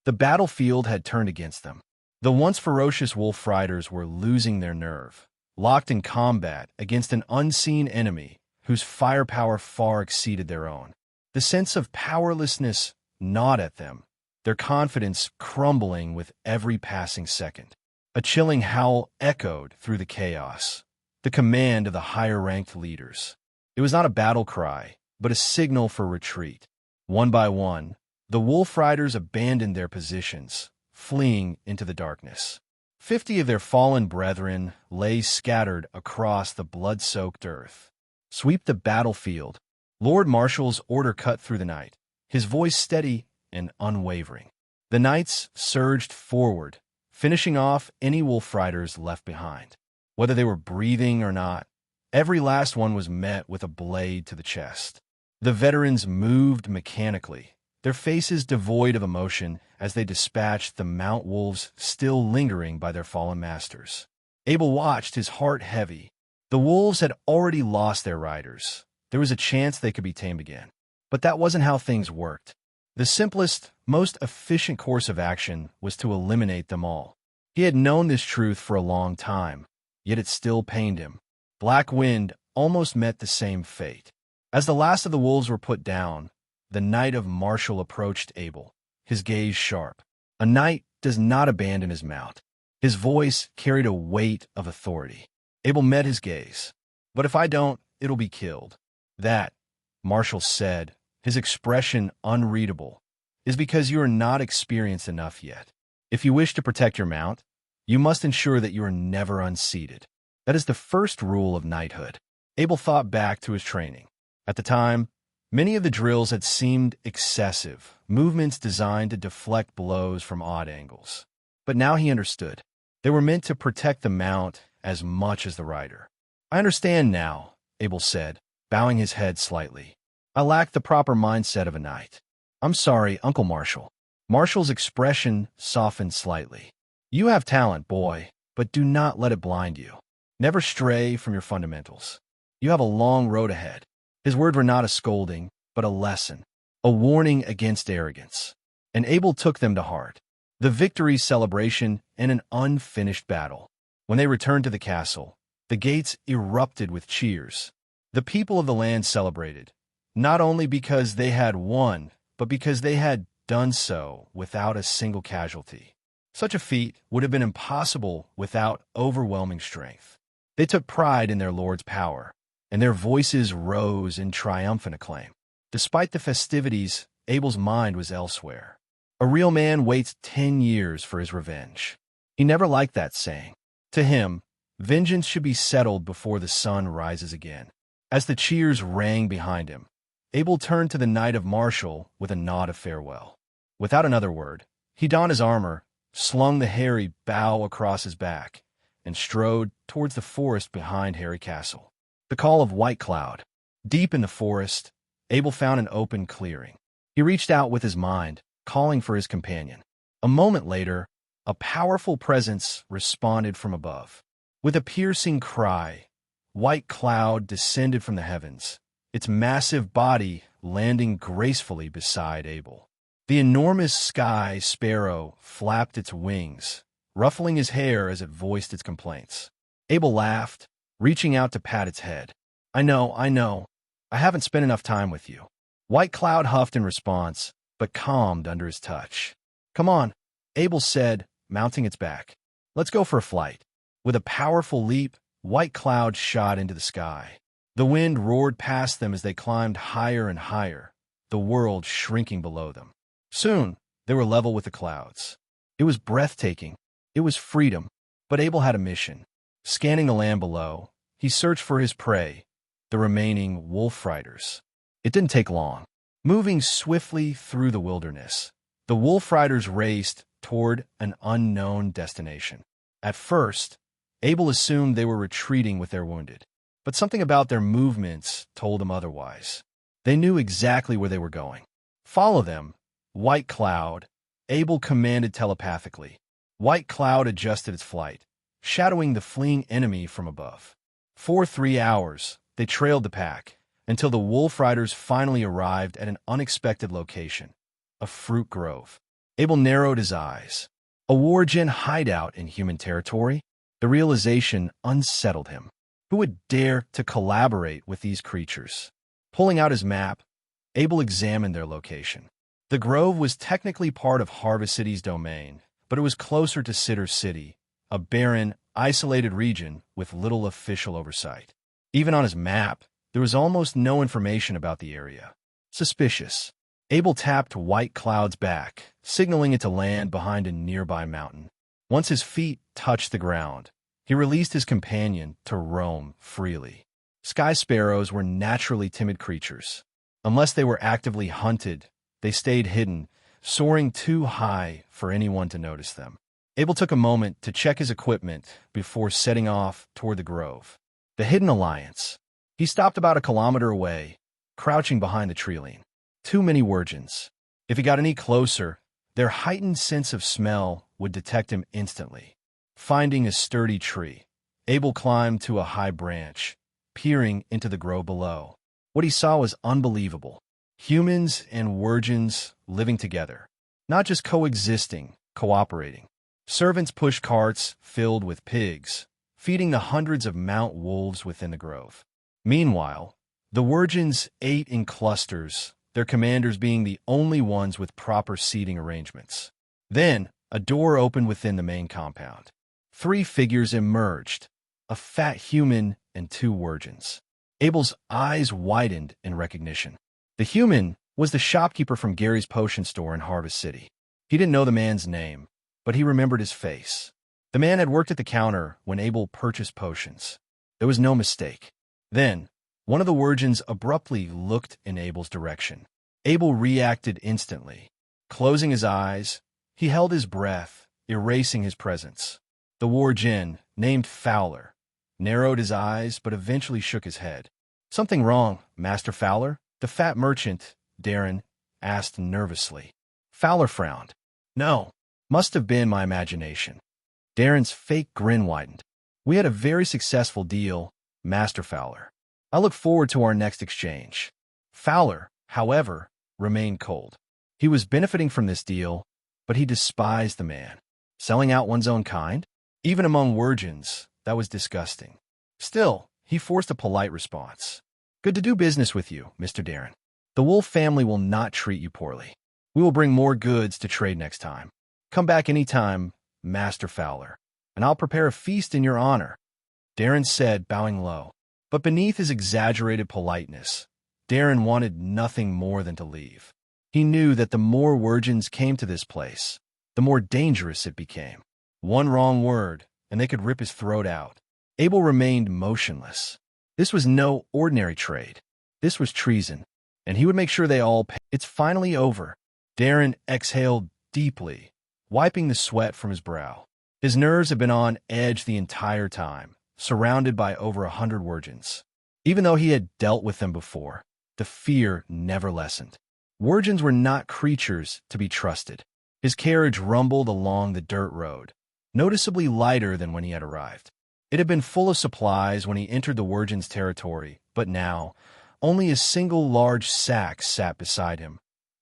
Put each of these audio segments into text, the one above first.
The battlefield had turned against them. The once ferocious wolf riders were losing their nerve, locked in combat against an unseen enemy whose firepower far exceeded their own. The sense of powerlessness gnawed at them, their confidence crumbling with every passing second. A chilling howl echoed through the chaos, the command of the higher-ranked leaders. It was not a battle cry, but a signal for retreat. One by one, the wolf riders abandoned their positions, fleeing into the darkness. 50 of their fallen brethren lay scattered across the blood-soaked earth. "Sweep the battlefield," Lord Marshall's order cut through the night, his voice steady and unwavering. The knights surged forward, finishing off any wolf riders left behind. Whether they were breathing or not, every last one was met with a blade to the chest. The veterans moved mechanically, their faces devoid of emotion as they dispatched the mount wolves still lingering by their fallen masters. Abel watched, his heart heavy. The wolves had already lost their riders. There was a chance they could be tamed again. But that wasn't how things worked. The simplest, most efficient course of action was to eliminate them all. He had known this truth for a long time, yet it still pained him. Black Wind almost met the same fate. As the last of the wolves were put down, the Knight of Marshall approached Abel, his gaze sharp. A knight does not abandon his mount. His voice carried a weight of authority. Abel met his gaze. "But if I don't, it'll be killed." "That," Marshall said, his expression unreadable, "is because you are not experienced enough yet. If you wish to protect your mount, you must ensure that you are never unseated. That is the first rule of knighthood." Abel thought back to his training. At the time, many of the drills had seemed excessive, movements designed to deflect blows from odd angles. But now he understood. They were meant to protect the mount as much as the rider. "I understand now," Abel said, bowing his head slightly. "I lack the proper mindset of a knight. I'm sorry, Uncle Marshall." Marshall's expression softened slightly. "You have talent, boy, but do not let it blind you. Never stray from your fundamentals. You have a long road ahead." His words were not a scolding, but a lesson, a warning against arrogance. And Abel took them to heart. The victory celebration and an unfinished battle. When they returned to the castle, the gates erupted with cheers. The people of the land celebrated, not only because they had won, but because they had done so without a single casualty. Such a feat would have been impossible without overwhelming strength. They took pride in their lord's power, and their voices rose in triumphant acclaim. Despite the festivities, Abel's mind was elsewhere. A real man waits 10 years for his revenge. He never liked that saying. To him, vengeance should be settled before the sun rises again. As the cheers rang behind him, Abel turned to the Knight of Marshall with a nod of farewell. Without another word, he donned his armor, slung the hairy bow across his back, and strode towards the forest behind Harry Castle. The call of White Cloud. Deep in the forest, Abel found an open clearing. He reached out with his mind, calling for his companion. A moment later, a powerful presence responded from above. With a piercing cry, White Cloud descended from the heavens, its massive body landing gracefully beside Abel. The enormous sky sparrow flapped its wings, ruffling his hair as it voiced its complaints. Abel laughed, reaching out to pat its head. I know. I haven't spent enough time with you." White Cloud huffed in response, but calmed under his touch. "Come on," Abel said, mounting its back. "Let's go for a flight." With a powerful leap, White Cloud shot into the sky. The wind roared past them as they climbed higher and higher, the world shrinking below them. Soon, they were level with the clouds. It was breathtaking. It was freedom. But Abel had a mission. Scanning the land below, he searched for his prey, the remaining wolf riders. It didn't take long. Moving swiftly through the wilderness, the wolf riders raced toward an unknown destination. At first, Abel assumed they were retreating with their wounded, but something about their movements told him otherwise. They knew exactly where they were going. "Follow them, White Cloud," Abel commanded telepathically. White Cloud adjusted its flight, shadowing the fleeing enemy from above. For 3 hours, they trailed the pack, until the wolf riders finally arrived at an unexpected location, a fruit grove. Abel narrowed his eyes. A wargen hideout in human territory? The realization unsettled him. Who would dare to collaborate with these creatures? Pulling out his map, Abel examined their location. The grove was technically part of Harvest City's domain, but it was closer to Citter City, a barren, isolated region with little official oversight. Even on his map, there was almost no information about the area. Suspicious. Abel tapped White Cloud's back, signaling it to land behind a nearby mountain. Once his feet touched the ground, he released his companion to roam freely. Sky sparrows were naturally timid creatures. Unless they were actively hunted, they stayed hidden, soaring too high for anyone to notice them. Abel took a moment to check his equipment before setting off toward the grove. The Hidden Alliance. He stopped about a kilometer away, crouching behind the treeline. Too many wirgens. If he got any closer, their heightened sense of smell would detect him instantly. Finding a sturdy tree, Abel climbed to a high branch, peering into the grove below. What he saw was unbelievable. Humans and wirgens living together, not just coexisting, cooperating. Servants pushed carts filled with pigs, feeding the hundreds of mount wolves within the grove. Meanwhile, the wirgens ate in clusters, their commanders being the only ones with proper seating arrangements. Then, a door opened within the main compound. 3 figures emerged, a fat human and 2 wirgens. Abel's eyes widened in recognition. The human was the shopkeeper from Gary's potion store in Harvest City. He didn't know the man's name, but he remembered his face. The man had worked at the counter when Abel purchased potions. There was no mistake. Then, one of the wirgens abruptly looked in Abel's direction. Abel reacted instantly. Closing his eyes, he held his breath, erasing his presence. The wargen, named Fowler, narrowed his eyes but eventually shook his head. "Something wrong, Master Fowler?" The fat merchant, Darren, asked nervously. Fowler frowned. "No, must have been my imagination." Darren's fake grin widened. "We had a very successful deal, Master Fowler. I look forward to our next exchange." Fowler, however, remained cold. He was benefiting from this deal, but he despised the man. Selling out one's own kind? Even among wirgens, that was disgusting. Still, he forced a polite response. "Good to do business with you, Mr. Darren. The Wolf family will not treat you poorly. We will bring more goods to trade next time. Come back any time, Master Fowler, and I'll prepare a feast in your honor," Darren said, bowing low. But beneath his exaggerated politeness, Darren wanted nothing more than to leave. He knew that the more wirgens came to this place, the more dangerous it became. One wrong word, and they could rip his throat out. Abel remained motionless. This was no ordinary trade. This was treason, and he would make sure they all paid. "It's finally over." Darren exhaled deeply, wiping the sweat from his brow. His nerves had been on edge the entire time, surrounded by over 100 wirgens. Even though he had dealt with them before, the fear never lessened. Wirgens were not creatures to be trusted. His carriage rumbled along the dirt road, noticeably lighter than when he had arrived. It had been full of supplies when he entered the wirgens' territory, but now, only a single large sack sat beside him,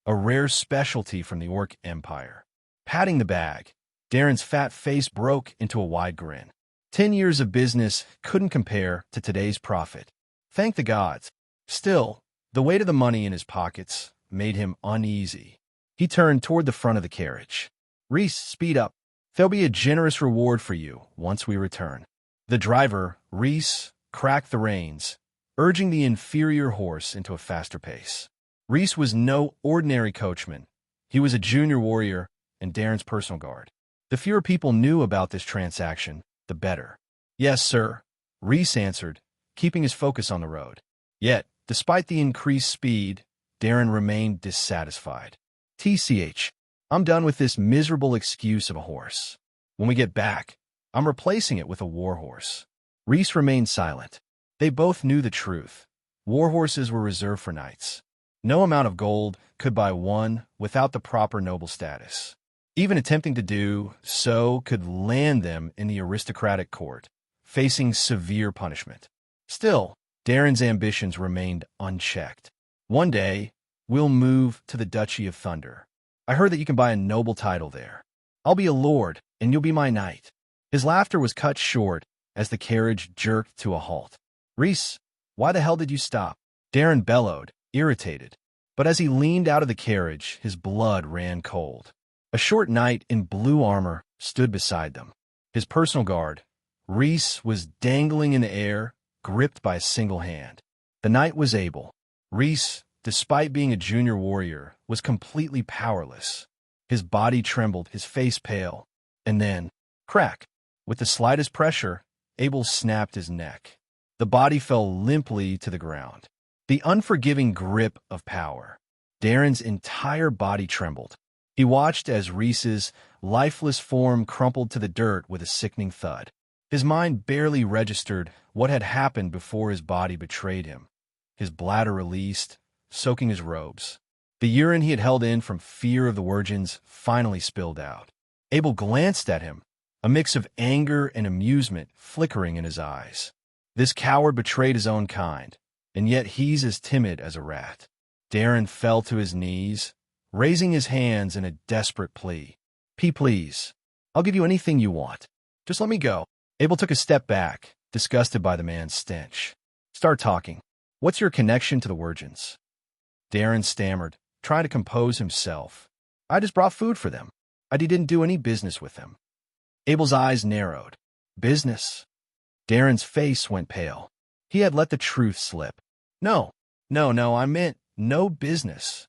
a rare specialty from the Orc Empire. Patting the bag, Darren's fat face broke into a wide grin. 10 years of business couldn't compare to today's profit. Thank the gods. Still, the weight of the money in his pockets made him uneasy. He turned toward the front of the carriage. "Reese, speed up. There'll be a generous reward for you once we return." The driver, Reese, cracked the reins, urging the inferior horse into a faster pace. Reese was no ordinary coachman. He was a junior warrior and Darren's personal guard. The fewer people knew about this transaction, the better. "Yes, sir," Reese answered, keeping his focus on the road. Yet, despite the increased speed, Darren remained dissatisfied. "TCH, I'm done with this miserable excuse of a horse. When we get back, I'm replacing it with a war horse." Reese remained silent. They both knew the truth. War horses were reserved for knights. No amount of gold could buy one without the proper noble status. Even attempting to do so could land them in the aristocratic court, facing severe punishment. Still, Darren's ambitions remained unchecked. "One day, we'll move to the Duchy of Thunder. I heard that you can buy a noble title there. I'll be a lord, and you'll be my knight." His laughter was cut short as the carriage jerked to a halt. "Rhys, why the hell did you stop?" Darren bellowed, irritated. But as he leaned out of the carriage, his blood ran cold. A short knight in blue armor stood beside them. His personal guard, Rhys, was dangling in the air, gripped by a single hand. The knight was Abel. Rhys, despite being a junior warrior, was completely powerless. His body trembled, his face pale. And then, crack! With the slightest pressure, Abel snapped his neck. The body fell limply to the ground. The unforgiving grip of power. Darren's entire body trembled. He watched as Rhys's lifeless form crumpled to the dirt with a sickening thud. His mind barely registered what had happened before his body betrayed him. His bladder released, soaking his robes. The urine he had held in from fear of the virgins finally spilled out. Abel glanced at him, a mix of anger and amusement flickering in his eyes. This coward betrayed his own kind, and yet he's as timid as a rat. Darren fell to his knees, raising his hands in a desperate plea. Please. I'll give you anything you want. Just let me go." Abel took a step back, disgusted by the man's stench. "Start talking. What's your connection to the virgins?" Darren stammered, trying to compose himself. "I just brought food for them. I didn't do any business with them." Abel's eyes narrowed. "Business?" Darren's face went pale. He had let the truth slip. No, I meant no business."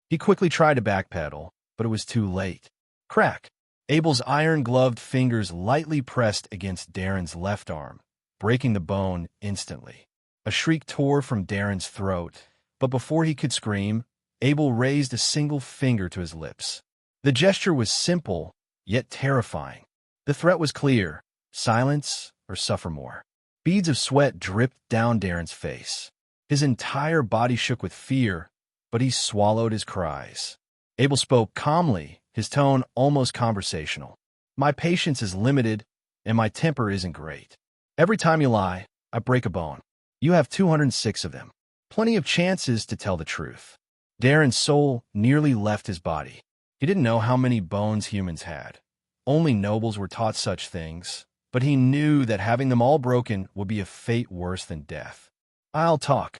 He quickly tried to backpedal, but it was too late. Crack! Abel's iron-gloved fingers lightly pressed against Darren's left arm, breaking the bone instantly. A shriek tore from Darren's throat, but before he could scream, Abel raised a single finger to his lips. The gesture was simple, yet terrifying. The threat was clear: silence or suffer more. Beads of sweat dripped down Darren's face. His entire body shook with fear, but he swallowed his cries. Abel spoke calmly, his tone almost conversational. "My patience is limited, and my temper isn't great. Every time you lie, I break a bone. You have 206 of them. Plenty of chances to tell the truth." Darren's soul nearly left his body. He didn't know how many bones humans had. Only nobles were taught such things, but he knew that having them all broken would be a fate worse than death. I'll talk.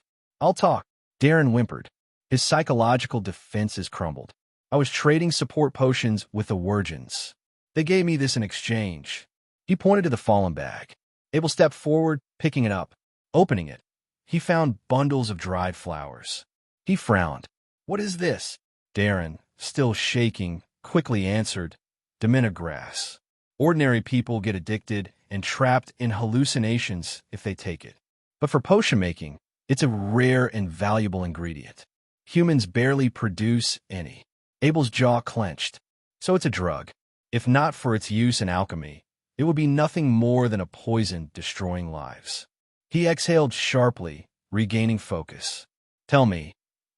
Darren whimpered. His psychological defenses crumbled. "I was trading support potions with the virgins. They gave me this in exchange." He pointed to the fallen bag. Abel stepped forward, picking it up. Opening it, he found bundles of dried flowers. He frowned. "What is this?" Darren, still shaking, quickly answered, "Dimina grass. Ordinary people get addicted and trapped in hallucinations if they take it. But for potion making, it's a rare and valuable ingredient. Humans barely produce any." Abel's jaw clenched. "So it's a drug. If not for its use in alchemy, it would be nothing more than a poison destroying lives." He exhaled sharply, regaining focus. "Tell me."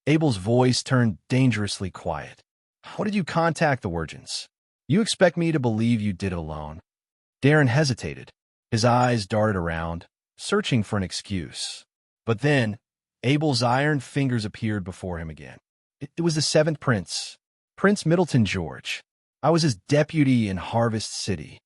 Abel's voice turned dangerously quiet. "How did you contact the virgins? You expect me to believe you did it alone?" Darren hesitated. His eyes darted around, searching for an excuse. But then, Abel's iron fingers appeared before him again. It was the seventh prince, Prince Middleton George. I was his deputy in Harvest City."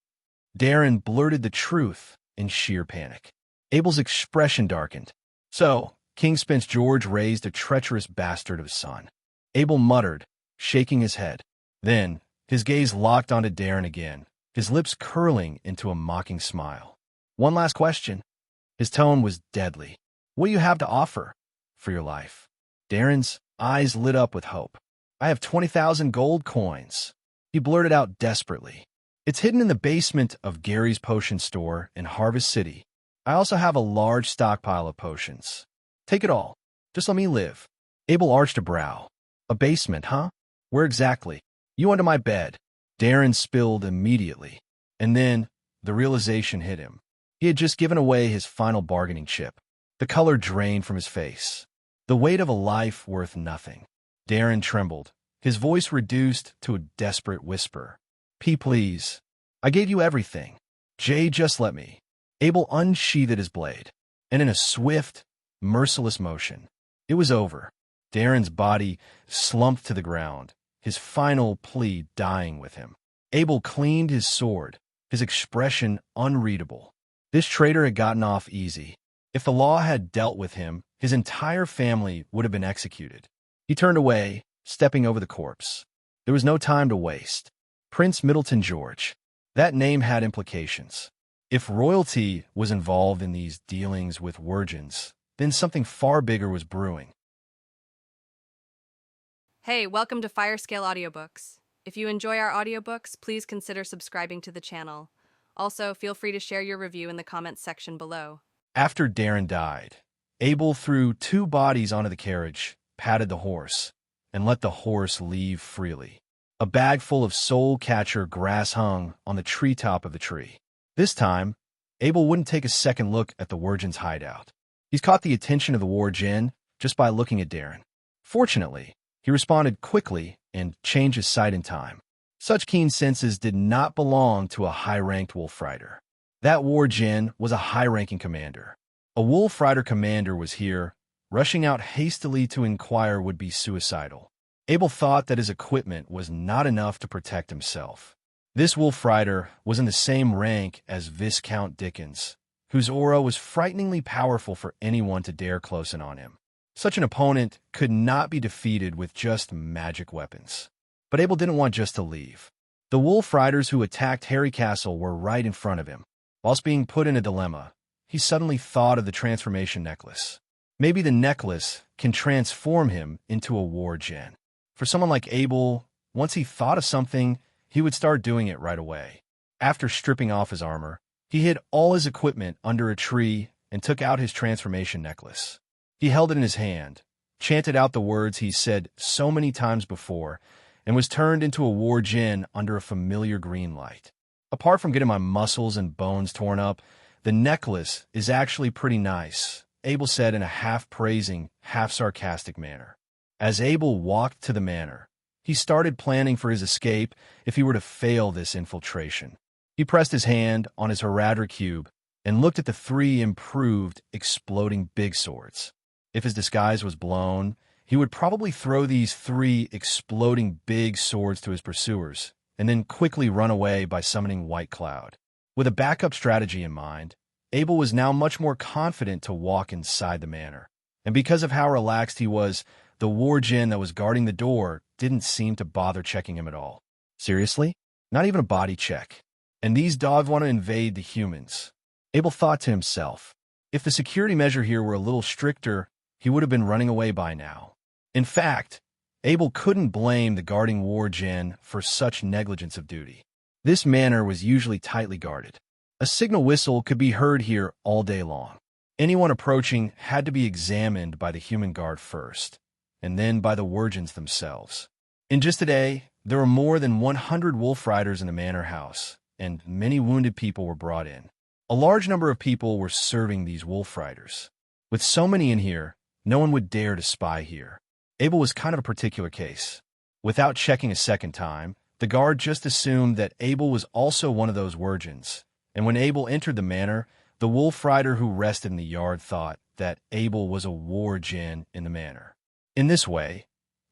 Darren blurted the truth in sheer panic. Abel's expression darkened. "So, King Spence George raised a treacherous bastard of a son." Abel muttered, shaking his head. Then, his gaze locked onto Darren again, his lips curling into a mocking smile. "One last question." His tone was deadly. "What do you have to offer for your life?" Darren's eyes lit up with hope. "I have 20,000 gold coins." He blurted out desperately. "It's hidden in the basement of Gary's potion store in Harvest City. I also have a large stockpile of potions. Take it all. Just let me live." Abel arched a brow. "A basement, huh? Where exactly?" "You under my bed." Darren spilled immediately. And then, the realization hit him. He had just given away his final bargaining chip. The color drained from his face. The weight of a life worth nothing. Darren trembled, his voice reduced to a desperate whisper. Please. I gave you everything. Jay, just let me." Abel unsheathed his blade, and in a swift, merciless motion, it was over. Darren's body slumped to the ground, his final plea dying with him. Abel cleaned his sword, his expression unreadable. This traitor had gotten off easy. If the law had dealt with him, his entire family would have been executed. He turned away, stepping over the corpse. There was no time to waste. Prince Middleton George. That name had implications. If royalty was involved in these dealings with virgins, then something far bigger was brewing. Hey, welcome to Firescale Audiobooks. If you enjoy our audiobooks, please consider subscribing to the channel. Also, feel free to share your review in the comments section below. After Darren died, Abel threw 2 bodies onto the carriage, patted the horse, and let the horse leave freely. A bag full of soul-catcher grass hung on the treetop of the tree. This time, Abel wouldn't take a second look at the virgin's hideout. He's caught the attention of the war djinn just by looking at Darren. Fortunately, he responded quickly and changed his sight in time. Such keen senses did not belong to a high-ranked wolf rider. That war djinn was a high-ranking commander. A wolf rider commander was here. Rushing out hastily to inquire would be suicidal. Abel thought that his equipment was not enough to protect himself. This wolf rider was in the same rank as Viscount Dickens, whose aura was frighteningly powerful for anyone to dare close in on him. Such an opponent could not be defeated with just magic weapons. But Abel didn't want just to leave. The wolf riders who attacked Harry Castle were right in front of him. Whilst being put in a dilemma, he suddenly thought of the transformation necklace. Maybe the necklace can transform him into a war djinn. For someone like Abel, once he thought of something, he would start doing it right away. After stripping off his armor, he hid all his equipment under a tree and took out his transformation necklace. He held it in his hand, chanted out the words he said so many times before, and was turned into a war djinn under a familiar green light. Apart from getting my muscles and bones torn up, the necklace is actually pretty nice, Abel said in a half-praising, half-sarcastic manner. As Abel walked to the manor, he started planning for his escape if he were to fail this infiltration. He pressed his hand on his Horadric Cube and looked at the 3 improved, exploding big swords. If his disguise was blown, he would probably throw these 3 exploding big swords to his pursuers and then quickly run away by summoning White Cloud. With a backup strategy in mind, Abel was now much more confident to walk inside the manor. And because of how relaxed he was, the war djinn that was guarding the door didn't seem to bother checking him at all. Seriously? Not even a body check. And these dogs want to invade the humans. Abel thought to himself, if the security measure here were a little stricter, he would have been running away by now. In fact, Abel couldn't blame the guarding war djinn for such negligence of duty. This manor was usually tightly guarded. A signal whistle could be heard here all day long. Anyone approaching had to be examined by the human guard first, and then by the virgins themselves. In just a day, there were more than 100 wolf riders in the manor house, and many wounded people were brought in. A large number of people were serving these wolf riders. With so many in here, no one would dare to spy here. Abel was kind of a particular case. Without checking a second time, the guard just assumed that Abel was also one of those virgins, and when Abel entered the manor, the wolf rider who rested in the yard thought that Abel was a war djinn in the manor. In this way,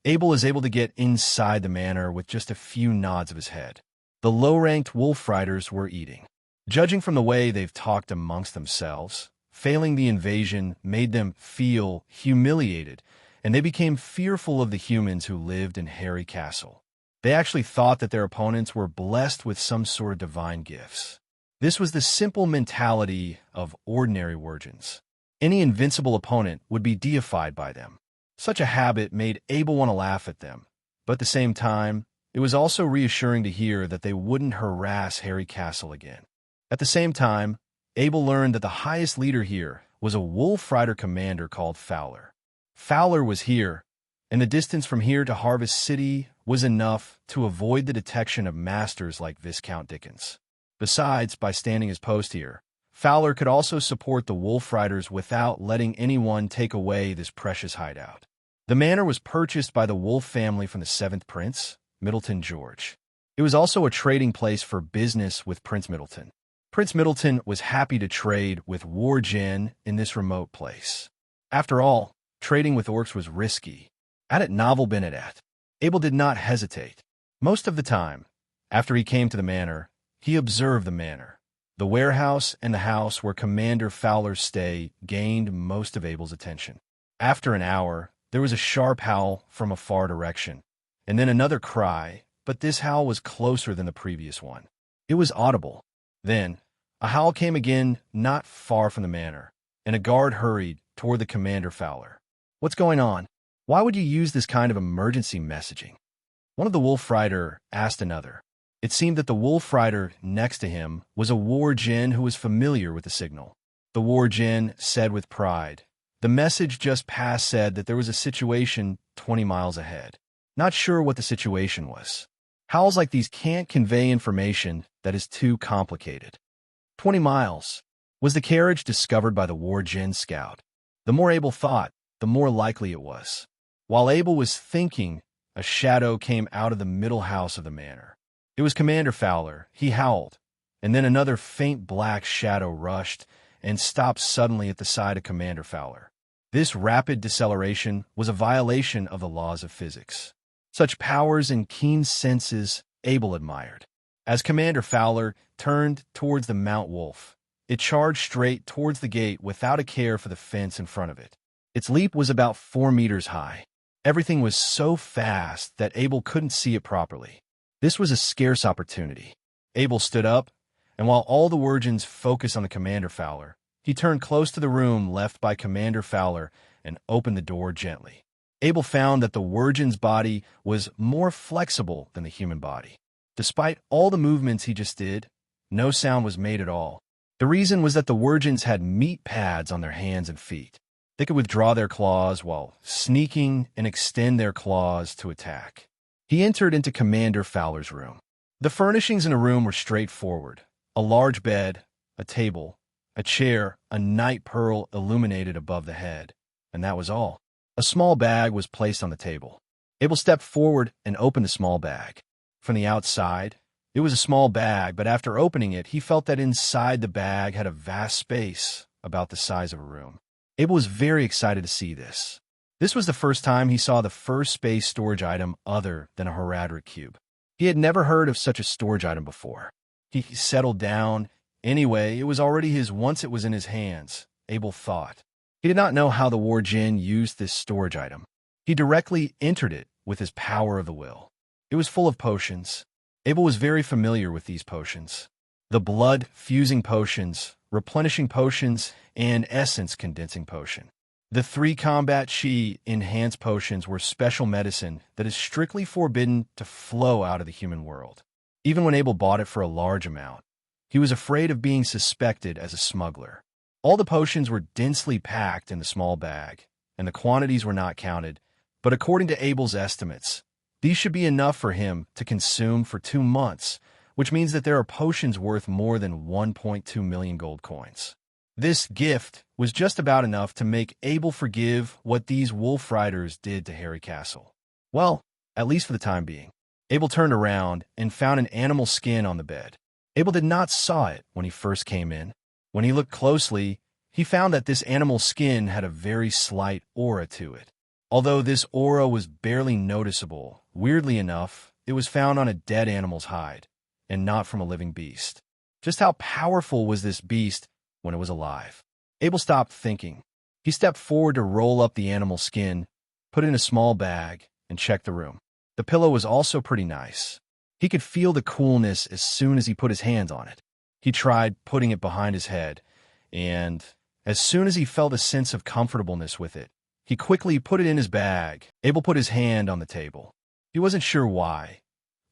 Abel is able to get inside the manor with just a few nods of his head. The low-ranked wolf riders were eating. Judging from the way they've talked amongst themselves, failing the invasion made them feel humiliated, and they became fearful of the humans who lived in Harry Castle. They actually thought that their opponents were blessed with some sort of divine gifts. This was the simple mentality of ordinary virgins. Any invincible opponent would be deified by them. Such a habit made Abel want to laugh at them, but at the same time, it was also reassuring to hear that they wouldn't harass Harry Castle again. At the same time, Abel learned that the highest leader here was a wolf rider commander called Fowler. Fowler was here, and the distance from here to Harvest City was enough to avoid the detection of masters like Viscount Dickens. Besides, by standing his post here, Fowler could also support the wolf riders without letting anyone take away this precious hideout. The manor was purchased by the wolf family from the 7th Prince, Middleton George. It was also a trading place for business with Prince Middleton. Prince Middleton was happy to trade with war djinn in this remote place. After all, trading with orcs was risky. Had it novel been at. Abel did not hesitate. Most of the time, after he came to the manor, he observed the manor. The warehouse and the house where Commander Fowler's stay gained most of Abel's attention. After an hour, there was a sharp howl from a far direction, and then another cry, but this howl was closer than the previous one. It was audible. Then, a howl came again not far from the manor, and a guard hurried toward the Commander Fowler. "What's going on? Why would you use this kind of emergency messaging?" One of the wolf rider asked another. It seemed that the wolf rider next to him was a war djinn who was familiar with the signal. The war djinn said with pride, "The message just passed said that there was a situation 20 miles ahead. Not sure what the situation was. Howls like these can't convey information that is too complicated." 20 miles. Was the carriage discovered by the war djinn scout? The more Abel thought, the more likely it was. While Abel was thinking, a shadow came out of the middle house of the manor. It was Commander Fowler. He howled, and then another faint black shadow rushed and stopped suddenly at the side of Commander Fowler. This rapid deceleration was a violation of the laws of physics. Such powers and keen senses Abel admired. As Commander Fowler turned towards the Mount Wolf, it charged straight towards the gate without a care for the fence in front of it. Its leap was about 4 meters high. Everything was so fast that Abel couldn't see it properly. This was a scarce opportunity. Abel stood up, and while all the Wurgens focused on the Commander Fowler, he turned close to the room left by Commander Fowler and opened the door gently. Abel found that the Wurgen's body was more flexible than the human body. Despite all the movements he just did, no sound was made at all. The reason was that the Wurgens had meat pads on their hands and feet. They could withdraw their claws while sneaking and extend their claws to attack. He entered into Commander Fowler's room. The furnishings in the room were straightforward. A large bed, a table, a chair, a night pearl illuminated above the head, and that was all. A small bag was placed on the table. Abel stepped forward and opened the small bag. From the outside, it was a small bag, but after opening it, he felt that inside the bag had a vast space about the size of a room. Abel was very excited to see this. This was the first time he saw the first space storage item other than a Horadric Cube. He had never heard of such a storage item before. He settled down. Anyway, it was already his once it was in his hands, Abel thought. He did not know how the war djinn used this storage item. He directly entered it with his power of the will. It was full of potions. Abel was very familiar with these potions. The blood-fusing potions, replenishing potions, and essence-condensing potion. The 3 combat chi enhanced potions were special medicine that is strictly forbidden to flow out of the human world. Even when Abel bought it for a large amount, he was afraid of being suspected as a smuggler. All the potions were densely packed in the small bag, and the quantities were not counted, but according to Abel's estimates, these should be enough for him to consume for 2 months, which means that there are potions worth more than 1.2 million gold coins. This gift was just about enough to make Abel forgive what these wolf riders did to Harry Castle. Well, at least for the time being. Abel turned around and found an animal skin on the bed. Abel did not saw it when he first came in. When he looked closely, he found that this animal skin had a very slight aura to it. Although this aura was barely noticeable, weirdly enough, it was found on a dead animal's hide, and not from a living beast. Just how powerful was this beast when it was alive? Abel stopped thinking. He stepped forward to roll up the animal skin, put it in a small bag, and check the room. The pillow was also pretty nice. He could feel the coolness as soon as he put his hands on it. He tried putting it behind his head, and as soon as he felt a sense of comfortableness with it, he quickly put it in his bag. Abel put his hand on the table. He wasn't sure why,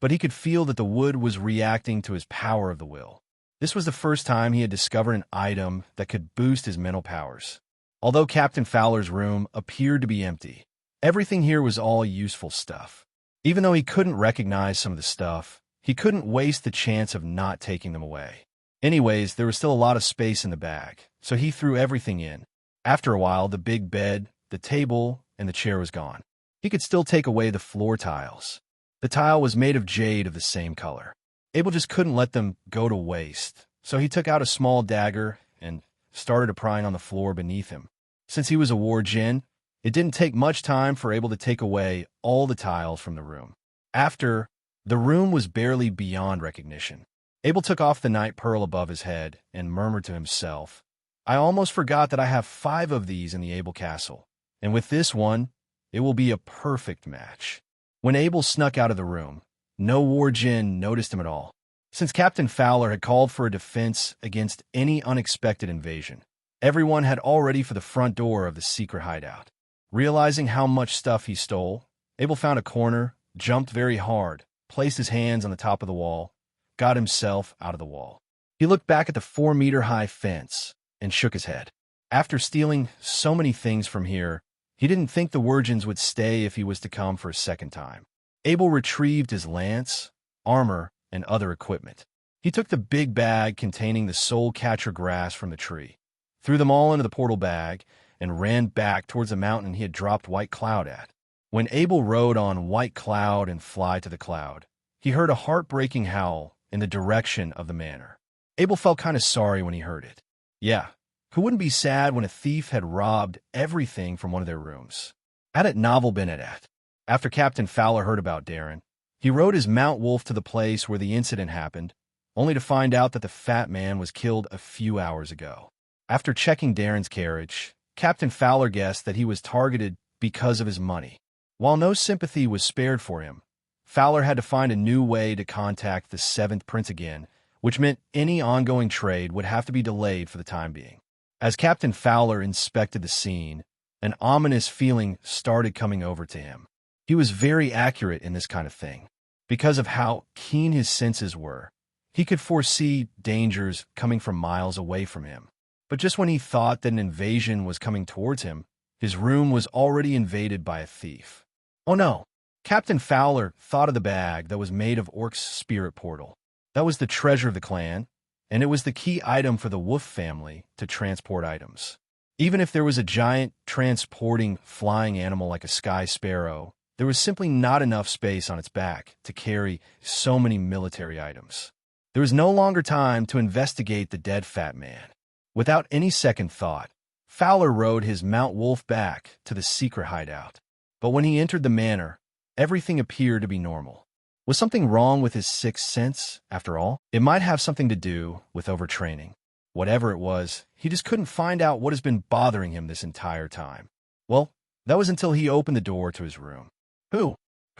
but he could feel that the wood was reacting to his power of the will. This was the first time he had discovered an item that could boost his mental powers. Although Captain Fowler's room appeared to be empty, everything here was all useful stuff. Even though he couldn't recognize some of the stuff, he couldn't waste the chance of not taking them away. Anyways, there was still a lot of space in the bag, so he threw everything in. After a while, the big bed, the table, and the chair was gone. He could still take away the floor tiles. The tile was made of jade of the same color. Abel just couldn't let them go to waste, so he took out a small dagger and started prying on the floor beneath him. Since he was a war djinn, It didn't take much time for Abel to take away all the tiles from the room. After, the room was barely beyond recognition. Abel took off the night pearl above his head and murmured to himself, "I almost forgot that I have 5 of these in the Abel castle, and with this one, it will be a perfect match." When Abel snuck out of the room, no war djinn noticed him at all. Since Captain Fowler had called for a defense against any unexpected invasion, everyone had all ready for the front door of the secret hideout. Realizing how much stuff he stole, Abel found a corner, jumped very hard, placed his hands on the top of the wall, got himself out of the wall. He looked back at the 4-meter-high fence and shook his head. After stealing so many things from here, he didn't think the Wurgens would stay if he was to come for a second time. Abel retrieved his lance, armor, and other equipment. He took the big bag containing the soul catcher grass from the tree, threw them all into the portal bag, and ran back towards the mountain he had dropped White Cloud at. When Abel rode on White Cloud and Fly to the Cloud, he heard a heartbreaking howl in the direction of the manor. Abel felt kind of sorry when he heard it. Yeah, who wouldn't be sad when a thief had robbed everything from one of their rooms? Had it novel been at? After Captain Fowler heard about Darren, he rode his Mount Wolf to the place where the incident happened, only to find out that the fat man was killed a few hours ago. After checking Darren's carriage, Captain Fowler guessed that he was targeted because of his money. While no sympathy was spared for him, Fowler had to find a new way to contact the 7th Prince again, which meant any ongoing trade would have to be delayed for the time being. As Captain Fowler inspected the scene, an ominous feeling started coming over to him. He was very accurate in this kind of thing. Because of how keen his senses were, he could foresee dangers coming from miles away from him. But just when he thought that an invasion was coming towards him, his room was already invaded by a thief. Oh no! Captain Fowler thought of the bag that was made of Orc's spirit portal. That was the treasure of the clan, and it was the key item for the Wolf family to transport items. Even if there was a giant transporting flying animal like a sky sparrow, there was simply not enough space on its back to carry so many military items. There was no longer time to investigate the dead fat man. Without any second thought, Fowler rode his Mount Wolf back to the secret hideout. But when he entered the manor, everything appeared to be normal. Was something wrong with his sixth sense, after all? It might have something to do with overtraining. Whatever it was, he just couldn't find out what has been bothering him this entire time. Well, that was until he opened the door to his room. Who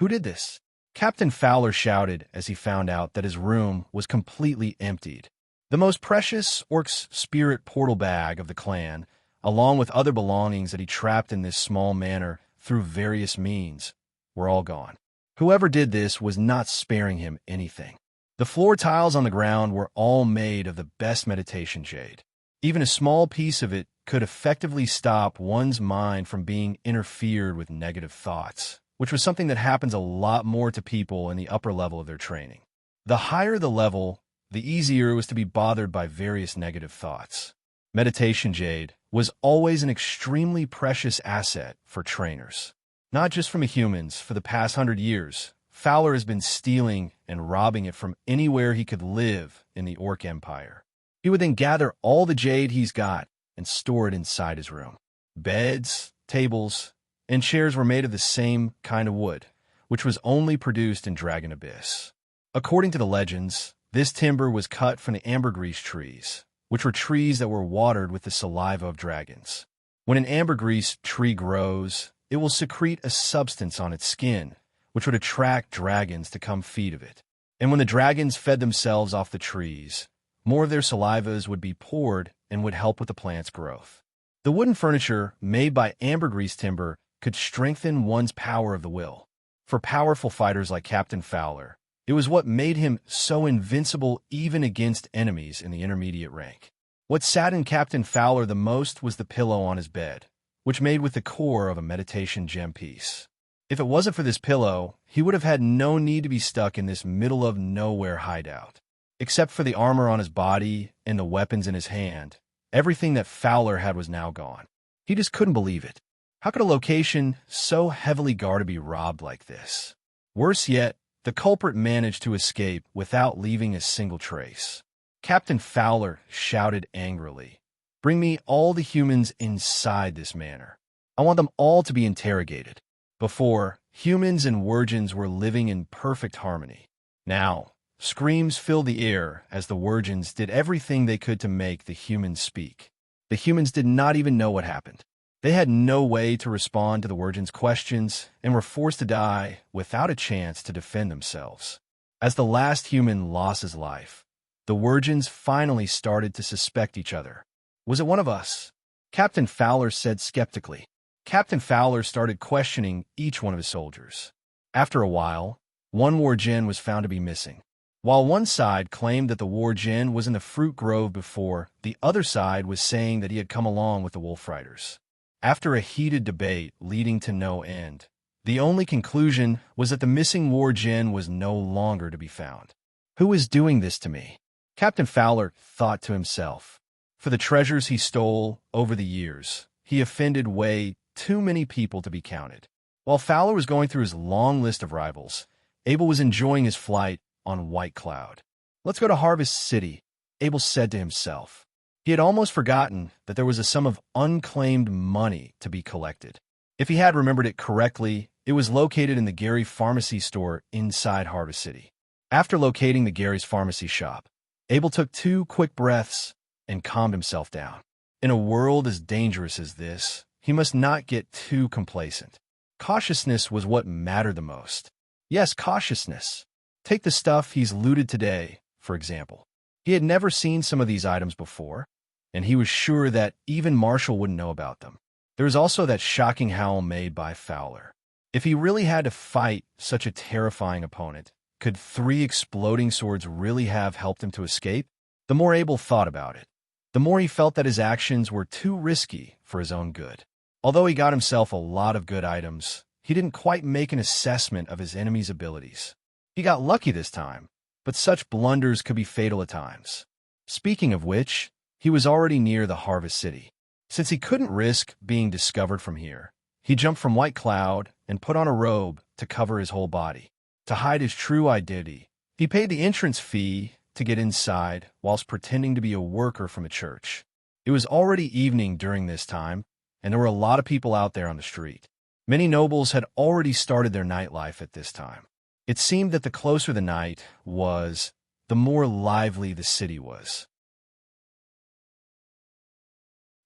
did this? Captain Fowler shouted as he found out that his room was completely emptied. The most precious Orc's spirit portal bag of the clan, along with other belongings that he trapped in this small manor through various means, were all gone. Whoever did this was not sparing him anything. The floor tiles on the ground were all made of the best meditation jade. Even a small piece of it could effectively stop one's mind from being interfered with negative thoughts, which was something that happens a lot more to people in the upper level of their training. The higher the level, the easier it was to be bothered by various negative thoughts. Meditation jade was always an extremely precious asset for trainers. Not just from humans. For the past 100 years, Fowler has been stealing and robbing it from anywhere he could live in the Orc Empire. He would then gather all the jade he's got and store it inside his room. Beds, tables, and chairs were made of the same kind of wood, which was only produced in Dragon Abyss. According to the legends, this timber was cut from the ambergris trees, which were trees that were watered with the saliva of dragons. When an ambergris tree grows, it will secrete a substance on its skin, which would attract dragons to come feed of it. And when the dragons fed themselves off the trees, more of their salivas would be poured and would help with the plant's growth. The wooden furniture made by ambergris timber could strengthen one's power of the will. For powerful fighters like Captain Fowler, it was what made him so invincible even against enemies in the intermediate rank. What saddened Captain Fowler the most was the pillow on his bed, which made with the core of a meditation gem piece. If it wasn't for this pillow, he would have had no need to be stuck in this middle-of-nowhere hideout. Except for the armor on his body and the weapons in his hand, everything that Fowler had was now gone. He just couldn't believe it. How could a location so heavily guarded be robbed like this? Worse yet, the culprit managed to escape without leaving a single trace. Captain Fowler shouted angrily, "Bring me all the humans inside this manor." I want them all to be interrogated. Before, humans and Wirgins were living in perfect harmony. Now, screams filled the air as the Wirgins did everything they could to make the humans speak. The humans did not even know what happened. They had no way to respond to the Wirgins' questions and were forced to die without a chance to defend themselves. As the last human lost his life, the Wirgins finally started to suspect each other. Was it one of us? Captain Fowler said skeptically. Captain Fowler started questioning each one of his soldiers. After a while, one Wirgin was found to be missing. While one side claimed that the Wirgin was in the fruit grove before, the other side was saying that he had come along with the wolf riders. After a heated debate leading to no end, the only conclusion was that the missing Wirgin was no longer to be found. Who is doing this to me? Captain Fowler thought to himself. For the treasures he stole over the years, he offended way too many people to be counted. While Fowler was going through his long list of rivals, Abel was enjoying his flight on White Cloud. Let's go to Harvest City, Abel said to himself. He had almost forgotten that there was a sum of unclaimed money to be collected. If he had remembered it correctly, it was located in the Gary Pharmacy store inside Harvest City. After locating the Gary's Pharmacy shop, Abel took 2 quick breaths and calmed himself down. In a world as dangerous as this, he must not get too complacent. Cautiousness was what mattered the most. Yes, cautiousness. Take the stuff he's looted today, for example. He had never seen some of these items before, and he was sure that even Marshall wouldn't know about them. There was also that shocking howl made by Fowler. If he really had to fight such a terrifying opponent, could 3 exploding swords really have helped him to escape? The more Abel thought about it, the more he felt that his actions were too risky for his own good. Although he got himself a lot of good items, he didn't quite make an assessment of his enemy's abilities. He got lucky this time, but such blunders could be fatal at times. Speaking of which, he was already near the Harvest City. Since he couldn't risk being discovered from here, he jumped from White Cloud and put on a robe to cover his whole body. To hide his true identity, he paid the entrance fee to get inside whilst pretending to be a worker from a church. It was already evening during this time, and there were a lot of people out there on the street. Many nobles had already started their nightlife at this time. It seemed that the closer the night was, the more lively the city was.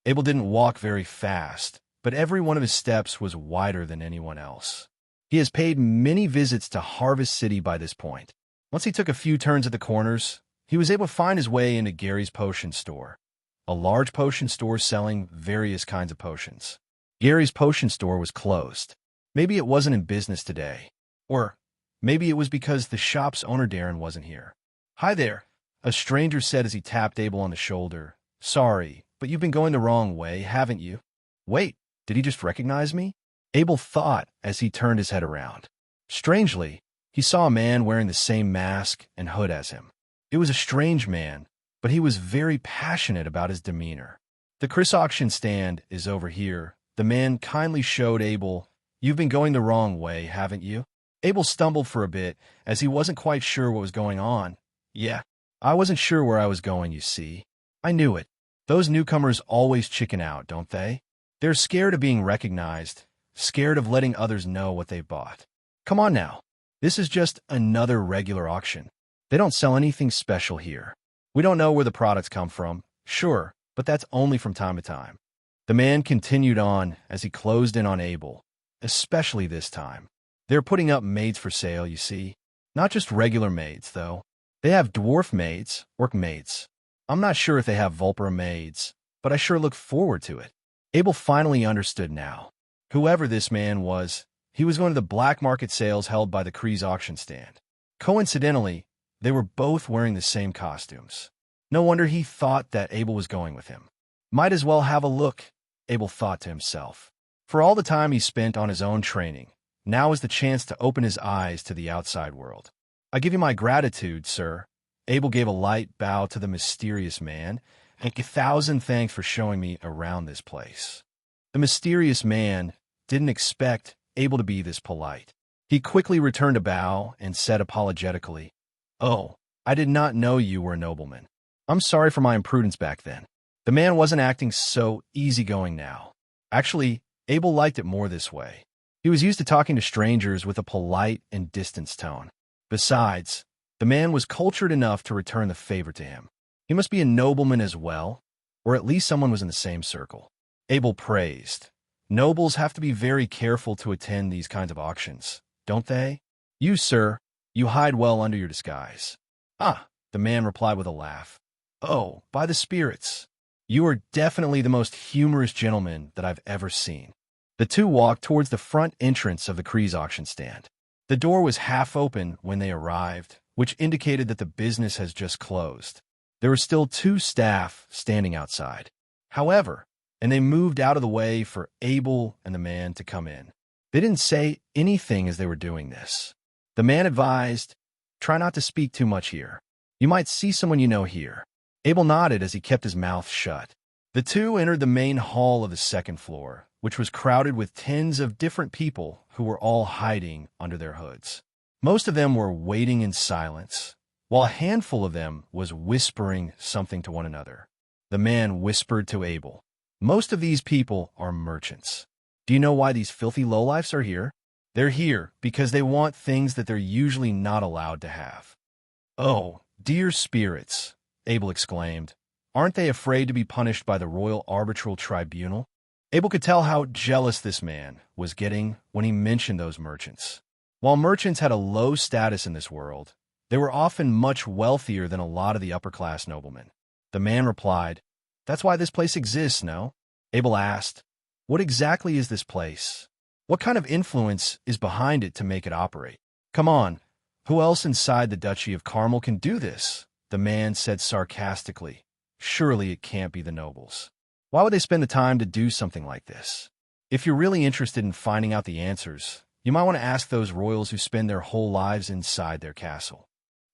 Abel didn't walk very fast, but every one of his steps was wider than anyone else. He has paid many visits to Harvest City by this point. Once he took a few turns at the corners, he was able to find his way into Gary's potion store, a large potion store selling various kinds of potions. Gary's potion store was closed. Maybe it wasn't in business today, or maybe it was because the shop's owner Darren wasn't here. "Hi there," a stranger said as he tapped Abel on the shoulder. "Sorry, but you've been going the wrong way, haven't you?" Wait, did he just recognize me? Abel thought as he turned his head around. Strangely, he saw a man wearing the same mask and hood as him. It was a strange man, but he was very passionate about his demeanor. "The Chris auction stand is over here," the man kindly showed Abel. "You've been going the wrong way, haven't you?" Abel stumbled for a bit as he wasn't quite sure what was going on. "Yeah, I wasn't sure where I was going, you see. I knew it. Those newcomers always chicken out, don't they? They're scared of being recognized, scared of letting others know what they've bought. Come on now. This is just another regular auction. They don't sell anything special here. We don't know where the products come from, sure, but that's only from time to time." The man continued on as he closed in on Abel, especially this time. "They're putting up maids for sale, you see. Not just regular maids, though. They have dwarf maids, orc maids. I'm not sure if they have Vulpera maids, but I sure look forward to it." Abel finally understood now. Whoever this man was, he was going to the black market sales held by the Kree's auction stand. Coincidentally, they were both wearing the same costumes. No wonder he thought that Abel was going with him. Might as well have a look, Abel thought to himself. For all the time he spent on his own training, now is the chance to open his eyes to the outside world. "I give you my gratitude, sir." Abel gave a light bow to the mysterious man, and 1,000 thanks for showing me around this place. The mysterious man didn't expect Abel to be this polite. He quickly returned a bow and said apologetically, "Oh, I did not know you were a nobleman. I'm sorry for my imprudence back then." The man wasn't acting so easygoing now. Actually, Abel liked it more this way. He was used to talking to strangers with a polite and distanced tone. Besides, the man was cultured enough to return the favor to him. He must be a nobleman as well, or at least someone was in the same circle. Abel praised. Nobles have to be very careful to attend these kinds of auctions, don't they? You, sir, you hide well under your disguise. Ah, the man replied with a laugh. Oh, by the spirits. You are definitely the most humorous gentleman that I've ever seen. The two walked towards the front entrance of the Kree's auction stand. The door was half open when they arrived, which indicated that the business has just closed. There were still 2 staff standing outside. However, and they moved out of the way for Abel and the man to come in. They didn't say anything as they were doing this. The man advised, try not to speak too much here. You might see someone you know here. Abel nodded as he kept his mouth shut. The two entered the main hall of the second floor, which was crowded with tens of different people who were all hiding under their hoods. Most of them were waiting in silence, while a handful of them was whispering something to one another. The man whispered to Abel, most of these people are merchants. Do you know why these filthy lowlifes are here? They're here because they want things that they're usually not allowed to have. Oh, dear spirits, Abel exclaimed. Aren't they afraid to be punished by the Royal Arbitral Tribunal? Abel could tell how jealous this man was getting when he mentioned those merchants. While merchants had a low status in this world, they were often much wealthier than a lot of the upper-class noblemen. The man replied, That's why this place exists, no? Abel asked, What exactly is this place? What kind of influence is behind it to make it operate? Come on, who else inside the Duchy of Carmel can do this? The man said sarcastically. Surely it can't be the nobles. Why would they spend the time to do something like this? If you're really interested in finding out the answers, you might want to ask those royals who spend their whole lives inside their castle.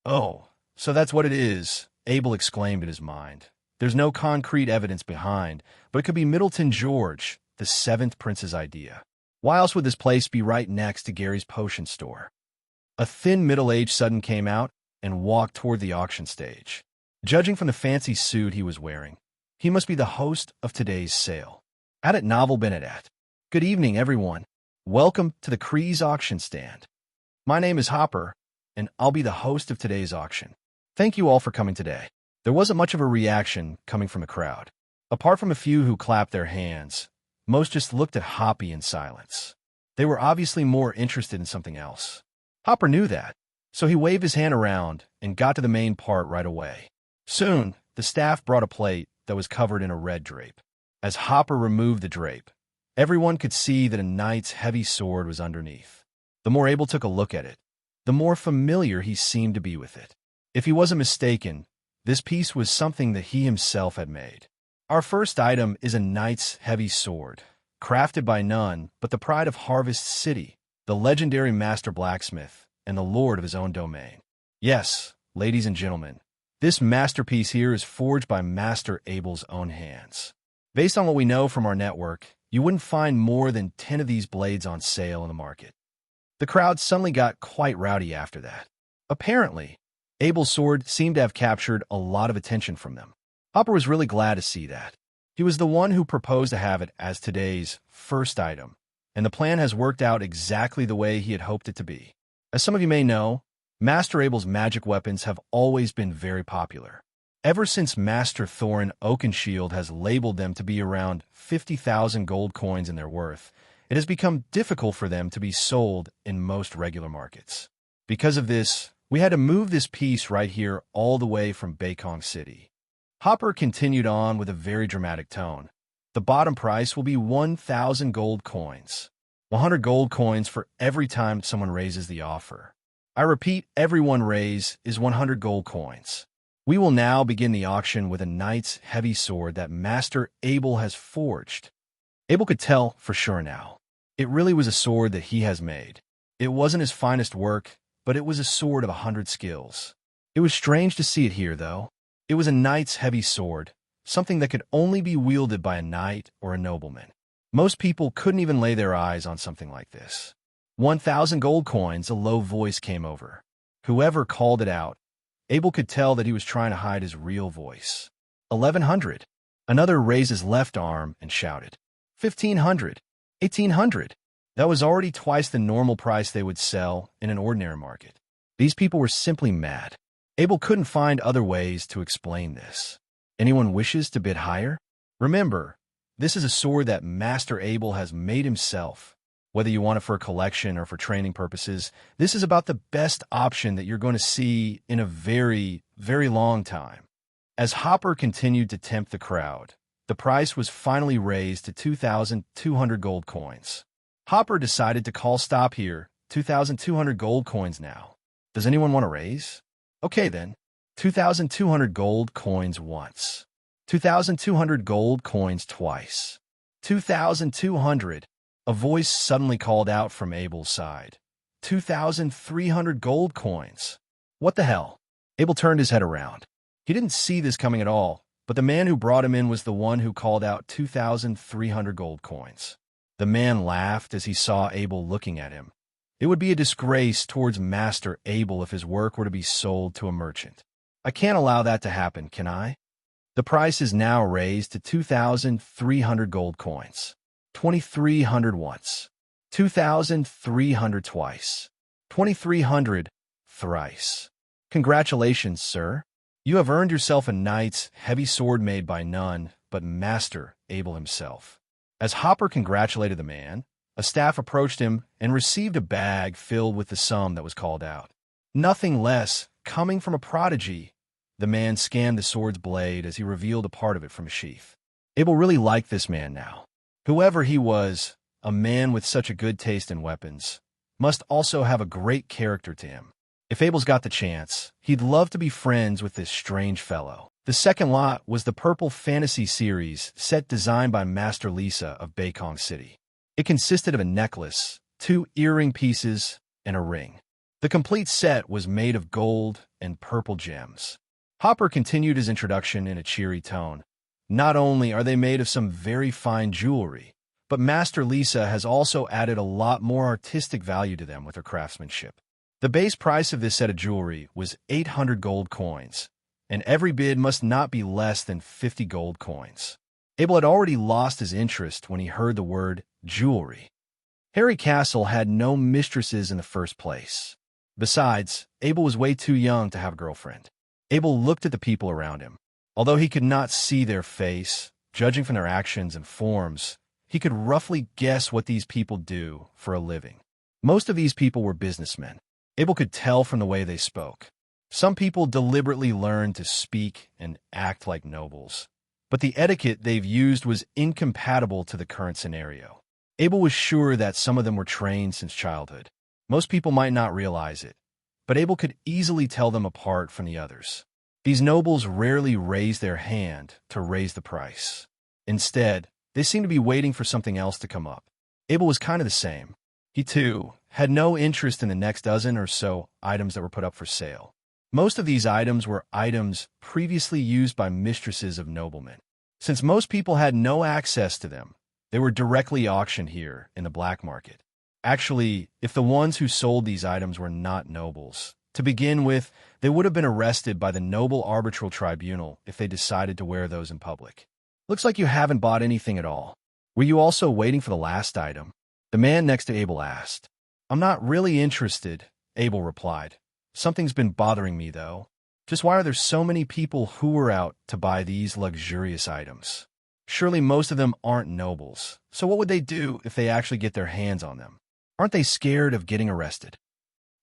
Oh, so that's what it is, Abel exclaimed in his mind. There's no concrete evidence behind, but it could be Middleton George, the 7th prince's idea. Why else would this place be right next to Gary's potion store? A thin middle-aged sudden came out and walked toward the auction stage. Judging from the fancy suit he was wearing, he must be the host of today's sale. Addit Novel Benedette. Good evening, everyone. Welcome to the Kree's auction stand. My name is Hopper, and I'll be the host of today's auction. Thank you all for coming today. There wasn't much of a reaction coming from the crowd. Apart from a few who clapped their hands, most just looked at Hoppy in silence. They were obviously more interested in something else. Hopper knew that, so he waved his hand around and got to the main part right away. Soon, the staff brought a plate that was covered in a red drape. As Hopper removed the drape, everyone could see that a knight's heavy sword was underneath. The more Abel took a look at it, the more familiar he seemed to be with it. If he wasn't mistaken, this piece was something that he himself had made. Our first item is a knight's heavy sword, crafted by none but the pride of Harvest City, the legendary master blacksmith and the lord of his own domain. Yes, ladies and gentlemen, this masterpiece here is forged by Master Abel's own hands. Based on what we know from our network, you wouldn't find more than 10 of these blades on sale in the market. The crowd suddenly got quite rowdy after that. Apparently, Abel's sword seemed to have captured a lot of attention from them. Hopper was really glad to see that. He was the one who proposed to have it as today's first item, and the plan has worked out exactly the way he had hoped it to be. As some of you may know, Master Abel's magic weapons have always been very popular. Ever since Master Thorin Oakenshield has labeled them to be around 50,000 gold coins in their worth, it has become difficult for them to be sold in most regular markets. Because of this, we had to move this piece right here all the way from Bakong City. Hopper continued on with a very dramatic tone. The bottom price will be 1,000 gold coins. 100 gold coins for every time someone raises the offer. I repeat, every one raise is 100 gold coins. We will now begin the auction with a knight's heavy sword that Master Abel has forged. Abel could tell for sure now. It really was a sword that he has made. It wasn't his finest work, but it was a sword of 100 skills. It was strange to see it here, though. It was a knight's heavy sword, something that could only be wielded by a knight or a nobleman. Most people couldn't even lay their eyes on something like this. 1,000 gold coins, a low voice came over. Whoever called it out, Abel could tell that he was trying to hide his real voice. 1,100. Another raised his left arm and shouted. 1,500. 1,800. That was already twice the normal price they would sell in an ordinary market. These people were simply mad. Abel couldn't find other ways to explain this. Anyone wishes to bid higher? Remember, this is a sword that Master Abel has made himself. Whether you want it for a collection or for training purposes, this is about the best option that you're going to see in a very, very long time. As Hopper continued to tempt the crowd, the price was finally raised to 2,200 gold coins. Hopper decided to call stop here. 2,200 gold coins now. Does anyone want to raise? Okay then. 2,200 gold coins once. 2,200 gold coins twice. 2,200. A voice suddenly called out from Abel's side. 2,300 gold coins. What the hell? Abel turned his head around. He didn't see this coming at all, but the man who brought him in was the one who called out 2,300 gold coins. The man laughed as he saw Abel looking at him. It would be a disgrace towards Master Abel if his work were to be sold to a merchant. I can't allow that to happen, can I? The price is now raised to 2,300 gold coins. 2,300 once. 2,300 twice. 2,300 thrice. Congratulations, sir. You have earned yourself a knight's heavy sword made by none but Master Abel himself. As Hopper congratulated the man, a staff approached him and received a bag filled with the sum that was called out. Nothing less, coming from a prodigy. The man scanned the sword's blade as he revealed a part of it from a sheath. Abel really liked this man now. Whoever he was, a man with such a good taste in weapons, must also have a great character to him. If Abel's got the chance, he'd love to be friends with this strange fellow. The second lot was the Purple Fantasy series set designed by Master Lisa of Beikong City. It consisted of a necklace, 2 earring pieces, and a ring. The complete set was made of gold and purple gems. Hopper continued his introduction in a cheery tone. Not only are they made of some very fine jewelry, but Master Lisa has also added a lot more artistic value to them with her craftsmanship. The base price of this set of jewelry was 800 gold coins, and every bid must not be less than 50 gold coins. Abel had already lost his interest when he heard the word jewelry. Harry Castle had no mistresses in the first place. Besides, Abel was way too young to have a girlfriend. Abel looked at the people around him. Although he could not see their face, judging from their actions and forms, he could roughly guess what these people do for a living. Most of these people were businessmen. Abel could tell from the way they spoke. Some people deliberately learned to speak and act like nobles, but the etiquette they've used was incompatible to the current scenario. Abel was sure that some of them were trained since childhood. Most people might not realize it, but Abel could easily tell them apart from the others. These nobles rarely raised their hand to raise the price. Instead, they seemed to be waiting for something else to come up. Abel was kind of the same. He, too, had no interest in the next dozen or so items that were put up for sale. Most of these items were items previously used by mistresses of noblemen. Since most people had no access to them, they were directly auctioned here in the black market. Actually, if the ones who sold these items were not nobles, to begin with, they would have been arrested by the Noble Arbitral Tribunal if they decided to wear those in public. Looks like you haven't bought anything at all. Were you also waiting for the last item? The man next to Abel asked. I'm not really interested, Abel replied. Something's been bothering me, though. Just why are there so many people who were out to buy these luxurious items? Surely most of them aren't nobles, so what would they do if they actually get their hands on them? Aren't they scared of getting arrested?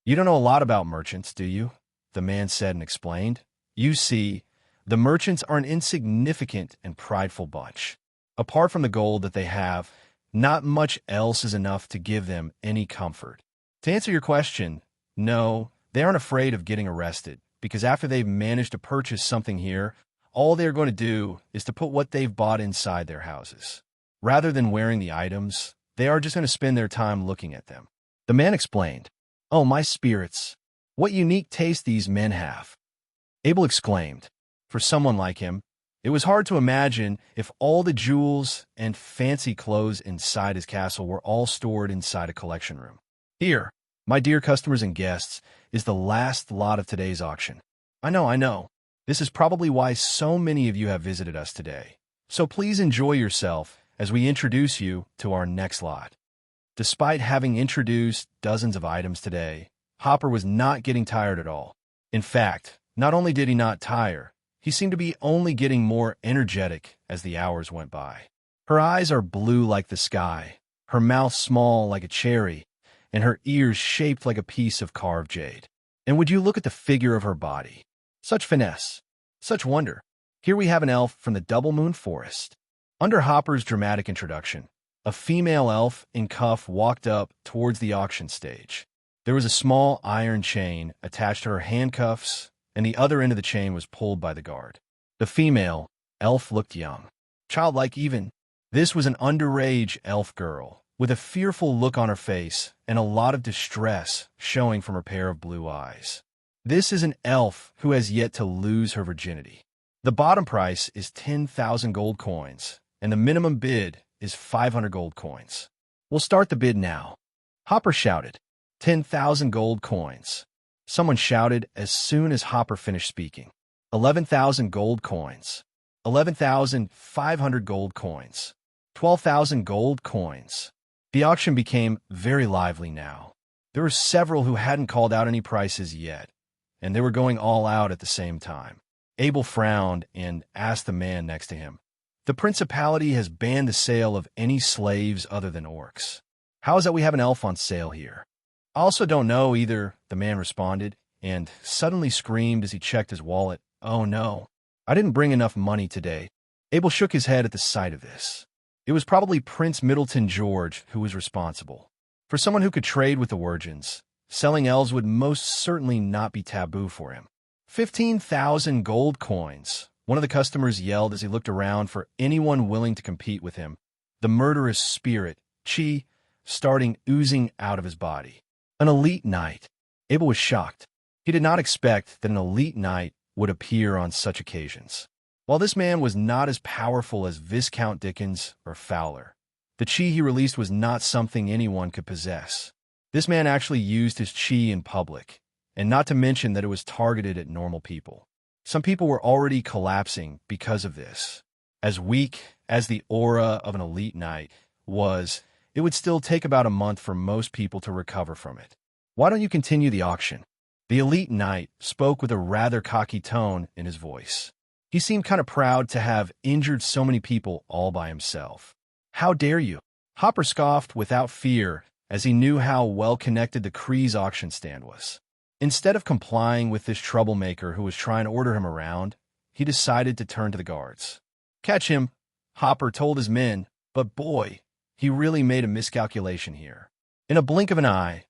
You don't know a lot about merchants, do you? The man said and explained. You see, the merchants are an insignificant and prideful bunch. Apart from the gold that they have, not much else is enough to give them any comfort. To answer your question, no, they aren't afraid of getting arrested, because after they've managed to purchase something here, all they're going to do is to put what they've bought inside their houses. Rather than wearing the items, they are just going to spend their time looking at them. The man explained. Oh, my spirits! What unique taste these men have! Abel exclaimed. For someone like him, it was hard to imagine if all the jewels and fancy clothes inside his castle were all stored inside a collection room. Here, my dear customers and guests, is the last lot of today's auction. I know. This is probably why so many of you have visited us today. So please enjoy yourself as we introduce you to our next lot. Despite having introduced dozens of items today, Hopper was not getting tired at all. In fact, not only did he not tire, he seemed to be only getting more energetic as the hours went by. Her eyes are blue like the sky, her mouth small like a cherry, and her ears shaped like a piece of carved jade. And would you look at the figure of her body? Such finesse, such wonder. Here we have an elf from the Double Moon Forest. Under Hopper's dramatic introduction, a female elf in cuff walked up towards the auction stage. There was a small iron chain attached to her handcuffs, and the other end of the chain was pulled by the guard. The female elf looked young, childlike even. This was an underage elf girl, with a fearful look on her face and a lot of distress showing from her pair of blue eyes. This is an elf who has yet to lose her virginity. The bottom price is 10,000 gold coins, and the minimum bid is 500 gold coins. We'll start the bid now. Hopper shouted, 10,000 gold coins. Someone shouted as soon as Hopper finished speaking. 11,000 gold coins. 11,500 gold coins. 12,000 gold coins. The auction became very lively now. There were several who hadn't called out any prices yet, and they were going all out at the same time. Abel frowned and asked the man next to him, "The principality has banned the sale of any slaves other than orcs. How is that we have an elf on sale here?" "I also don't know either," the man responded, and suddenly screamed as he checked his wallet, "Oh no, I didn't bring enough money today." Abel shook his head at the sight of this. It was probably Prince Middleton George who was responsible. For someone who could trade with the Wirgins, selling elves would most certainly not be taboo for him. 15,000 gold coins, one of the customers yelled as he looked around for anyone willing to compete with him, the murderous spirit, chi, starting oozing out of his body. An elite knight. Abel was shocked. He did not expect that an elite knight would appear on such occasions. While this man was not as powerful as Viscount Dickens or Fowler, the chi he released was not something anyone could possess. This man actually used his chi in public, and not to mention that it was targeted at normal people. Some people were already collapsing because of this. As weak as the aura of an elite knight was, it would still take about a month for most people to recover from it. "Why don't you continue the auction?" The elite knight spoke with a rather cocky tone in his voice. He seemed kind of proud to have injured so many people all by himself. "How dare you?" Hopper scoffed without fear, as he knew how well-connected the Kree's auction stand was. Instead of complying with this troublemaker who was trying to order him around, he decided to turn to the guards. "Catch him," Hopper told his men, but boy, he really made a miscalculation here. In a blink of an eye,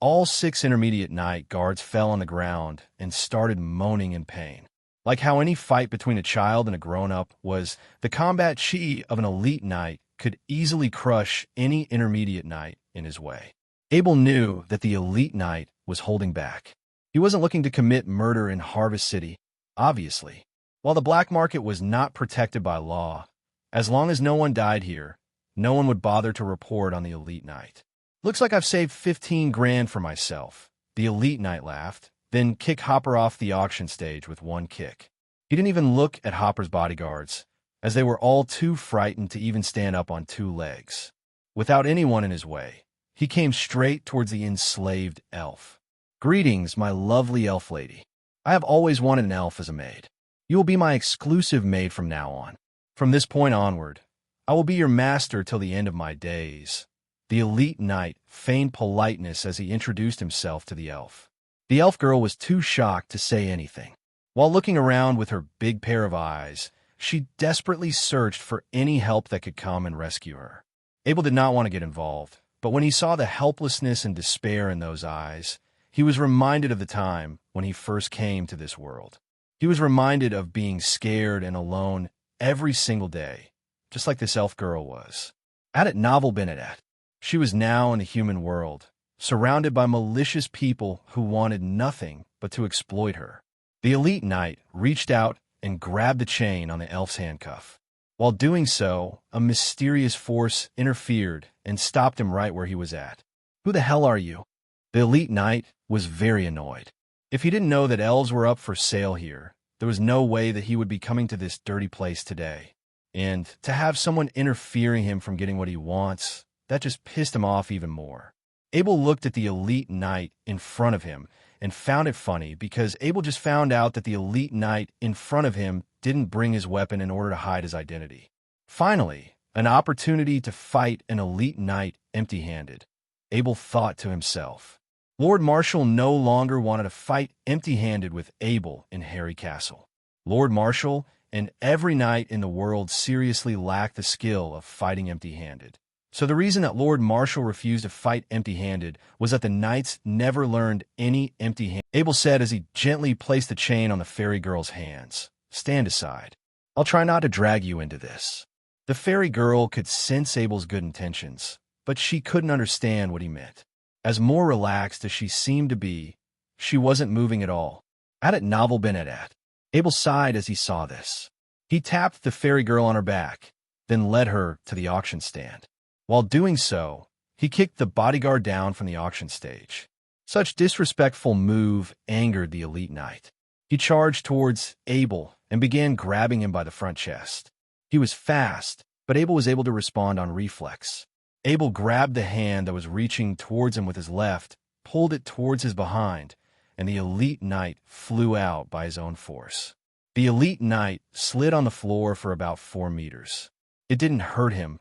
all 6 intermediate knight guards fell on the ground and started moaning in pain. Like how any fight between a child and a grown-up was, the combat chi of an elite knight could easily crush any intermediate knight in his way. Abel knew that the elite knight was holding back. He wasn't looking to commit murder in Harvest City, obviously. While the black market was not protected by law, as long as no one died here, no one would bother to report on the elite knight. "Looks like I've saved 15 grand for myself," the elite knight laughed, then kicked Hopper off the auction stage with one kick. He didn't even look at Hopper's bodyguards, as they were all too frightened to even stand up on 2 legs. Without anyone in his way, he came straight towards the enslaved elf. "Greetings, my lovely elf lady. I have always wanted an elf as a maid. You will be my exclusive maid from now on. From this point onward, I will be your master till the end of my days." The elite knight feigned politeness as he introduced himself to the elf. The elf girl was too shocked to say anything. While looking around with her big pair of eyes, she desperately searched for any help that could come and rescue her. Abel did not want to get involved, but when he saw the helplessness and despair in those eyes, he was reminded of the time when he first came to this world. He was reminded of being scared and alone every single day, just like this elf girl was. At it novel Benedette. She was now in the human world, surrounded by malicious people who wanted nothing but to exploit her. The elite knight reached out and grabbed the chain on the elf's handcuff. While doing so, a mysterious force interfered and stopped him right where he was at. "Who the hell are you?" The elite knight was very annoyed. If he didn't know that elves were up for sale here, there was no way that he would be coming to this dirty place today. And to have someone interfering him from getting what he wants, that just pissed him off even more. Abel looked at the elite knight in front of him and found it funny because Abel just found out that the elite knight in front of him didn't bring his weapon in order to hide his identity. Finally, an opportunity to fight an elite knight empty-handed. Abel thought to himself. Lord Marshall no longer wanted to fight empty-handed with Abel in Harry Castle. Lord Marshall and every knight in the world seriously lacked the skill of fighting empty-handed. So the reason that Lord Marshall refused to fight empty-handed was that the knights never learned any empty-handed. Abel said as he gently placed the chain on the fairy girl's hands, "Stand aside. I'll try not to drag you into this." The fairy girl could sense Abel's good intentions, but she couldn't understand what he meant. As more relaxed as she seemed to be, she wasn't moving at all. Had it novel been at? Abel sighed as he saw this. He tapped the fairy girl on her back, then led her to the auction stand. While doing so, he kicked the bodyguard down from the auction stage. Such disrespectful move angered the elite knight. He charged towards Abel and began grabbing him by the front chest. He was fast, but Abel was able to respond on reflex. Abel grabbed the hand that was reaching towards him with his left, pulled it towards his behind, and the elite knight flew out by his own force. The elite knight slid on the floor for about 4 meters. It didn't hurt him,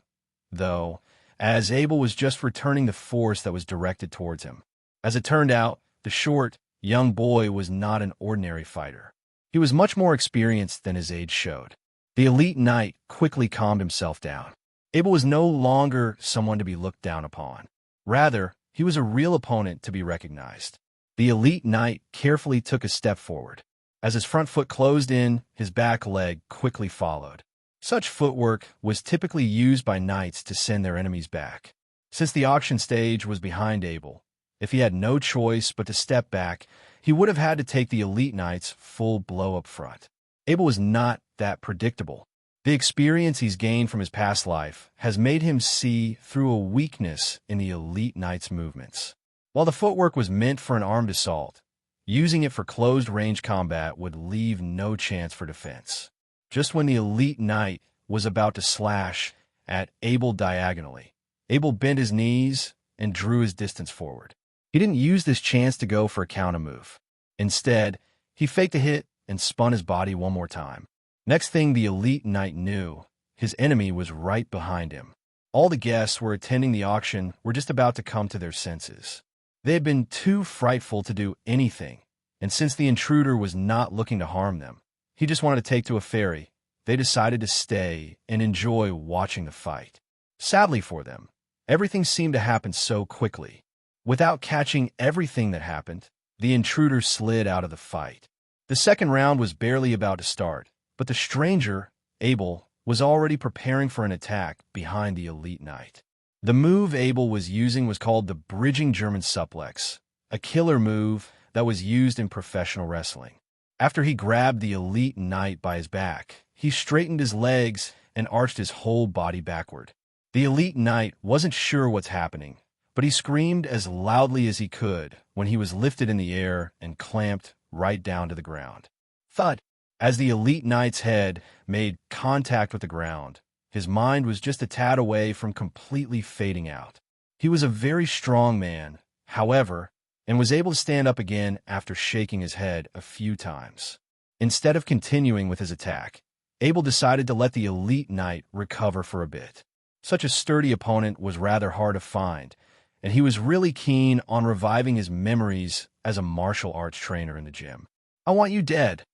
though, as Abel was just returning the force that was directed towards him. As it turned out, the short, young boy was not an ordinary fighter. He was much more experienced than his age showed. The elite knight quickly calmed himself down. Abel was no longer someone to be looked down upon. Rather, he was a real opponent to be recognized. The elite knight carefully took a step forward. As his front foot closed in, his back leg quickly followed. Such footwork was typically used by knights to send their enemies back. Since the auction stage was behind Abel, if he had no choice but to step back, he would have had to take the elite knight's full blow up front. Abel was not that predictable. The experience he's gained from his past life has made him see through a weakness in the elite knight's movements. While the footwork was meant for an armed assault, using it for closed-range combat would leave no chance for defense. Just when the elite knight was about to slash at Abel diagonally, Abel bent his knees and drew his distance forward. He didn't use this chance to go for a counter-move. Instead, he faked a hit and spun his body one more time. Next thing the elite knight knew, his enemy was right behind him. All the guests who were attending the auction were just about to come to their senses. They had been too frightful to do anything, and since the intruder was not looking to harm them, he just wanted to take to a ferry, they decided to stay and enjoy watching the fight. Sadly for them, everything seemed to happen so quickly. Without catching everything that happened, the intruder slid out of the fight. The second round was barely about to start, but the stranger, Abel, was already preparing for an attack behind the elite knight. The move Abel was using was called the bridging German suplex, a killer move that was used in professional wrestling. After he grabbed the elite knight by his back, he straightened his legs and arched his whole body backward. The elite knight wasn't sure what's happening, but he screamed as loudly as he could when he was lifted in the air and clamped right down to the ground. Thud! As the elite knight's head made contact with the ground, his mind was just a tad away from completely fading out. He was a very strong man, however, and was able to stand up again after shaking his head a few times. Instead of continuing with his attack, Abel decided to let the elite knight recover for a bit. Such a sturdy opponent was rather hard to find, and he was really keen on reviving his memories as a martial arts trainer in the gym. "I want you dead,"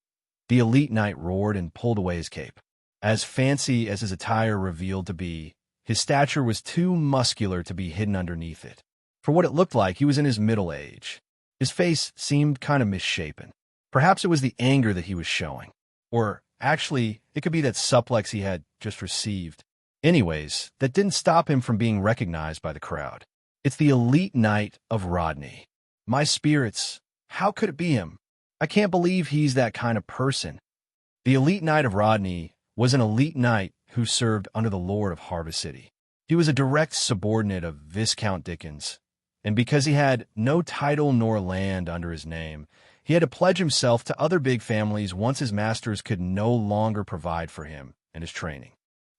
the elite knight roared and pulled away his cape. As fancy as his attire revealed to be, his stature was too muscular to be hidden underneath it. For what it looked like, he was in his middle age. His face seemed kind of misshapen. Perhaps it was the anger that he was showing. Or, actually, it could be that suplex he had just received. Anyways, that didn't stop him from being recognized by the crowd. It's the elite knight of Rodney. My spirits, how could it be him? I can't believe he's that kind of person. The elite knight of Rodney was an elite knight who served under the Lord of Harvest City. He was a direct subordinate of Viscount Dickens, and because he had no title nor land under his name, he had to pledge himself to other big families once his masters could no longer provide for him and his training.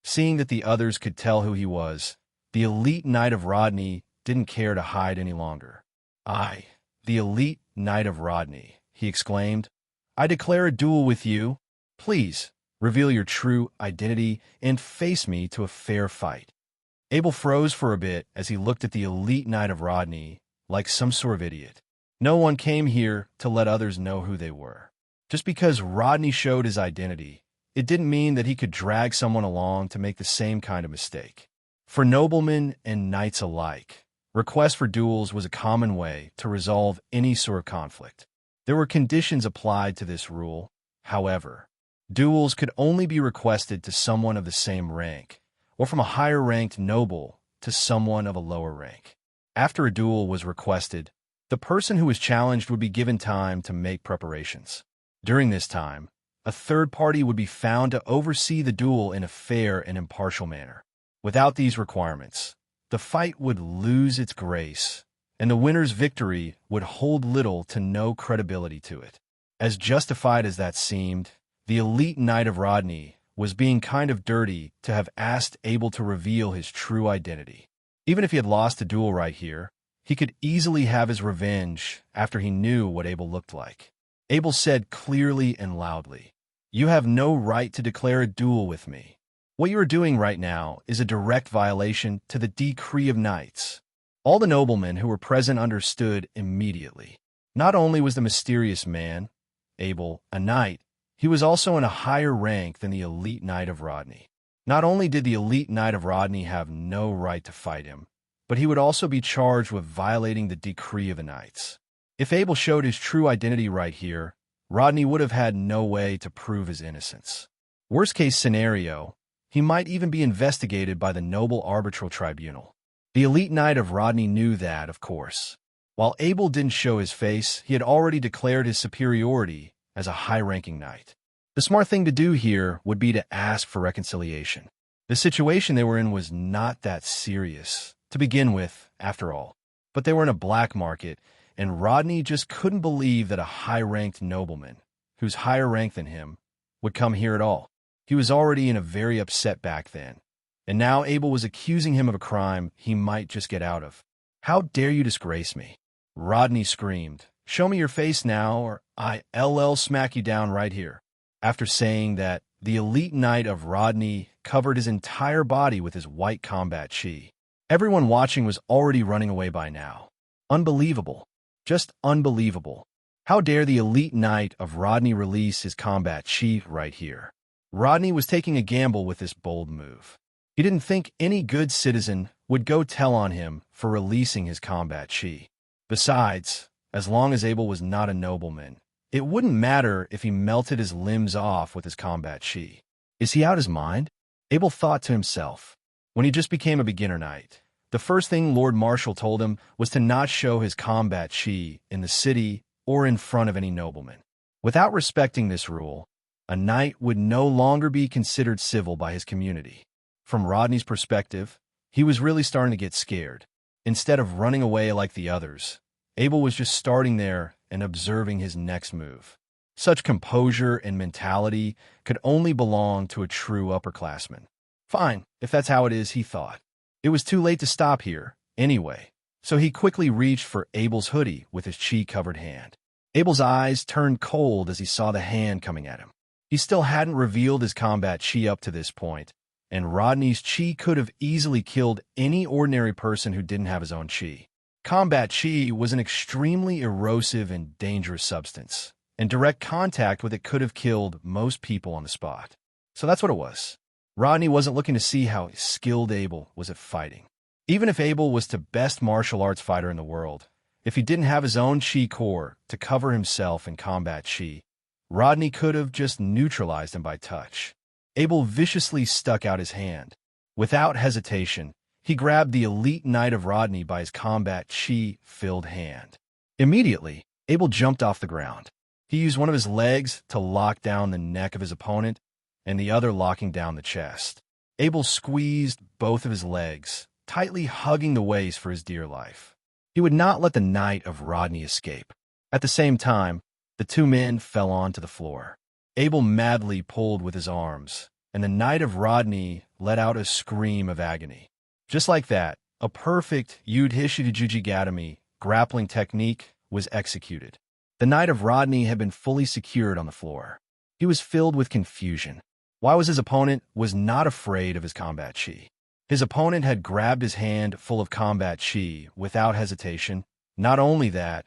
Seeing that the others could tell who he was, the elite knight of Rodney didn't care to hide any longer. "I, the elite knight of Rodney," he exclaimed. "I declare a duel with you. Please, reveal your true identity and face me to a fair fight." Abel froze for a bit as he looked at the elite knight of Rodney like some sort of idiot. No one came here to let others know who they were. Just because Rodney showed his identity, it didn't mean that he could drag someone along to make the same kind of mistake. For noblemen and knights alike, request for duels was a common way to resolve any sort of conflict. There were conditions applied to this rule, however. Duels could only be requested to someone of the same rank, or from a higher-ranked noble to someone of a lower rank. After a duel was requested, the person who was challenged would be given time to make preparations. During this time, a third party would be found to oversee the duel in a fair and impartial manner. Without these requirements, the fight would lose its grace, and the winner's victory would hold little to no credibility to it. As justified as that seemed, the elite knight of Rodney was being kind of dirty to have asked Abel to reveal his true identity. Even if he had lost the duel right here, he could easily have his revenge after he knew what Abel looked like. Abel said clearly and loudly, "You have no right to declare a duel with me. What you are doing right now is a direct violation to the decree of knights." All the noblemen who were present understood immediately. Not only was the mysterious man, Abel, a knight, he was also in a higher rank than the elite knight of Rodney. Not only did the elite knight of Rodney have no right to fight him, but he would also be charged with violating the decree of the knights. If Abel showed his true identity right here, Rodney would have had no way to prove his innocence. Worst-case scenario, he might even be investigated by the noble arbitral tribunal. The elite knight of Rodney knew that, of course. While Abel didn't show his face, he had already declared his superiority as a high-ranking knight. The smart thing to do here would be to ask for reconciliation. The situation they were in was not that serious, to begin with, after all. But they were in a black market, and Rodney just couldn't believe that a high-ranked nobleman, who's higher ranked than him, would come here at all. He was already in a very upset back then, and now Abel was accusing him of a crime he might just get out of. "How dare you disgrace me?" Rodney screamed. "Show me your face now, or I'll smack you down right here." After saying that, the elite knight of Rodney covered his entire body with his white combat chi. Everyone watching was already running away by now. Unbelievable. Just unbelievable. How dare the elite knight of Rodney release his combat chi right here? Rodney was taking a gamble with this bold move. He didn't think any good citizen would go tell on him for releasing his combat chi. Besides, as long as Abel was not a nobleman, it wouldn't matter if he melted his limbs off with his combat chi. Is he out his mind? Abel thought to himself. When he just became a beginner knight, the first thing Lord Marshal told him was to not show his combat chi in the city or in front of any nobleman. Without respecting this rule, a knight would no longer be considered civil by his community. From Rodney's perspective, he was really starting to get scared. Instead of running away like the others, Abel was just starting there and observing his next move. Such composure and mentality could only belong to a true upperclassman. Fine, if that's how it is, he thought. It was too late to stop here, anyway, so he quickly reached for Abel's hoodie with his chi-covered hand. Abel's eyes turned cold as he saw the hand coming at him. He still hadn't revealed his combat chi up to this point, and Rodney's chi could have easily killed any ordinary person who didn't have his own chi. Combat chi was an extremely erosive and dangerous substance, and direct contact with it could have killed most people on the spot. So that's what it was. Rodney wasn't looking to see how skilled Abel was at fighting. Even if Abel was the best martial arts fighter in the world, if he didn't have his own chi core to cover himself in combat chi, Rodney could have just neutralized him by touch. Abel viciously stuck out his hand. Without hesitation, he grabbed the elite knight of Rodney by his combat chi-filled hand. Immediately, Abel jumped off the ground. He used one of his legs to lock down the neck of his opponent, and the other locking down the chest. Abel squeezed both of his legs, tightly hugging the waist for his dear life. He would not let the knight of Rodney escape. At the same time, the two men fell onto the floor. Abel madly pulled with his arms, and the Knight of Rodney let out a scream of agony. Just like that, a perfect Yudhishidajujigatami grappling technique was executed. The Knight of Rodney had been fully secured on the floor. He was filled with confusion. Why was his opponent not afraid of his combat chi? His opponent had grabbed his hand full of combat chi without hesitation. Not only that,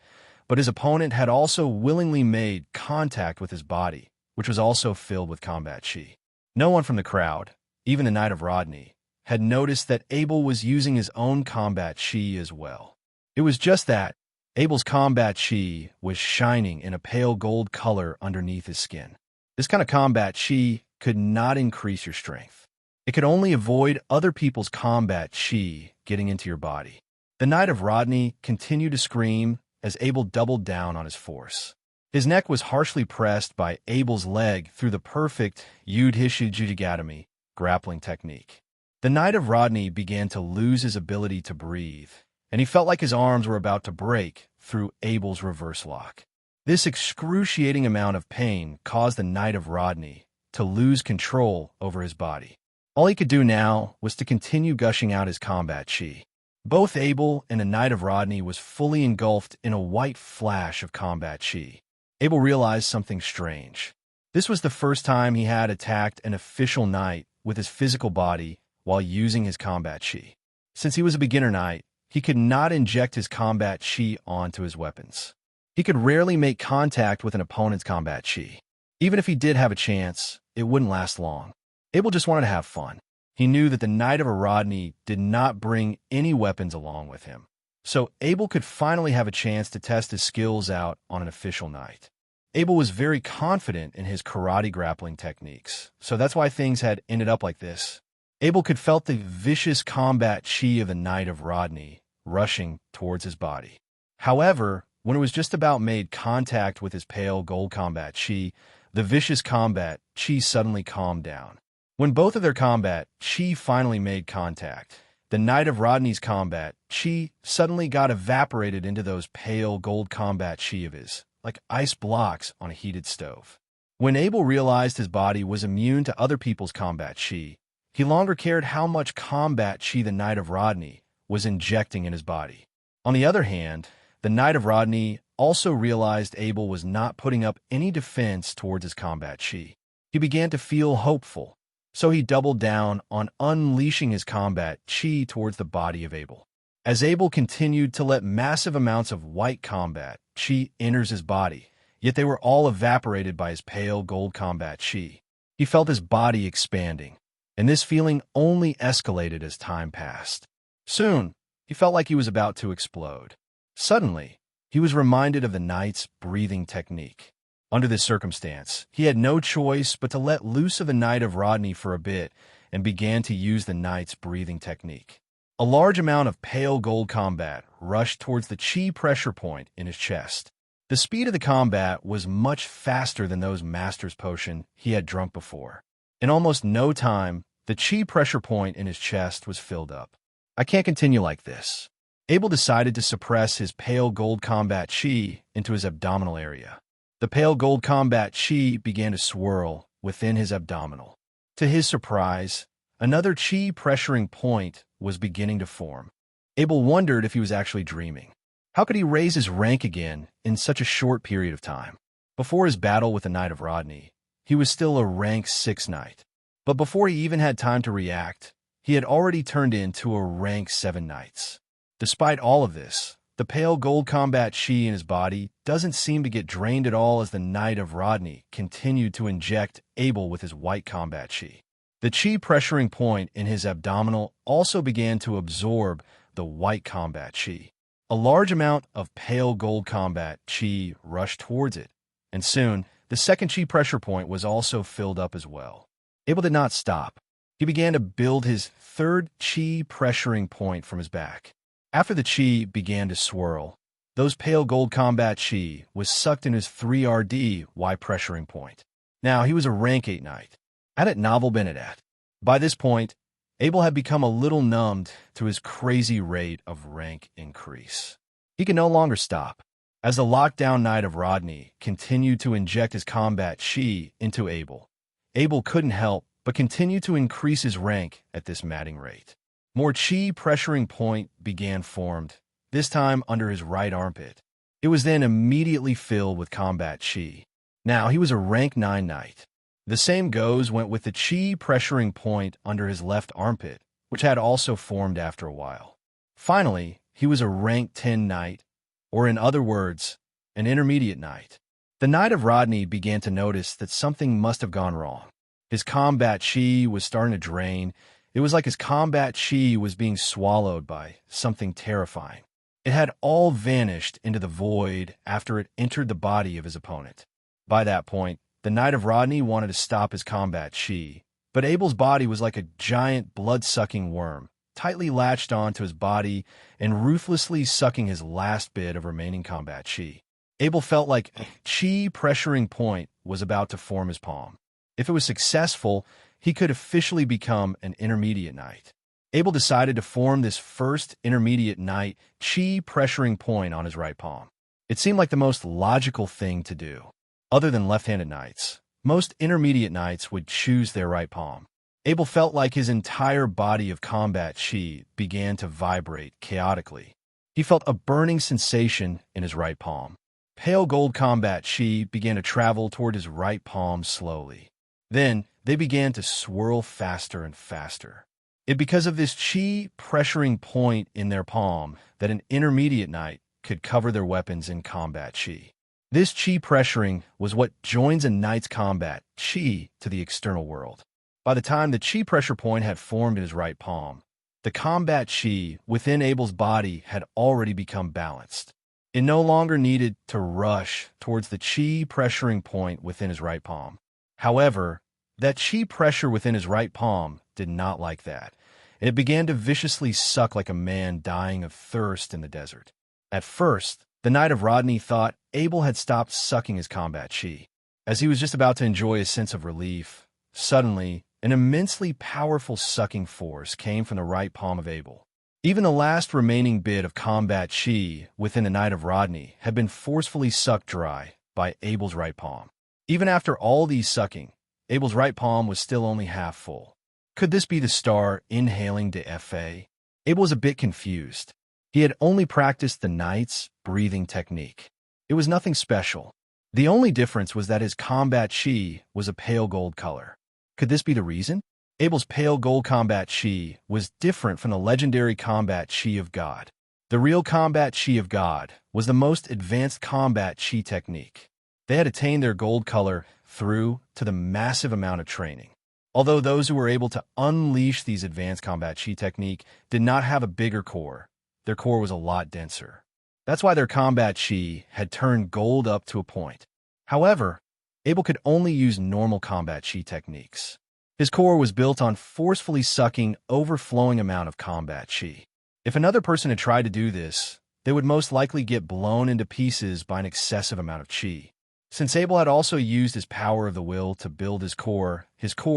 but his opponent had also willingly made contact with his body, which was also filled with combat chi. No one from the crowd, even the Knight of Rodney, had noticed that Abel was using his own combat chi as well. It was just that Abel's combat chi was shining in a pale gold color underneath his skin. This kind of combat chi could not increase your strength. It could only avoid other people's combat chi getting into your body. The Knight of Rodney continued to scream as Abel doubled down on his force. His neck was harshly pressed by Abel's leg through the perfect Yudhishidajujigatami grappling technique. The Knight of Rodney began to lose his ability to breathe, and he felt like his arms were about to break through Abel's reverse lock. This excruciating amount of pain caused the Knight of Rodney to lose control over his body. All he could do now was to continue gushing out his combat chi. Both Abel and the Knight of Rodney was fully engulfed in a white flash of combat chi. Abel realized something strange. This was the first time he had attacked an official knight with his physical body while using his combat chi. Since he was a beginner knight, he could not inject his combat chi onto his weapons. He could rarely make contact with an opponent's combat chi. Even if he did have a chance, it wouldn't last long. Abel just wanted to have fun. He knew that the Knight of Rodney did not bring any weapons along with him. So Abel could finally have a chance to test his skills out on an official knight. Abel was very confident in his karate grappling techniques, so that's why things had ended up like this. Abel could felt the vicious combat chi of the Knight of Rodney rushing towards his body. However, when it was just about made contact with his pale gold combat chi, the vicious combat chi suddenly calmed down. When both of their combat chi finally made contact, the Knight of Rodney's combat chi suddenly got evaporated into those pale gold combat chi of his, like ice blocks on a heated stove. When Abel realized his body was immune to other people's combat chi, he longer cared how much combat chi the Knight of Rodney was injecting in his body. On the other hand, the Knight of Rodney also realized Abel was not putting up any defense towards his combat chi. He began to feel hopeful, so he doubled down on unleashing his combat chi towards the body of Abel. As Abel continued to let massive amounts of white combat chi enters his body, yet they were all evaporated by his pale gold combat chi, he felt his body expanding, and this feeling only escalated as time passed. Soon, he felt like he was about to explode. Suddenly, he was reminded of the knight's breathing technique. Under this circumstance, he had no choice but to let loose of the Knight of Rodney for a bit and began to use the knight's breathing technique. A large amount of pale gold combat rushed towards the chi pressure point in his chest. The speed of the combat was much faster than those master's potion he had drunk before. In almost no time, the chi pressure point in his chest was filled up. I can't continue like this. Abel decided to suppress his pale gold combat chi into his abdominal area. The pale gold combat chi began to swirl within his abdominal. To his surprise, another chi pressuring point was beginning to form. Abel wondered if he was actually dreaming. How could he raise his rank again in such a short period of time? Before his battle with the Knight of Rodney, he was still a rank 6 knight. But before he even had time to react, he had already turned into a rank 7 knights. Despite all of this, the pale gold combat chi in his body doesn't seem to get drained at all as the Knight of Rodney continued to inject Abel with his white combat chi. The chi pressuring point in his abdominal also began to absorb the white combat chi. A large amount of pale gold combat chi rushed towards it, and soon the second chi pressure point was also filled up as well. Abel did not stop. He began to build his third chi pressuring point from his back. After the chi began to swirl, those pale gold combat chi was sucked in his 3RD Y pressuring point. Now he was a rank 8 knight. At it novel Benedat. By this point, Abel had become a little numbed to his crazy rate of rank increase. He could no longer stop. As the lockdown Knight of Rodney continued to inject his combat chi into Abel, Abel couldn't help but continued to increase his rank at this maddening rate. More chi pressuring point began formed, this time under his right armpit. It was then immediately filled with combat chi. Now he was a rank 9 knight. The same went with the chi pressuring point under his left armpit, which had also formed after a while. Finally, he was a rank 10 knight, or in other words, an intermediate knight. The Knight of Rodney began to notice that something must have gone wrong. His combat chi was starting to drain. It was like his combat chi was being swallowed by something terrifying. It had all vanished into the void after it entered the body of his opponent. By that point, the Knight of Rodney wanted to stop his combat chi, but Abel's body was like a giant blood-sucking worm, tightly latched onto his body and ruthlessly sucking his last bit of remaining combat chi. Abel felt like a chi pressuring point was about to form his palm. If it was successful, he could officially become an intermediate knight. Abel decided to form this first intermediate knight chi pressuring point on his right palm. It seemed like the most logical thing to do. Other than left-handed knights, most intermediate knights would choose their right palm. Abel felt like his entire body of combat chi began to vibrate chaotically. He felt a burning sensation in his right palm. Pale gold combat chi began to travel toward his right palm slowly. Then, they began to swirl faster and faster. It because of this chi pressuring point in their palm that an intermediate knight could cover their weapons in combat chi. This chi pressuring was what joins a knight's combat chi to the external world. By the time the chi pressure point had formed in his right palm, the combat chi within Abel's body had already become balanced. It no longer needed to rush towards the chi pressuring point within his right palm. However, that chi pressure within his right palm did not like that, and it began to viciously suck like a man dying of thirst in the desert. At first, the Knight of Rodney thought Abel had stopped sucking his combat chi. As he was just about to enjoy a sense of relief, suddenly, an immensely powerful sucking force came from the right palm of Abel. Even the last remaining bit of combat chi within the Knight of Rodney had been forcefully sucked dry by Abel's right palm. Even after all these sucking, Abel's right palm was still only half full. Could this be the star inhaling de Fa? Abel was a bit confused. He had only practiced the knight's breathing technique. It was nothing special. The only difference was that his combat chi was a pale gold color. Could this be the reason? Abel's pale gold combat chi was different from the legendary combat chi of God. The real combat chi of God was the most advanced combat chi technique. They had attained their gold color through to the massive amount of training. Although those who were able to unleash these advanced combat chi technique did not have a bigger core, their core was a lot denser. That's why their combat chi had turned gold up to a point. However, Abel could only use normal combat chi techniques. His core was built on forcefully sucking overflowing amount of combat chi. If another person had tried to do this, they would most likely get blown into pieces by an excessive amount of chi. Since Abel had also used his power of the will to build his core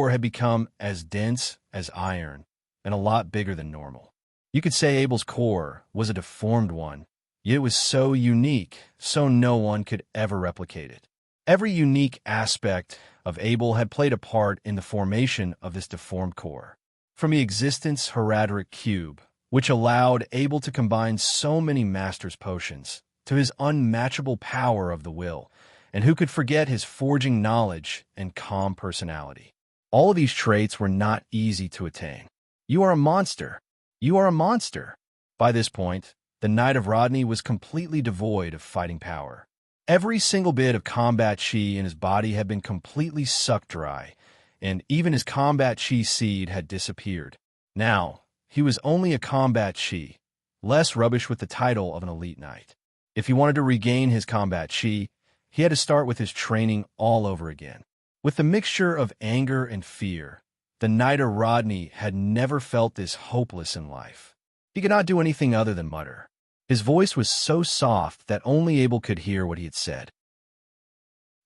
had become as dense as iron and a lot bigger than normal. You could say Abel's core was a deformed one, yet it was so unique, so no one could ever replicate it. Every unique aspect of Abel had played a part in the formation of this deformed core. From the existence Horadric Cube, which allowed Abel to combine so many master's potions, to his unmatchable power of the will, and who could forget his forging knowledge and calm personality. All of these traits were not easy to attain. You are a monster. You are a monster. By this point, the Knight of Rodney was completely devoid of fighting power. Every single bit of combat chi in his body had been completely sucked dry, and even his combat chi seed had disappeared. Now, he was only a combat chi, less rubbish with the title of an elite knight. If he wanted to regain his combat chi, he had to start with his training all over again. With the mixture of anger and fear, the Knight of Rodney had never felt this hopeless in life. He could not do anything other than mutter. His voice was so soft that only Abel could hear what he had said.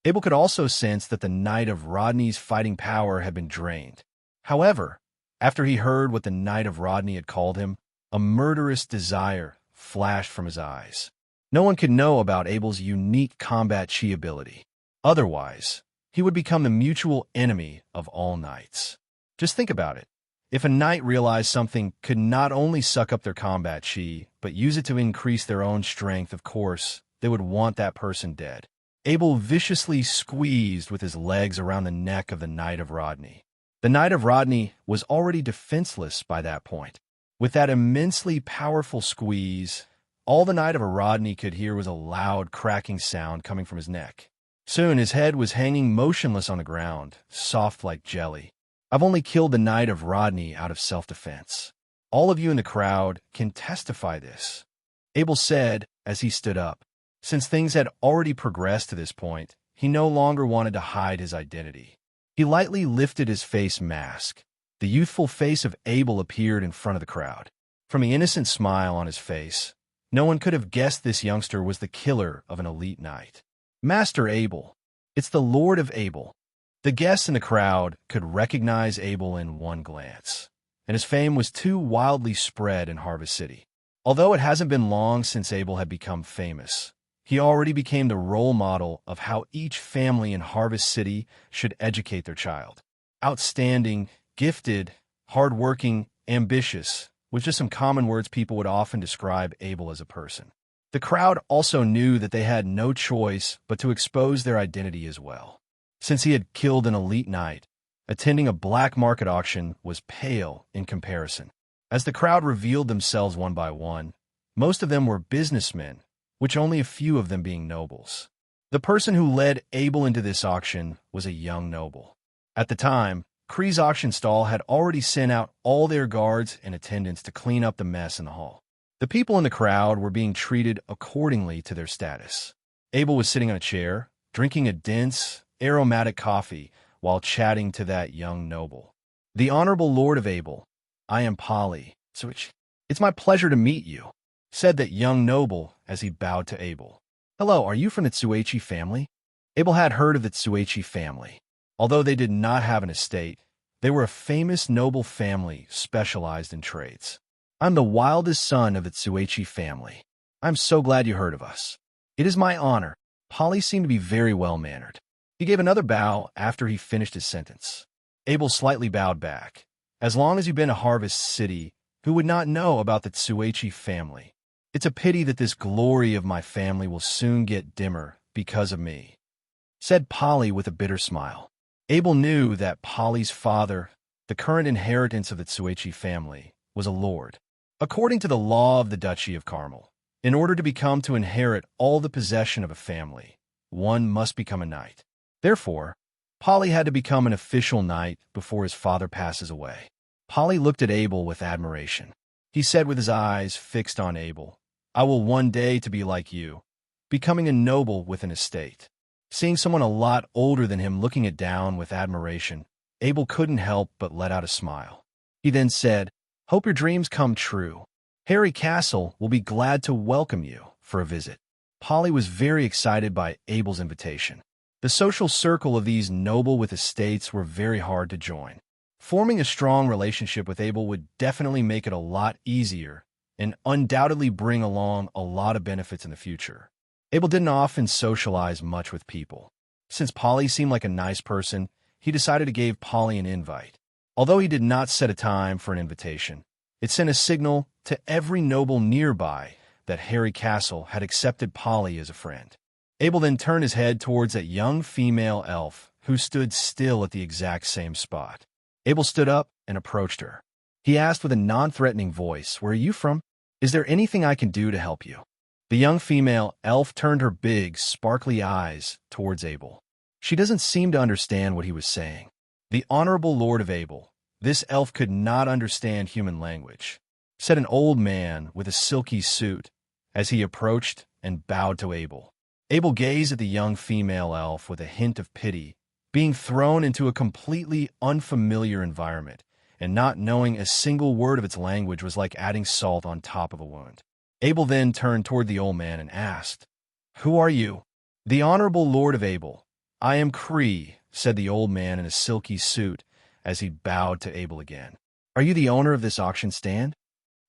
Abel could also sense that the Knight of Rodney's fighting power had been drained. However, after he heard what the Knight of Rodney had called him, a murderous desire flashed from his eyes. No one could know about Abel's unique combat chi ability. Otherwise, he would become the mutual enemy of all knights. Just think about it. If a knight realized something could not only suck up their combat chi, but use it to increase their own strength, of course, they would want that person dead. Abel viciously squeezed with his legs around the neck of the Knight of Rodney. The Knight of Rodney was already defenseless by that point. With that immensely powerful squeeze, all the Knight of Rodney could hear was a loud cracking sound coming from his neck. Soon his head was hanging motionless on the ground, soft like jelly. I've only killed the Knight of Rodney out of self-defense. All of you in the crowd can testify this, Abel said as he stood up. Since things had already progressed to this point, he no longer wanted to hide his identity. He lightly lifted his face mask. The youthful face of Abel appeared in front of the crowd. From the innocent smile on his face, no one could have guessed this youngster was the killer of an elite knight. Master Abel. It's the Lord of Abel. The guests in the crowd could recognize Abel in one glance, and his fame was too wildly spread in Harvest City. Although it hasn't been long since Abel had become famous, he already became the role model of how each family in Harvest City should educate their child. Outstanding, gifted, hardworking, ambitious, was just some common words people would often describe Abel as a person. The crowd also knew that they had no choice but to expose their identity as well. Since he had killed an elite knight, attending a black market auction was pale in comparison. As the crowd revealed themselves one by one, most of them were businessmen, which only a few of them being nobles. The person who led Abel into this auction was a young noble. At the time, Cree's auction stall had already sent out all their guards and attendants to clean up the mess in the hall. The people in the crowd were being treated accordingly to their status. Abel was sitting on a chair, drinking a dense, aromatic coffee while chatting to that young noble. The Honorable Lord of Abel, I am Polly. It's my pleasure to meet you, said that young noble as he bowed to Abel. Hello, are you from the Tsuechi family? Abel had heard of the Tsuechi family. Although they did not have an estate, they were a famous noble family specialized in trades. I'm the wildest son of the Tsuechi family. I'm so glad you heard of us. It is my honor. Polly seemed to be very well-mannered. He gave another bow after he finished his sentence. Abel slightly bowed back. As long as you've been to Harvest City, who would not know about the Tsuechi family? It's a pity that this glory of my family will soon get dimmer because of me, said Polly with a bitter smile. Abel knew that Polly's father, the current inheritance of the Tsuechi family, was a lord. According to the law of the Duchy of Carmel, in order to inherit all the possession of a family, one must become a knight. Therefore, Polly had to become an official knight before his father passes away. Polly looked at Abel with admiration. He said with his eyes fixed on Abel, I will one day to be like you, becoming a noble with an estate. Seeing someone a lot older than him looking it down with admiration, Abel couldn't help but let out a smile. He then said, Hope your dreams come true. Harry Castle will be glad to welcome you for a visit. Polly was very excited by Abel's invitation. The social circle of these noble with estates were very hard to join. Forming a strong relationship with Abel would definitely make it a lot easier and undoubtedly bring along a lot of benefits in the future. Abel didn't often socialize much with people. Since Polly seemed like a nice person, he decided to give Polly an invite. Although he did not set a time for an invitation, it sent a signal to every noble nearby that Harry Castle had accepted Polly as a friend. Abel then turned his head towards that young female elf who stood still at the exact same spot. Abel stood up and approached her. He asked with a non-threatening voice, Where are you from? Is there anything I can do to help you? The young female elf turned her big, sparkly eyes towards Abel. She doesn't seem to understand what he was saying. The Honorable Lord of Abel, this elf could not understand human language, said an old man with a silky suit as he approached and bowed to Abel. Abel gazed at the young female elf with a hint of pity, being thrown into a completely unfamiliar environment, and not knowing a single word of its language was like adding salt on top of a wound. Abel then turned toward the old man and asked, Who are you? The Honorable Lord of Abel. I am Cree, said the old man in a silky suit as he bowed to Abel again. Are you the owner of this auction stand?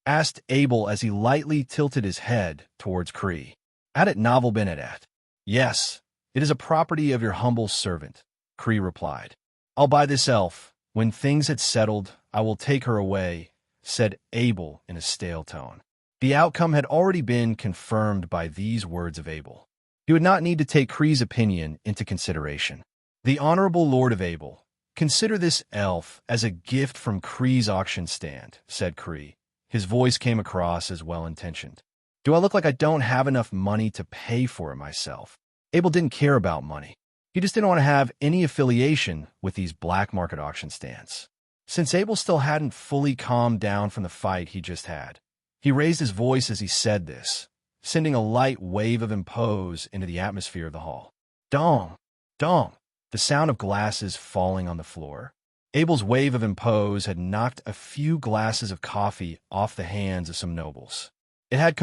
Asked Abel as he lightly tilted his head towards Cree. Addit Novel Benedat. Yes, it is a property of your humble servant, Cree replied. I'll buy this elf, When things had settled, I will take her away, said Abel in a stale tone. The outcome had already been confirmed by these words of Abel. He would not need to take Kree's opinion into consideration. The Honorable Lord of Abel, consider this elf as a gift from Kree's auction stand, said Kree. His voice came across as well-intentioned. Do I look like I don't have enough money to pay for it myself? Abel didn't care about money. He just didn't want to have any affiliation with these black market auction stands. Since Abel still hadn't fully calmed down from the fight he just had, he raised his voice as he said this, sending a light wave of impose into the atmosphere of the hall. Dong! Dong! The sound of glasses falling on the floor. Abel's wave of impose had knocked a few glasses of coffee off the hands of some nobles. It had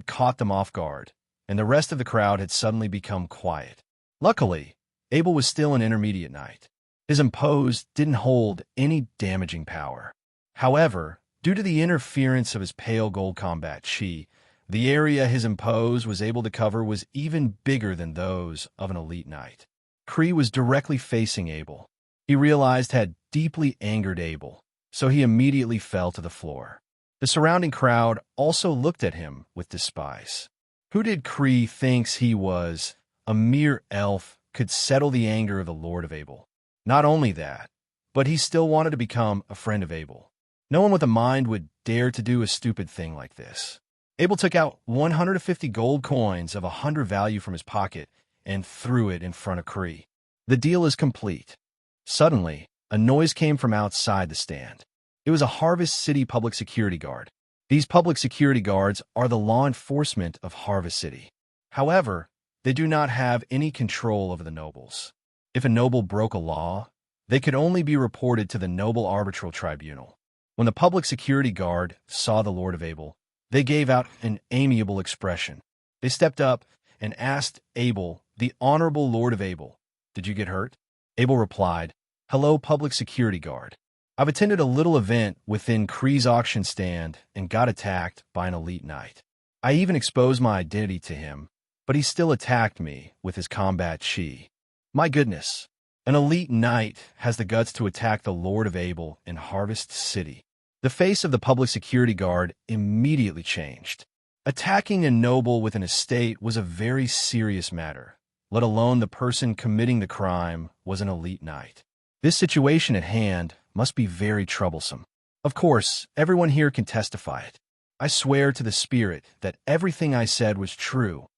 caught them off guard, and the rest of the crowd had suddenly become quiet. Luckily, Abel was still an intermediate knight. His impose didn't hold any damaging power. However, due to the interference of his pale gold combat chi, the area his impose was able to cover was even bigger than those of an elite knight. Kree was directly facing Abel. He realized had deeply angered Abel, so he immediately fell to the floor. The surrounding crowd also looked at him with despise. Who did Kree thinks he was? A mere elf could settle the anger of the Lord of Abel. Not only that, but he still wanted to become a friend of Abel. No one with a mind would dare to do a stupid thing like this. Abel took out 150 gold coins of 100 value from his pocket and threw it in front of Kree. The deal is complete. Suddenly, a noise came from outside the stand. It was a Harvest City public security guard. These public security guards are the law enforcement of Harvest City. However, they do not have any control over the nobles. If a noble broke a law, they could only be reported to the Noble Arbitral Tribunal. When the public security guard saw the Lord of Abel, they gave out an amiable expression. They stepped up and asked Abel, the Honorable Lord of Abel, "Did you get hurt?" Abel replied, "Hello, public security guard. I've attended a little event within Kree's auction stand and got attacked by an elite knight. I even exposed my identity to him, but he still attacked me with his combat chi. My goodness, an elite knight has the guts to attack the Lord of Abel in Harvest City." The face of the public security guard immediately changed. Attacking a noble with an estate was a very serious matter, let alone the person committing the crime was an elite knight. This situation at hand must be very troublesome. Of course, everyone here can testify it. I swear to the spirit that everything I said was true,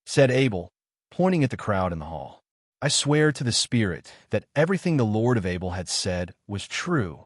said Abel, pointing at the crowd in the hall. I swear to the spirit that everything the Lord of Abel had said was true.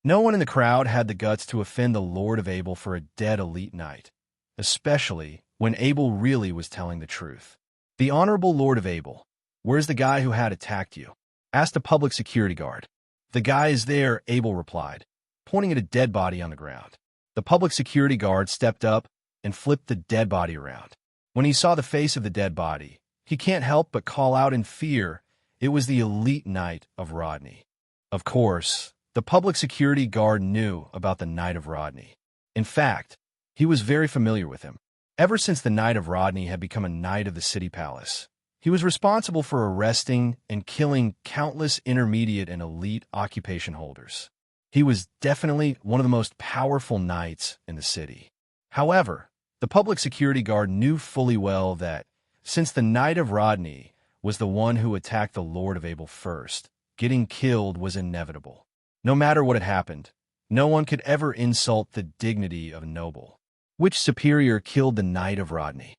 No one in the crowd had the guts to offend the Lord of Abel for a dead elite knight, especially when Abel really was telling the truth. The Honorable Lord of Abel, where's the guy who had attacked you? Asked a public security guard. The guy is there, Abel replied, pointing at a dead body on the ground. The public security guard stepped up and flipped the dead body around. When he saw the face of the dead body, he can't help but call out in fear. It was the elite knight of Rodney. Of course, the public security guard knew about the Knight of Rodney. In fact, he was very familiar with him. Ever since the Knight of Rodney had become a knight of the city palace, he was responsible for arresting and killing countless intermediate and elite occupation holders. He was definitely one of the most powerful knights in the city. However, the public security guard knew fully well that, since the Knight of Rodney was the one who attacked the Lord of Abel first, getting killed was inevitable. No matter what had happened, no one could ever insult the dignity of a noble. Which superior killed the Knight of Rodney?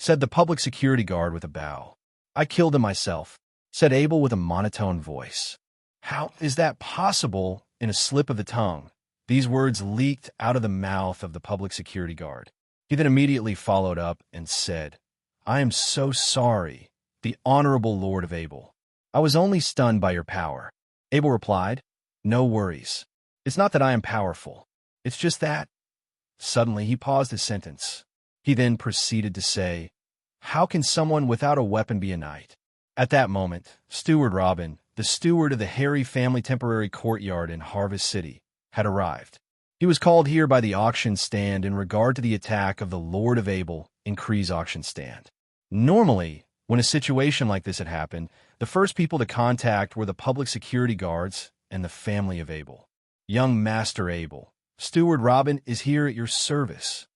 Said the public security guard with a bow. I killed him myself, said Abel with a monotone voice. How is that possible? In a slip of the tongue, these words leaked out of the mouth of the public security guard. He then immediately followed up and said, I am so sorry, the Honorable Lord of Abel. I was only stunned by your power. Abel replied, No worries. It's not that I am powerful. It's just that. Suddenly he paused his sentence. He then proceeded to say, How can someone without a weapon be a knight? At that moment, Steward Robin, the steward of the Harry family temporary courtyard in Harvest City, had arrived. He was called here by the auction stand in regard to the attack of the Lord of Abel in Kree's auction stand. Normally, when a situation like this had happened, the first people to contact were the public security guards and the family of Abel. "Young Master Abel, Steward Robin is here at your service,"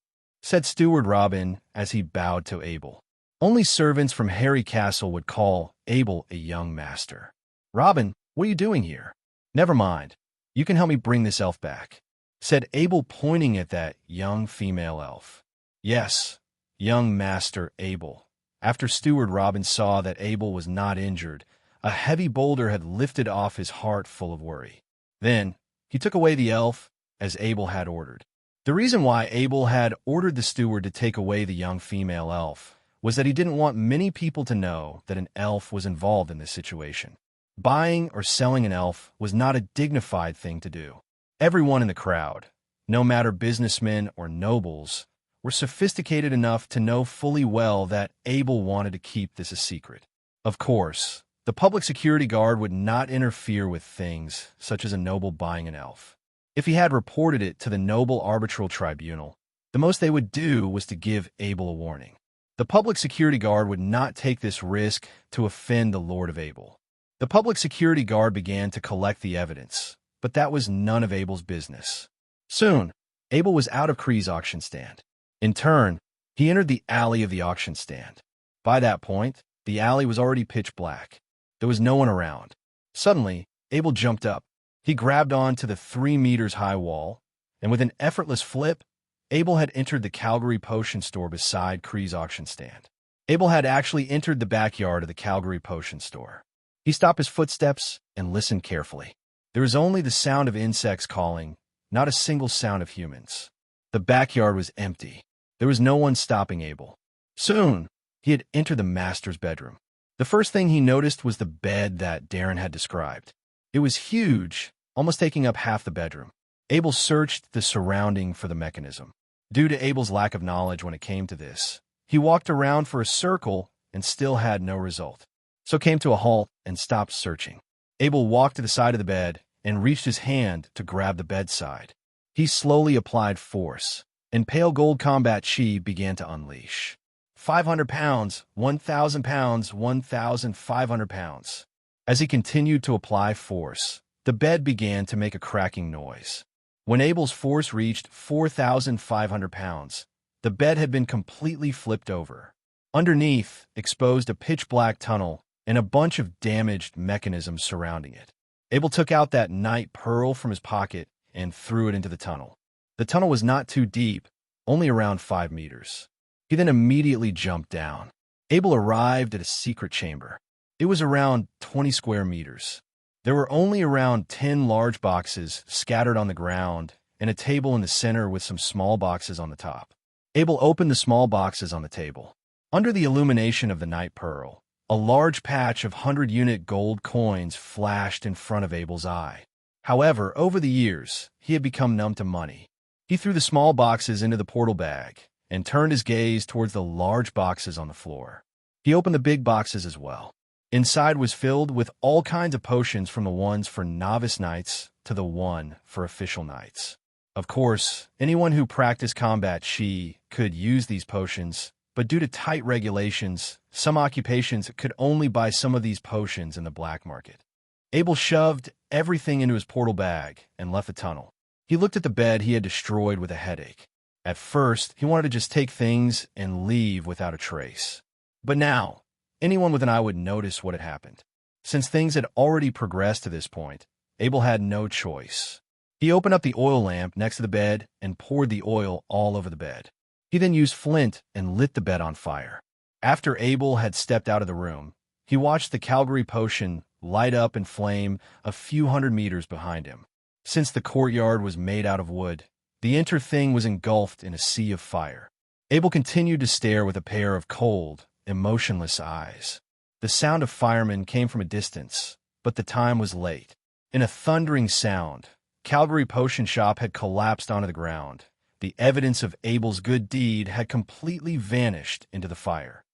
said Steward Robin as he bowed to Abel. Only servants from Harry Castle would call Abel a young master. "Robin, what are you doing here?" "Never mind. You can help me bring this elf back," said Abel, pointing at that young female elf. "Yes, young Master Abel." After Steward Robin saw that Abel was not injured, a heavy boulder had lifted off his heart full of worry. Then he took away the elf as Abel had ordered. The reason why Abel had ordered the steward to take away the young female elf was that he didn't want many people to know that an elf was involved in this situation. Buying or selling an elf was not a dignified thing to do. Everyone in the crowd, no matter businessmen or nobles, were sophisticated enough to know fully well that Abel wanted to keep this a secret. Of course, the public security guard would not interfere with things such as a noble buying an elf. If he had reported it to the noble arbitral tribunal, the most they would do was to give Abel a warning. The public security guard would not take this risk to offend the Lord of Abel. The public security guard began to collect the evidence, but that was none of Abel's business. Soon, Abel was out of Kree's auction stand. In turn, he entered the alley of the auction stand. By that point, the alley was already pitch black. There was no one around. Suddenly, Abel jumped up. He grabbed on to the 3 meters high wall, and with an effortless flip, Abel had entered the Calgary Potion store beside Kree's auction stand. Abel had actually entered the backyard of the Calgary Potion store. He stopped his footsteps and listened carefully. There was only the sound of insects calling, not a single sound of humans. The backyard was empty. There was no one stopping Abel. Soon, he had entered the master's bedroom. The first thing he noticed was the bed that Darren had described. It was huge, almost taking up half the bedroom. Abel searched the surrounding for the mechanism. Due to Abel's lack of knowledge when it came to this, he walked around for a circle and still had no result. So came to a halt and stopped searching. Abel walked to the side of the bed and reached his hand to grab the bedside. He slowly applied force, and pale gold combat chi began to unleash. 500 pounds, 1,000 pounds, 1,500 pounds. As he continued to apply force, the bed began to make a cracking noise. When Abel's force reached 4,500 pounds, the bed had been completely flipped over. Underneath, exposed a pitch-black tunnel and a bunch of damaged mechanisms surrounding it. Abel took out that night pearl from his pocket and threw it into the tunnel. The tunnel was not too deep, only around 5 meters. He then immediately jumped down. Abel arrived at a secret chamber. It was around 20 square meters. There were only around 10 large boxes scattered on the ground and a table in the center with some small boxes on the top. Abel opened the small boxes on the table. Under the illumination of the night pearl, a large patch of 100-unit gold coins flashed in front of Abel's eye. However, over the years, he had become numb to money. He threw the small boxes into the portal bag and turned his gaze towards the large boxes on the floor. He opened the big boxes as well. Inside was filled with all kinds of potions, from the ones for novice knights to the one for official knights. Of course, anyone who practiced combat chi could use these potions, but due to tight regulations, some occupations could only buy some of these potions in the black market. Abel shoved everything into his portal bag and left the tunnel. He looked at the bed he had destroyed with a headache. At first, he wanted to just take things and leave without a trace. But now, anyone with an eye would notice what had happened. Since things had already progressed to this point, Abel had no choice. He opened up the oil lamp next to the bed and poured the oil all over the bed. He then used flint and lit the bed on fire. After Abel had stepped out of the room, he watched the Calgary Potion light up and flame a few hundred meters behind him. Since the courtyard was made out of wood, the entire thing was engulfed in a sea of fire. Abel continued to stare with a pair of cold, emotionless eyes. The sound of firemen came from a distance, but the time was late. In a thundering sound, Calgary Potion Shop had collapsed onto the ground. The evidence of Abel's good deed had completely vanished into the fire.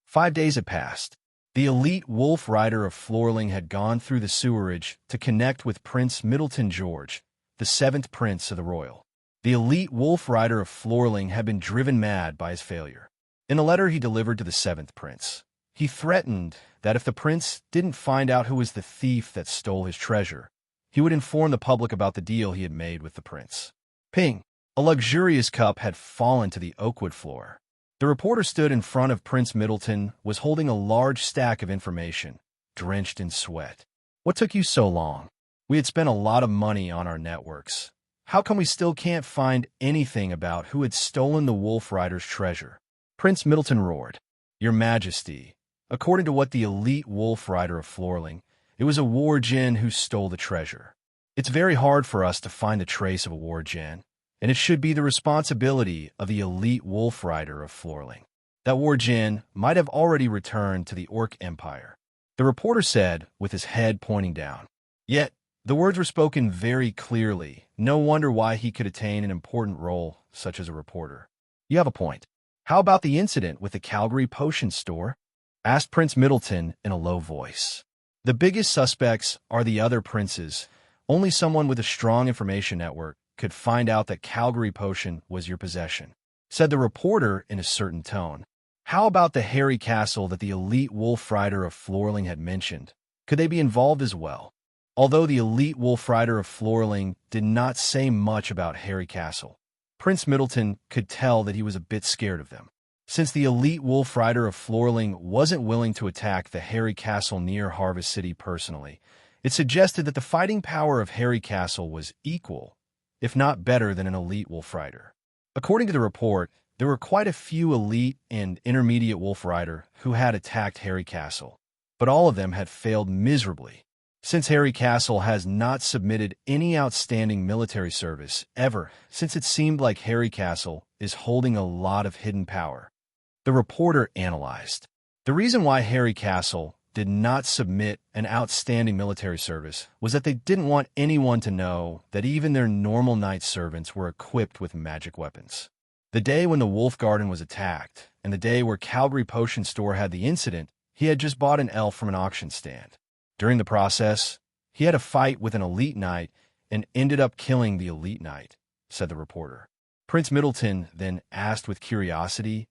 5 days had passed. The elite wolf rider of Florling had gone through the sewerage to connect with Prince Middleton George, the 7th Prince of the Royal. The elite wolf rider of Florling had been driven mad by his failure. In a letter he delivered to the 7th Prince, he threatened that if the prince didn't find out who was the thief that stole his treasure, He would inform the public about the deal he had made with the prince. Ping! A luxurious cup had fallen to the oakwood floor. The reporter stood in front of Prince Middleton, was holding a large stack of information, drenched in sweat. What took you so long? We had spent a lot of money on our networks. How come we still can't find anything about who had stolen the Wolf Rider's treasure? Prince Middleton roared. Your Majesty, according to what the elite Wolf Rider of Florling, it was a war djinn who stole the treasure. It's very hard for us to find the trace of a war djinn, and it should be the responsibility of the elite Wolf Rider of Florling. That war djinn might have already returned to the Orc Empire, the reporter said with his head pointing down. Yet, the words were spoken very clearly. No wonder why he could attain an important role, such as a reporter. You have a point. How about the incident with the Calgary Potion Store? Asked Prince Middleton in a low voice. The biggest suspects are the other princes. Only someone with a strong information network could find out that Calgary Potion was your possession, said the reporter in a certain tone. How about the hairy castle that the elite Wolf Rider of Florling had mentioned? Could they be involved as well? Although the elite Wolf Rider of Florling did not say much about Hairy Castle, Prince Middleton could tell that he was a bit scared of them. Since the elite Wolf Rider of Florling wasn't willing to attack the Hairy Castle near Harvest City personally, it suggested that the fighting power of Hairy Castle was equal, if not better than an elite Wolf Rider. According to the report, there were quite a few elite and intermediate Wolf Rider who had attacked Hairy Castle, but all of them had failed miserably. Since Hairy Castle has not submitted any outstanding military service ever, since it seemed like Hairy Castle is holding a lot of hidden power. The reporter analyzed. The reason why Hairy Castle did not submit an outstanding military service was that they didn't want anyone to know that even their normal knight servants were equipped with magic weapons. The day when the Wolf Garden was attacked, and the day where Calgary Potion Store had the incident, he had just bought an elf from an auction stand. During the process, he had a fight with an elite knight and ended up killing the elite knight, said the reporter. Prince Middleton then asked with curiosity,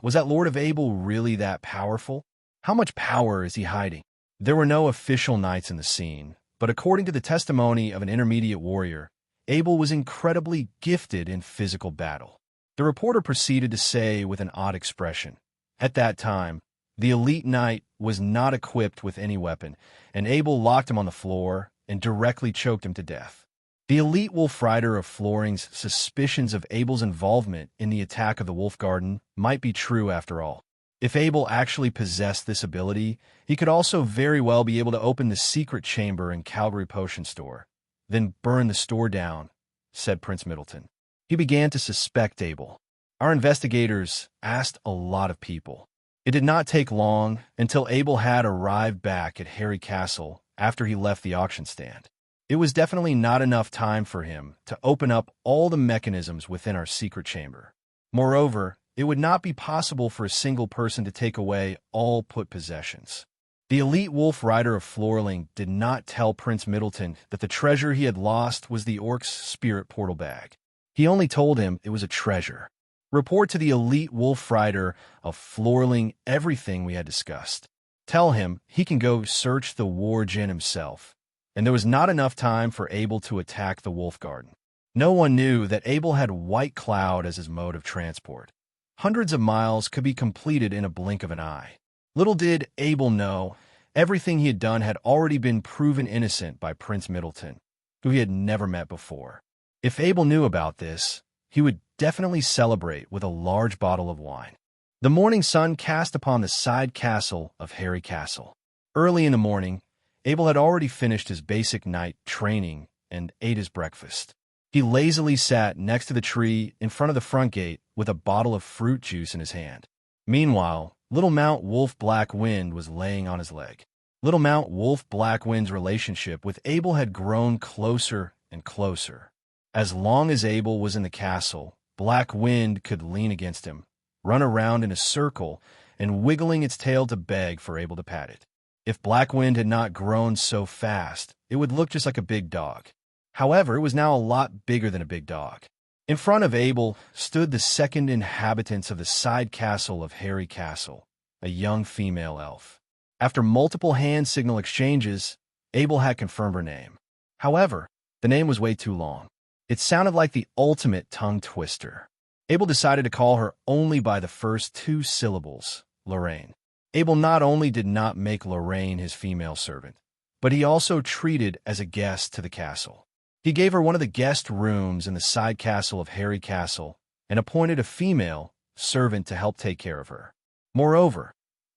was that Lord of Abel really that powerful? How much power is he hiding? There were no official knights in the scene, but according to the testimony of an intermediate warrior, Abel was incredibly gifted in physical battle. The reporter proceeded to say with an odd expression, at that time, the elite knight was not equipped with any weapon, and Abel locked him on the floor and directly choked him to death. The elite Wolf Rider of Florling's suspicions of Abel's involvement in the attack of the Wolf Garden might be true after all. If Abel actually possessed this ability, he could also very well be able to open the secret chamber in Calgary Potion Store, then burn the store down, said Prince Middleton. He began to suspect Abel. Our investigators asked a lot of people. It did not take long until Abel had arrived back at Hairy Castle after he left the auction stand. It was definitely not enough time for him to open up all the mechanisms within our secret chamber. Moreover, it would not be possible for a single person to take away all put possessions. The elite Wolf Rider of Florling did not tell Prince Middleton that the treasure he had lost was the Orc's spirit portal bag. He only told him it was a treasure. Report to the elite Wolf Rider of Florling everything we had discussed. Tell him he can go search the war djinn himself. And there was not enough time for Abel to attack the Wolf Garden. No one knew that Abel had White Cloud as his mode of transport. Hundreds of miles could be completed in a blink of an eye. Little did Abel know, everything he had done had already been proven innocent by Prince Middleton, who he had never met before. If Abel knew about this, he would definitely celebrate with a large bottle of wine. The morning sun cast upon the side castle of Hairy Castle. Early in the morning, Abel had already finished his basic night training and ate his breakfast. He lazily sat next to the tree in front of the front gate with a bottle of fruit juice in his hand. Meanwhile, Little Mount Wolf Black Wind was laying on his leg. Little Mount Wolf Black Wind's relationship with Abel had grown closer and closer. As long as Abel was in the castle, Black Wind could lean against him, run around in a circle, and wiggling its tail to beg for Abel to pat it. If Black Wind had not grown so fast, it would look just like a big dog. However, it was now a lot bigger than a big dog. In front of Abel stood the second inhabitants of the side castle of Hairy Castle, a young female elf. After multiple hand signal exchanges, Abel had confirmed her name. However, the name was way too long. It sounded like the ultimate tongue twister. Abel decided to call her only by the first two syllables, Lorraine. Abel not only did not make Lorraine his female servant, but he also treated as a guest to the castle. He gave her one of the guest rooms in the side castle of Harry Castle and appointed a female servant to help take care of her. Moreover,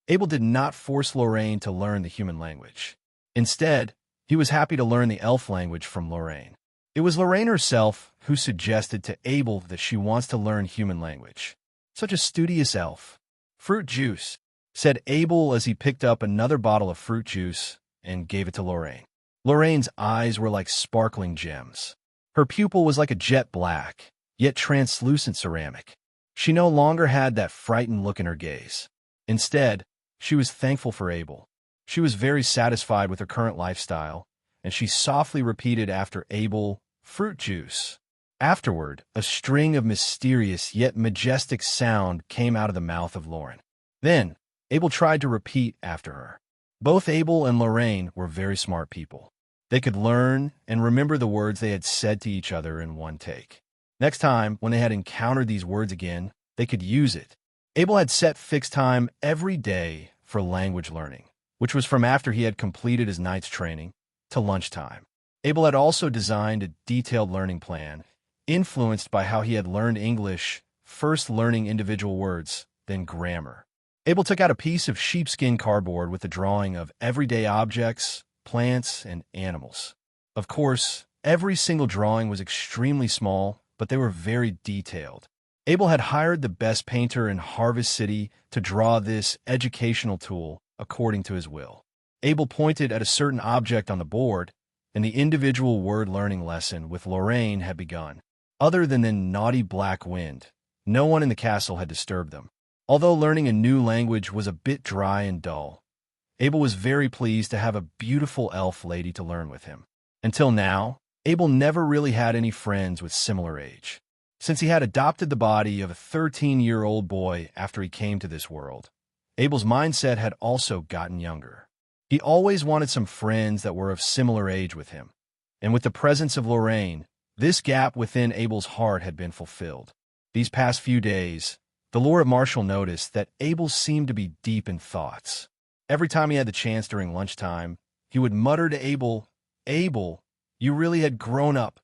Abel did not force Lorraine to learn the human language. Instead, he was happy to learn the elf language from Lorraine. It was Lorraine herself who suggested to Abel that she wants to learn human language. Such a studious elf. Fruit juice, said Abel as he picked up another bottle of fruit juice and gave it to Lorraine. Lorraine's eyes were like sparkling gems. Her pupil was like a jet black, yet translucent ceramic. She no longer had that frightened look in her gaze. Instead, she was thankful for Abel. She was very satisfied with her current lifestyle, and she softly repeated after Abel, "Fruit juice." Afterward, a string of mysterious yet majestic sound came out of the mouth of Lauren. Then, Abel tried to repeat after her. Both Abel and Lorraine were very smart people. They could learn and remember the words they had said to each other in one take. Next time, when they had encountered these words again, they could use it. Abel had set fixed time every day for language learning, which was from after he had completed his night's training to lunchtime. Abel had also designed a detailed learning plan, influenced by how he had learned English, first learning individual words, then grammar. Abel took out a piece of sheepskin cardboard with a drawing of everyday objects, plants, and animals. Of course, every single drawing was extremely small, but they were very detailed. Abel had hired the best painter in Harvest City to draw this educational tool according to his will. Abel pointed at a certain object on the board, and the individual word learning lesson with Lorraine had begun. Other than the naughty black wind, no one in the castle had disturbed them. Although learning a new language was a bit dry and dull, Abel was very pleased to have a beautiful elf lady to learn with him. Until now, Abel never really had any friends with similar age. Since he had adopted the body of a 13-year-old boy after he came to this world, Abel's mindset had also gotten younger. He always wanted some friends that were of similar age with him, and with the presence of Lorraine, this gap within Abel's heart had been fulfilled. These past few days, the Lord of Marshall noticed that Abel seemed to be deep in thoughts. Every time he had the chance during lunchtime, he would mutter to Abel, "Abel, you really had grown up."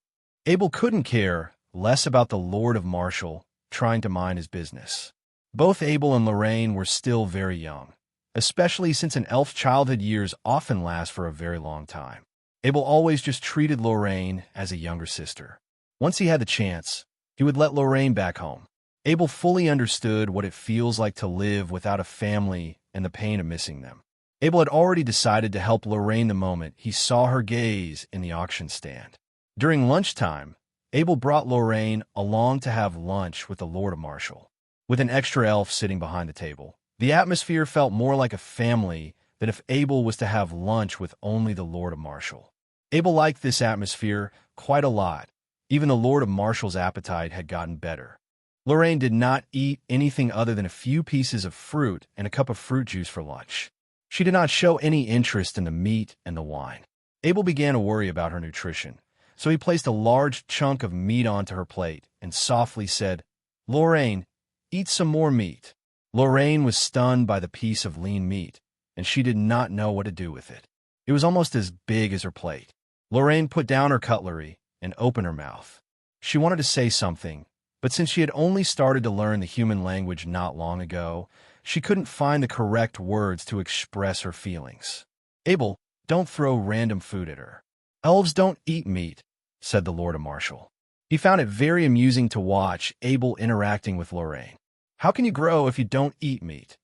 Abel couldn't care less about the Lord of Marshall trying to mind his business. Both Abel and Lorraine were still very young, especially since an elf's childhood years often last for a very long time. Abel always just treated Lorraine as a younger sister. Once he had the chance, he would let Lorraine back home. Abel fully understood what it feels like to live without a family and the pain of missing them. Abel had already decided to help Lorraine the moment he saw her gaze in the auction stand. During lunchtime, Abel brought Lorraine along to have lunch with the Lord of Marshall. With an extra elf sitting behind the table, the atmosphere felt more like a family than if Abel was to have lunch with only the Lord of Marshall. Abel liked this atmosphere quite a lot. Even the Lord of Marshall's appetite had gotten better. Lorraine did not eat anything other than a few pieces of fruit and a cup of fruit juice for lunch. She did not show any interest in the meat and the wine. Abel began to worry about her nutrition, so he placed a large chunk of meat onto her plate and softly said, "Lorraine, eat some more meat." Lorraine was stunned by the piece of lean meat, and she did not know what to do with it. It was almost as big as her plate. Lorraine put down her cutlery and opened her mouth. She wanted to say something, but since she had only started to learn the human language not long ago, she couldn't find the correct words to express her feelings. "Abel, don't throw random food at her." "Elves don't eat meat," said the Lord of Marshall. He found it very amusing to watch Abel interacting with Lorraine. "How can you grow if you don't eat meat?"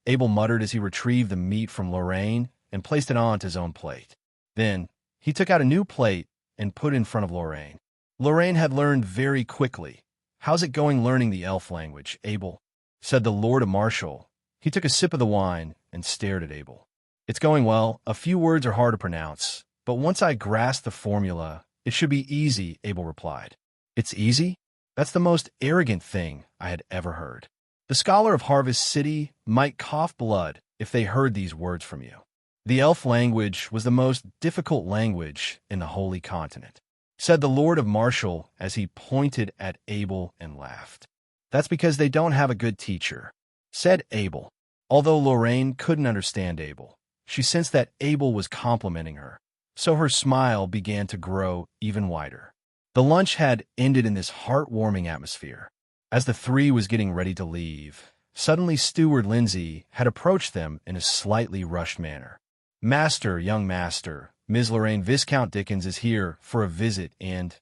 Abel muttered as he retrieved the meat from Lorraine and placed it onto his own plate. Then, he took out a new plate and put it in front of Lorraine. Lorraine had learned very quickly. "How's it going learning the elf language, Abel?" said the Lord of Marshall. He took a sip of the wine and stared at Abel. "It's going well. A few words are hard to pronounce, but once I grasp the formula, it should be easy," Abel replied. "It's easy? That's the most arrogant thing I had ever heard. The scholar of Harvest City might cough blood if they heard these words from you." The elf language was the most difficult language in the Holy Continent, said the Lord of Marshall as he pointed at Abel and laughed. That's because they don't have a good teacher, said Abel. Although Lorraine couldn't understand Abel, she sensed that Abel was complimenting her, so her smile began to grow even wider. The lunch had ended in this heartwarming atmosphere. As the three was getting ready to leave, suddenly Steward Lindsay had approached them in a slightly rushed manner. Master, young master, Ms. Lorraine, Viscount Dickens is here for a visit, and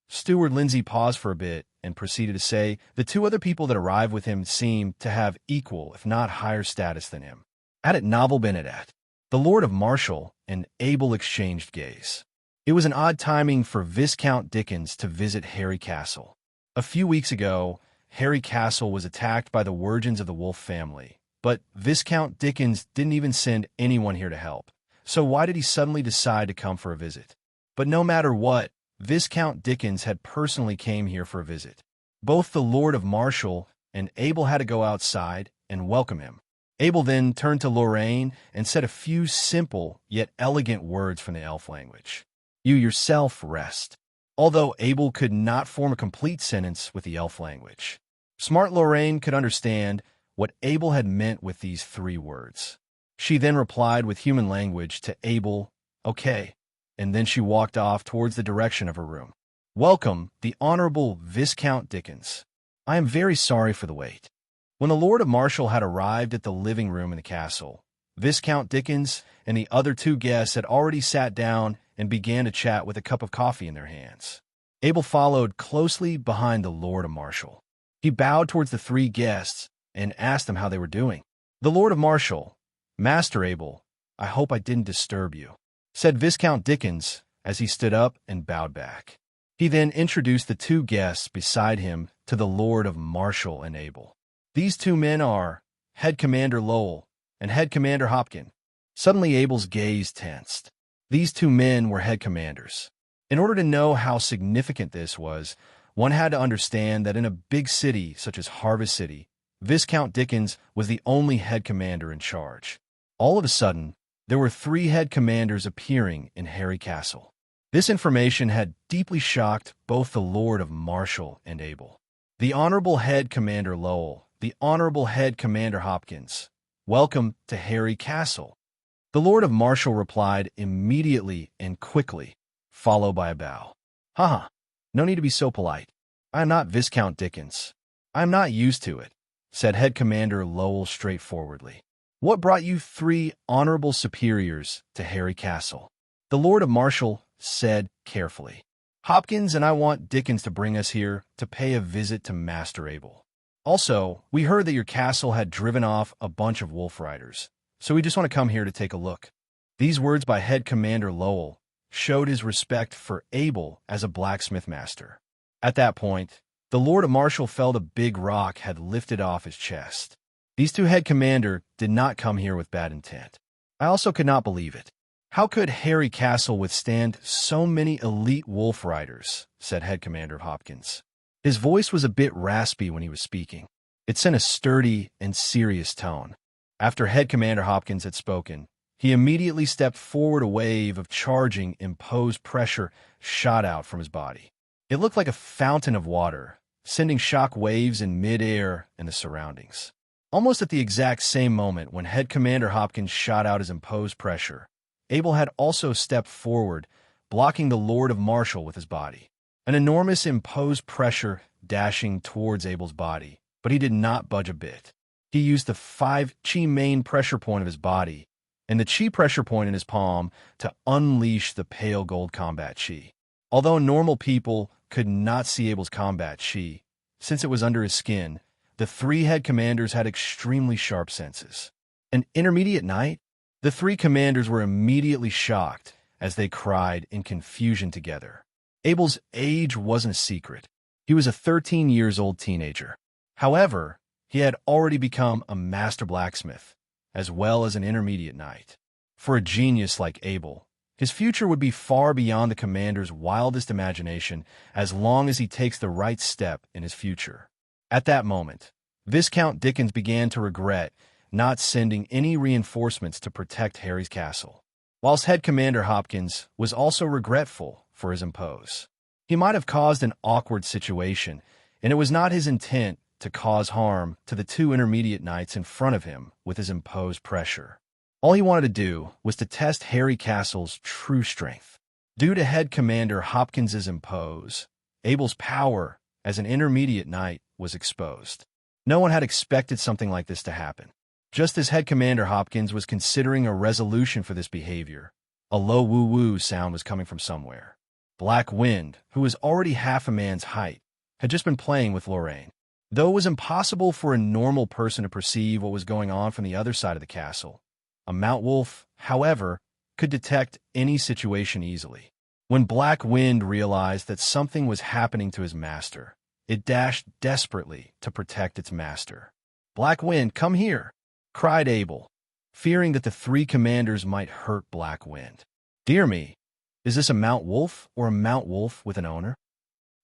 Steward Lindsay paused for a bit and proceeded to say the two other people that arrived with him seemed to have equal, if not higher status than him. At it, Novel Benedette, the Lord of Marshall, and Abel exchanged gaze. It was an odd timing for Viscount Dickens to visit Harry Castle. A few weeks ago, Harry Castle was attacked by the Wirgins of the Wolf family, but Viscount Dickens didn't even send anyone here to help. So why did he suddenly decide to come for a visit? But no matter what, Viscount Dickens had personally came here for a visit. Both the Lord of Marshall and Abel had to go outside and welcome him. Abel then turned to Lorraine and said a few simple yet elegant words from the elf language. You yourself rest. Although Abel could not form a complete sentence with the elf language, smart Lorraine could understand what Abel had meant with these three words. She then replied with human language to Abel, okay, and then she walked off towards the direction of her room. Welcome, the Honorable Viscount Dickens. I am very sorry for the wait. When the Lord of Marshall had arrived at the living room in the castle, Viscount Dickens and the other two guests had already sat down and began to chat with a cup of coffee in their hands. Abel followed closely behind the Lord of Marshall. He bowed towards the three guests and asked them how they were doing. The Lord of Marshall, Master Abel, I hope I didn't disturb you, said Viscount Dickens as he stood up and bowed back. He then introduced the two guests beside him to the Lord of Marshall and Abel. These two men are Head Commander Lowell and Head Commander Hopkins. Suddenly Abel's gaze tensed. These two men were head commanders. In order to know how significant this was, one had to understand that in a big city such as Harvest City, Viscount Dickens was the only head commander in charge. All of a sudden, there were three head commanders appearing in Harry Castle. This information had deeply shocked both the Lord of Marshall and Abel. The Honorable Head Commander Lowell, the Honorable Head Commander Hopkins, welcome to Harry Castle. The Lord of Marshall replied immediately and quickly, followed by a bow. Haha, no need to be so polite. I am not Viscount Dickens. I am not used to it, said Head Commander Lowell straightforwardly. What brought you three honorable superiors to Harry Castle? The Lord of Marshall said carefully. Hopkins and I want Dickens to bring us here to pay a visit to Master Abel. Also, we heard that your castle had driven off a bunch of wolf riders, so we just want to come here to take a look. These words by Head Commander Lowell showed his respect for Abel as a blacksmith master. At that point, the Lord of Marshall felt a big rock had lifted off his chest. These two head commander did not come here with bad intent. I also could not believe it. How could Harry Castle withstand so many elite wolf riders, said Head Commander Hopkins. His voice was a bit raspy when he was speaking. It sent a sturdy and serious tone. After Head Commander Hopkins had spoken, he immediately stepped forward. A wave of charging, imposed pressure shot out from his body. It looked like a fountain of water, sending shock waves in mid-air and the surroundings. Almost at the exact same moment when Head Commander Hopkins shot out his imposed pressure, Abel had also stepped forward, blocking the Lord of Marshall with his body. An enormous imposed pressure dashing towards Abel's body, but he did not budge a bit. He used the 5 chi main pressure point of his body and the chi pressure point in his palm to unleash the pale gold combat chi. Although normal people could not see Abel's combat chi, since it was under his skin, the three head commanders had extremely sharp senses. An intermediate knight? The three commanders were immediately shocked as they cried in confusion together. Abel's age wasn't a secret. He was a 13-year-old teenager. However, he had already become a master blacksmith, as well as an intermediate knight. For a genius like Abel, his future would be far beyond the commander's wildest imagination as long as he takes the right step in his future. At that moment, Viscount Dickens began to regret not sending any reinforcements to protect Harry's castle. Whilst Head Commander Hopkins was also regretful for his impose. He might have caused an awkward situation, and it was not his intent to cause harm to the two intermediate knights in front of him with his imposed pressure. All he wanted to do was to test Harry Castle's true strength. Due to Head Commander Hopkins's impose, Abel's power as an intermediate knight was exposed. No one had expected something like this to happen. Just as Head Commander Hopkins was considering a resolution for this behavior, a low woo-woo sound was coming from somewhere. Black Wind, who was already half a man's height, had just been playing with Lorraine. Though it was impossible for a normal person to perceive what was going on from the other side of the castle, a Mount Wolf, however, could detect any situation easily. When Black Wind realized that something was happening to his master, it dashed desperately to protect its master. "Black Wind, come here!" cried Abel, fearing that the three commanders might hurt Black Wind. "Dear me, is this a Mount Wolf or a Mount Wolf with an owner?"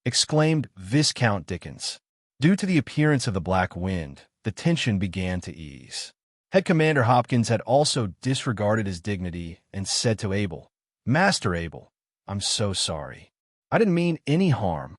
exclaimed Viscount Dickens. Due to the appearance of the Black Wind, the tension began to ease. Head Commander Hopkins had also disregarded his dignity and said to Abel, "Master Abel, I'm so sorry. I didn't mean any harm."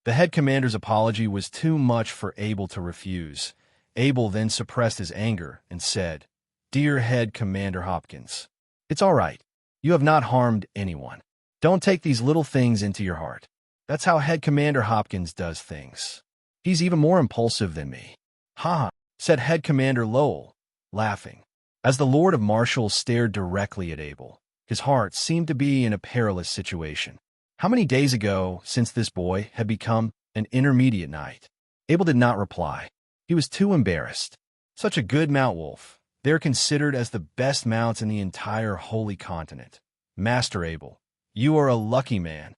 The head commander's apology was too much for Abel to refuse. Abel then suppressed his anger and said, "Dear Head Commander Hopkins, it's all right. You have not harmed anyone. Don't take these little things into your heart. That's how Head Commander Hopkins does things. He's even more impulsive than me." "Ha!" said Head Commander Lowell, laughing. As the Lord of Marshals stared directly at Abel, his heart seemed to be in a perilous situation. How many days ago since this boy had become an intermediate knight? Abel did not reply. He was too embarrassed. Such a good Mount Wolf. They're considered as the best mounts in the entire Holy Continent. "Master Abel, you are a lucky man."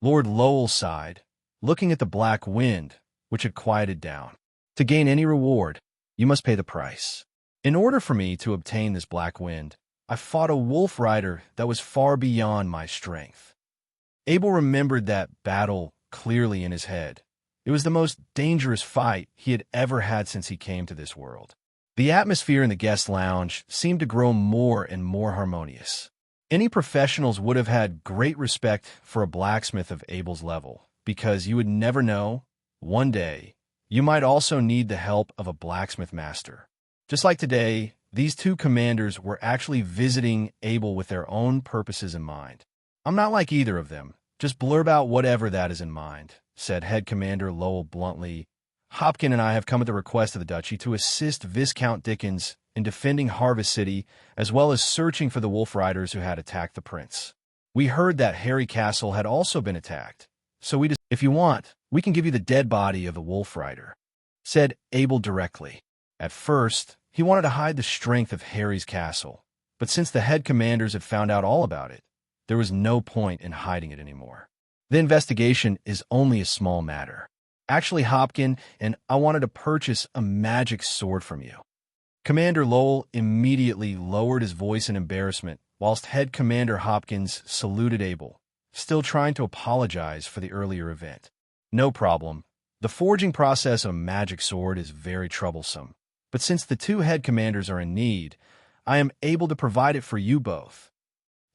Lord Lowell sighed, looking at the Black Wind, which had quieted down. "To gain any reward, you must pay the price. In order for me to obtain this Black Wind, I fought a wolf rider that was far beyond my strength." Abel remembered that battle clearly in his head. It was the most dangerous fight he had ever had since he came to this world. The atmosphere in the guest lounge seemed to grow more and more harmonious. Any professionals would have had great respect for a blacksmith of Abel's level, because you would never know, one day, you might also need the help of a blacksmith master. Just like today, these two commanders were actually visiting Abel with their own purposes in mind. "I'm not like either of them. Just blurb out whatever that is in mind," said Head Commander Lowell bluntly. "Hopkin and I have come at the request of the Duchy to assist Viscount Dickens in defending Harvest City, as well as searching for the wolf riders who had attacked the prince. We heard that Harry Castle had also been attacked, so if you want, we can give you the dead body of the wolf rider," said Abel directly. At first, he wanted to hide the strength of Harry's castle, but since the head commanders had found out all about it, there was no point in hiding it anymore. "The investigation is only a small matter. Actually, Hopkin, and I wanted to purchase a magic sword from you." Commander Lowell immediately lowered his voice in embarrassment, whilst Head Commander Hopkins saluted Abel, still trying to apologize for the earlier event. "No problem. The forging process of a magic sword is very troublesome, but since the two head commanders are in need, I am able to provide it for you both."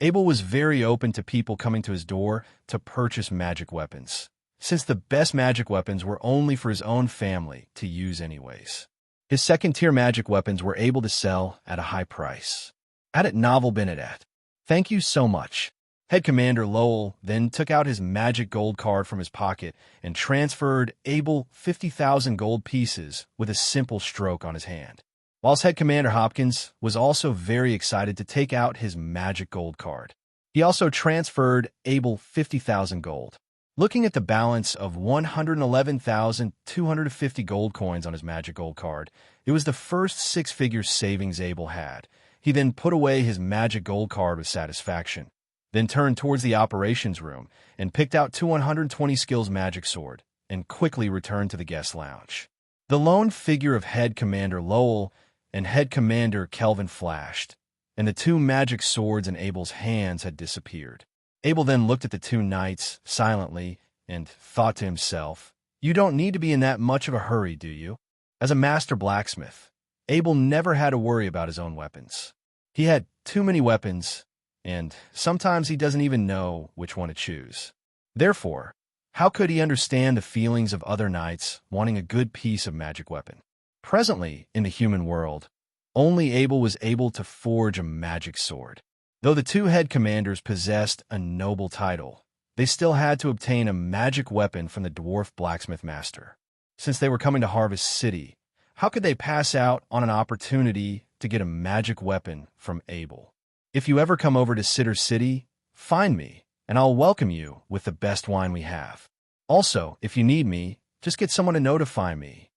Abel was very open to people coming to his door to purchase magic weapons, since the best magic weapons were only for his own family to use anyways. His second-tier magic weapons were able to sell at a high price. "Add it Novel Benedette. Thank you so much." Head Commander Lowell then took out his magic gold card from his pocket and transferred Abel 50,000 gold pieces with a simple stroke on his hand. Whilst Head Commander Hopkins was also very excited to take out his magic gold card. He also transferred Abel 50,000 gold. Looking at the balance of 111,250 gold coins on his magic gold card, it was the first six-figure savings Abel had. He then put away his magic gold card with satisfaction, then turned towards the operations room and picked out 220 skills magic sword, and quickly returned to the guest lounge. The lone figure of Head Commander Lowell and Head Commander Kelvin flashed, and the two magic swords in Abel's hands had disappeared. Abel then looked at the two knights silently and thought to himself, "You don't need to be in that much of a hurry, do you? As a master blacksmith, Abel never had to worry about his own weapons. He had too many weapons, and sometimes he doesn't even know which one to choose. Therefore, how could he understand the feelings of other knights wanting a good piece of magic weapon? Presently, in the human world, only Abel was able to forge a magic sword. Though the two head commanders possessed a noble title, they still had to obtain a magic weapon from the dwarf blacksmith master. Since they were coming to Harvest City, how could they pass out on an opportunity to get a magic weapon from Abel? If you ever come over to Citter City, find me, and I'll welcome you with the best wine we have. Also, if you need me, just get someone to notify me,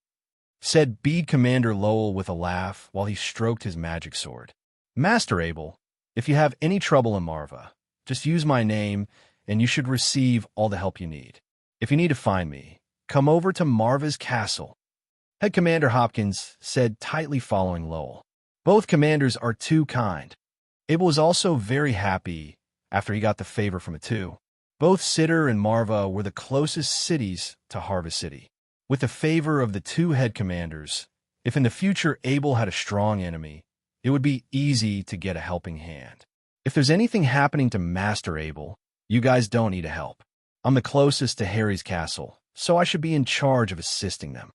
said Bead Commander Lowell with a laugh while he stroked his magic sword. Master Abel, if you have any trouble in Marva, just use my name and you should receive all the help you need. If you need to find me, come over to Marva's castle, Head Commander Hopkins said, tightly following Lowell. Both commanders are too kind. Abel was also very happy after he got the favor from the two. Both Citter and Marva were the closest cities to Harvest City. With the favor of the two head commanders, if in the future Abel had a strong enemy, it would be easy to get a helping hand. If there's anything happening to Master Abel, you guys don't need help. I'm the closest to Harry's castle, so I should be in charge of assisting them,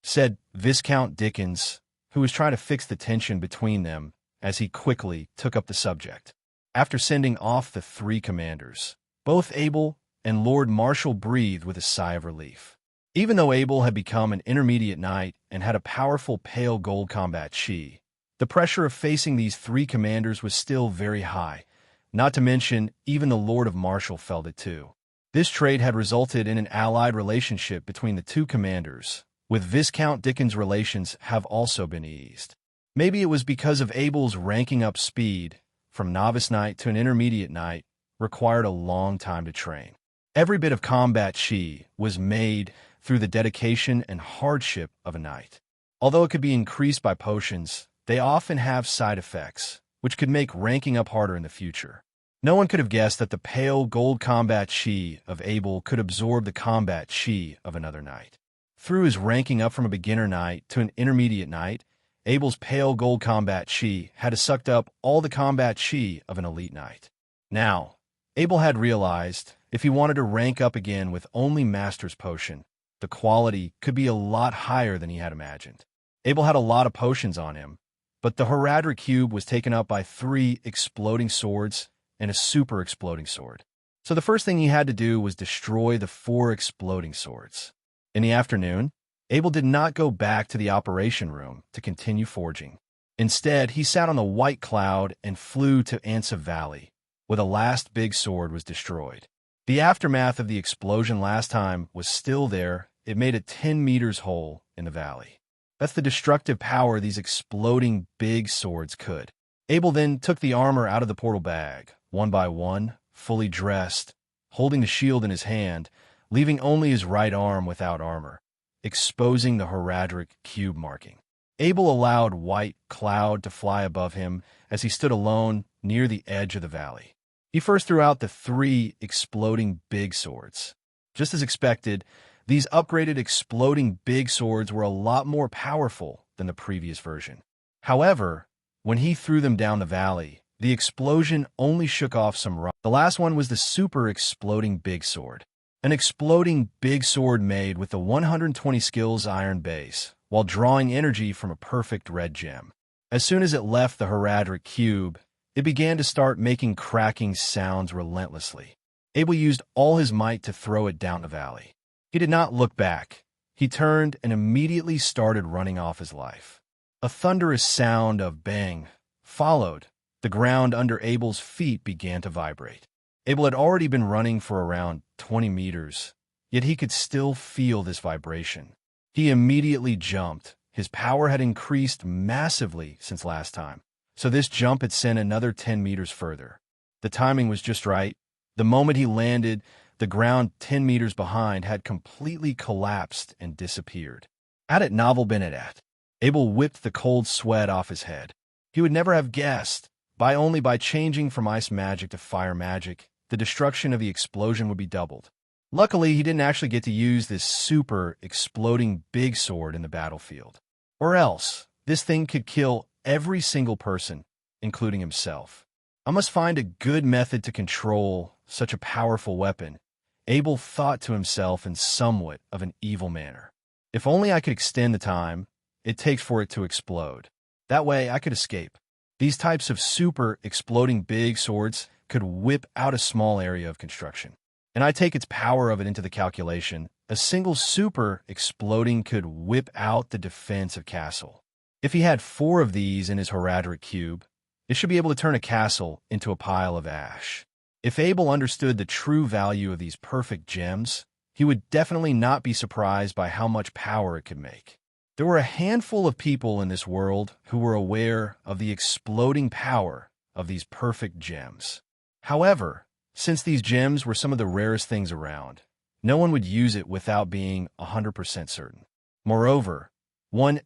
said Viscount Dickens, who was trying to fix the tension between them as he quickly took up the subject. After sending off the three commanders, both Abel and Lord Marshal breathed with a sigh of relief. Even though Abel had become an intermediate knight and had a powerful pale gold combat chi, the pressure of facing these three commanders was still very high, not to mention even the Lord of Marshal felt it too. This trade had resulted in an allied relationship between the two commanders, with Viscount Dickens' relations have also been eased. Maybe it was because of Abel's ranking up speed from novice knight to an intermediate knight required a long time to train. Every bit of combat chi was made through the dedication and hardship of a knight. Although it could be increased by potions, they often have side effects, which could make ranking up harder in the future. No one could have guessed that the pale gold combat chi of Abel could absorb the combat chi of another knight. Through his ranking up from a beginner knight to an intermediate knight, Abel's pale gold combat chi had sucked up all the combat chi of an elite knight. Now, Abel had realized if he wanted to rank up again with only Master's Potion, the quality could be a lot higher than he had imagined. Abel had a lot of potions on him, but the Horadric Cube was taken up by 3 exploding swords and a super exploding sword. So the first thing he had to do was destroy the 4 exploding swords. In the afternoon, Abel did not go back to the operation room to continue forging. Instead, he sat on the white cloud and flew to Ansa Valley, where the last big sword was destroyed. The aftermath of the explosion last time was still there. It made a 10 meters hole in the valley. That's the destructive power these exploding big swords could. Abel then took the armor out of the portal bag, one by one, fully dressed, holding the shield in his hand, leaving only his right arm without armor, exposing the Horadric Cube marking. Abel allowed white cloud to fly above him as he stood alone near the edge of the valley. He first threw out the 3 exploding big swords. Just as expected, these upgraded exploding big swords were a lot more powerful than the previous version. However, when he threw them down the valley, the explosion only shook off some rock. The last one was the super exploding big sword. An exploding big sword made with the 120 skills iron base, while drawing energy from a perfect red gem. As soon as it left the Horadric Cube, it began to start making cracking sounds relentlessly. Abel used all his might to throw it down the valley. He did not look back. He turned and immediately started running off his life. A thunderous sound of bang followed. The ground under Abel's feet began to vibrate. Abel had already been running for around 20 meters, yet he could still feel this vibration. He immediately jumped. His power had increased massively since last time, so this jump had sent another 10 meters further. The timing was just right. The moment he landed, the ground 10 meters behind had completely collapsed and disappeared. At it novel Benedette. Abel whipped the cold sweat off his head. He would never have guessed. Only by changing from ice magic to fire magic, the destruction of the explosion would be doubled. Luckily, he didn't actually get to use this super exploding big sword in the battlefield. Or else, This thing could kill every single person, including himself. I must find a good method to control such a powerful weapon, Abel thought to himself in somewhat of an evil manner. If only I could extend the time it takes for it to explode. That way I could escape. These types of super exploding big swords could whip out a small area of construction. And I take its power of it into the calculation. A single super exploding could whip out the defense of castle. If he had 4 of these in his Horadric Cube, it should be able to turn a castle into a pile of ash. If Abel understood the true value of these perfect gems, he would definitely not be surprised by how much power it could make. There were a handful of people in this world who were aware of the exploding power of these perfect gems. However, since these gems were some of the rarest things around, no one would use it without being 100% certain. Moreover,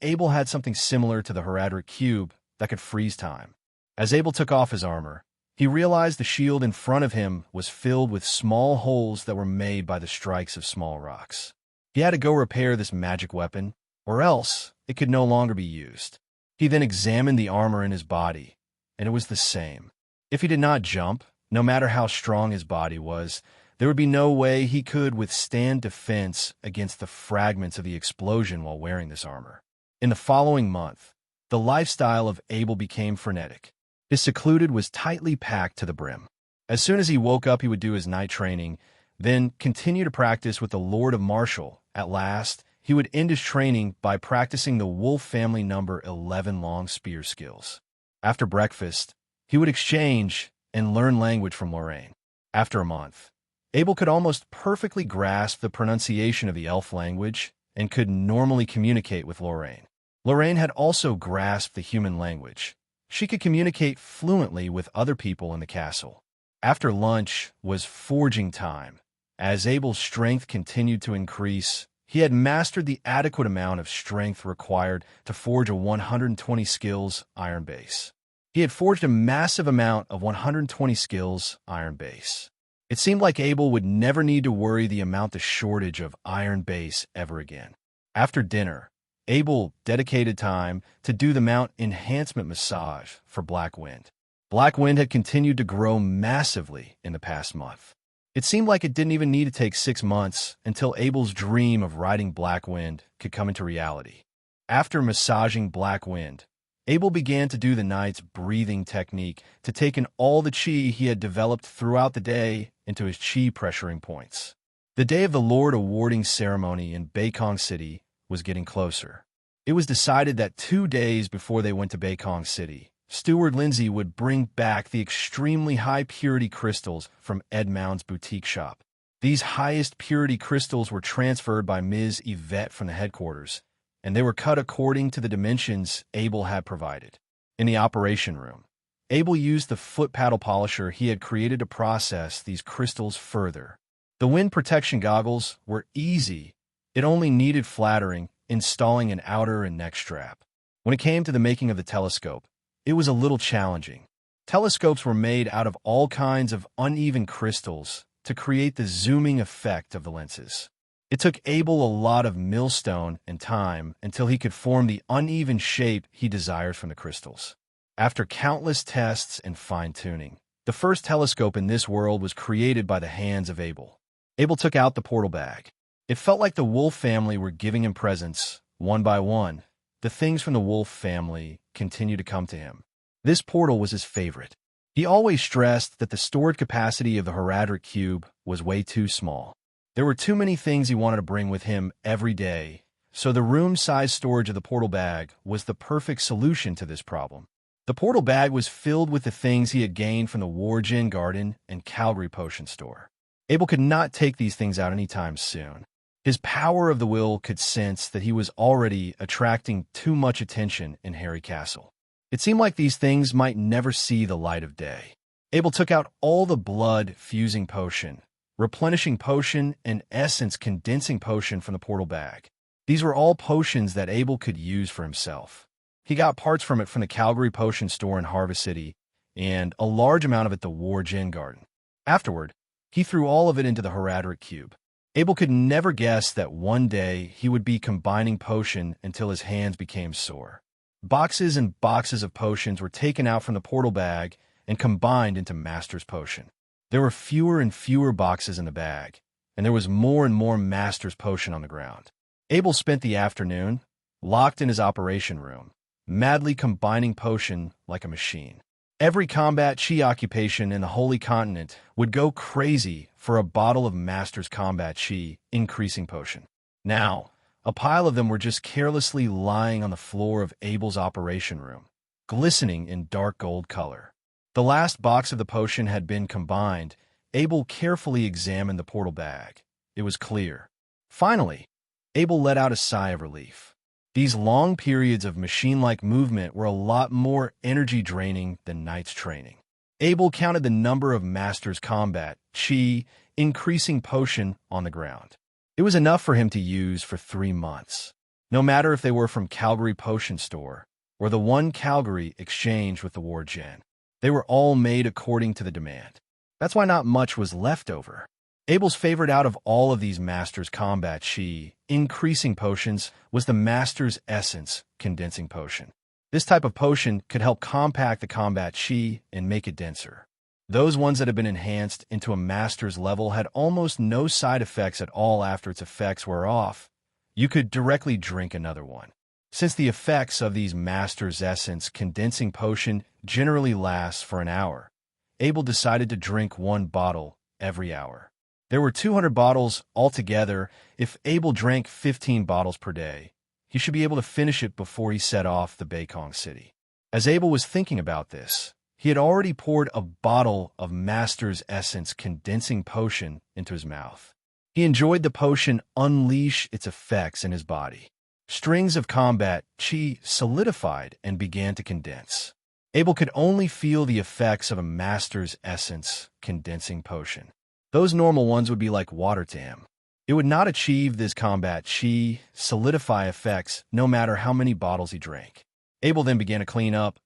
Abel had something similar to the Horadric Cube that could freeze time. As Abel took off his armor, he realized the shield in front of him was filled with small holes that were made by the strikes of small rocks. He had to go repair this magic weapon, or else it could no longer be used. He then examined the armor in his body, and it was the same. If he did not jump, no matter how strong his body was, there would be no way he could withstand defense against the fragments of the explosion while wearing this armor. In the following month, the lifestyle of Abel became frenetic. His secluded was tightly packed to the brim. As soon as he woke up, he would do his night training, then continue to practice with the Lord of Martial. At last, he would end his training by practicing the Wolf family number 11 long spear skills. After breakfast, he would exchange and learn language from Lorraine. After a month, Abel could almost perfectly grasp the pronunciation of the elf language and could normally communicate with Lorraine. Lorraine had also grasped the human language. She could communicate fluently with other people in the castle. After lunch was forging time. As Abel's strength continued to increase, he had mastered the adequate amount of strength required to forge a 120 skills iron base. He had forged a massive amount of 120 skills iron base. It seemed like Abel would never need to worry the shortage of iron base ever again. After dinner, Abel dedicated time to do the mount enhancement massage for Black Wind. Black Wind had continued to grow massively in the past month. It seemed like it didn't even need to take 6 months until Abel's dream of riding Black Wind could come into reality. After massaging Black Wind, Abel began to do the knight's breathing technique to take in all the chi he had developed throughout the day into his chi pressuring points. The day of the Lord awarding ceremony in Beikong City was getting closer. It was decided that 2 days before they went to Beikong City, Steward Lindsay would bring back the extremely high purity crystals from Ed Mound's boutique shop. These highest purity crystals were transferred by Ms. Yvette from the headquarters, and they were cut according to the dimensions Abel had provided. In the operation room, Abel used the foot paddle polisher he had created to process these crystals further. The wind protection goggles were easy. It only needed flattering, installing an outer and neck strap. When it came to the making of the telescope, it was a little challenging. Telescopes were made out of all kinds of uneven crystals to create the zooming effect of the lenses. It took Abel a lot of millstone and time until he could form the uneven shape he desired from the crystals. After countless tests and fine-tuning, the first telescope in this world was created by the hands of Abel. Abel took out the portal bag. It felt like the Wolf family were giving him presents, one by one. The things from the Wolf family continued to come to him. This portal was his favorite. He always stressed that the storage capacity of the Horadric Cube was way too small. There were too many things he wanted to bring with him every day, so the room-sized storage of the portal bag was the perfect solution to this problem. The portal bag was filled with the things he had gained from the Wargen Garden and Calgary Potion Store. Abel could not take these things out anytime soon. His power of the will could sense that he was already attracting too much attention in Harry Castle. It seemed like these things might never see the light of day. Abel took out all the blood-fusing potion, replenishing potion, and essence condensing potion from the portal bag. These were all potions that Abel could use for himself. He got parts from it from the Calgary Potion Store in Harvest City, and a large amount of it the Wargen Garden. Afterward, he threw all of it into the Horadric Cube. Abel could never guess that one day he would be combining potion until his hands became sore. Boxes and boxes of potions were taken out from the portal bag and combined into Master's Potion. There were fewer and fewer boxes in the bag, and there was more and more Master's Potion on the ground. Abel spent the afternoon, locked in his operation room, madly combining potion like a machine. Every combat chi occupation in the Holy Continent would go crazy for a bottle of Master's Combat Chi increasing potion. Now, a pile of them were just carelessly lying on the floor of Abel's operation room, glistening in dark gold color. The last box of the potion had been combined. Abel carefully examined the portal bag. It was clear. Finally, Abel let out a sigh of relief. These long periods of machine-like movement were a lot more energy-draining than Knight's training. Abel counted the number of Master's Combat Chi increasing potion on the ground. It was enough for him to use for 3 months. No matter if they were from Calgary Potion Store or the one Calgary exchanged with the War Gen. They were all made according to the demand. That's why not much was left over. Abel's favorite out of all of these Master's Combat Chi increasing potions was the Master's Essence Condensing Potion. This type of potion could help compact the Combat Chi and make it denser. Those ones that had been enhanced into a Master's level had almost no side effects at all after its effects were off. You could directly drink another one. Since the effects of these Master's Essence Condensing Potion generally lasts for an hour, Abel decided to drink 1 bottle every hour. There were 200 bottles altogether. If Abel drank 15 bottles per day, he should be able to finish it before he set off the Beikong City. As Abel was thinking about this, he had already poured a bottle of Master's Essence Condensing Potion into his mouth. He enjoyed the potion unleash its effects in his body. Strings of combat chi solidified and began to condense. Abel could only feel the effects of a Master's Essence Condensing Potion. Those normal ones would be like water to him. It would not achieve this combat chi solidify effects no matter how many bottles he drank. Abel then began to clean up.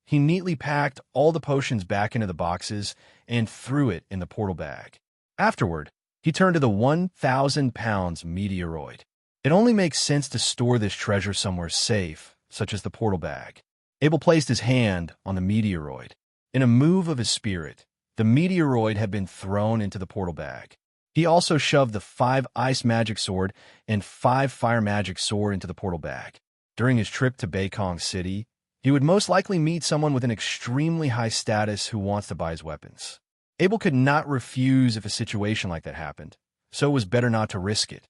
He neatly packed all the potions back into the boxes and threw it in the portal bag. Afterward, he turned to the 1,000 pounds meteoroid. It only makes sense to store this treasure somewhere safe, such as the portal bag. Abel placed his hand on the meteoroid. In a move of his spirit, the meteoroid had been thrown into the portal bag. He also shoved the 5 ice magic sword and 5 fire magic sword into the portal bag. During his trip to Beikong City, he would most likely meet someone with an extremely high status who wants to buy his weapons. Abel could not refuse if a situation like that happened, so it was better not to risk it.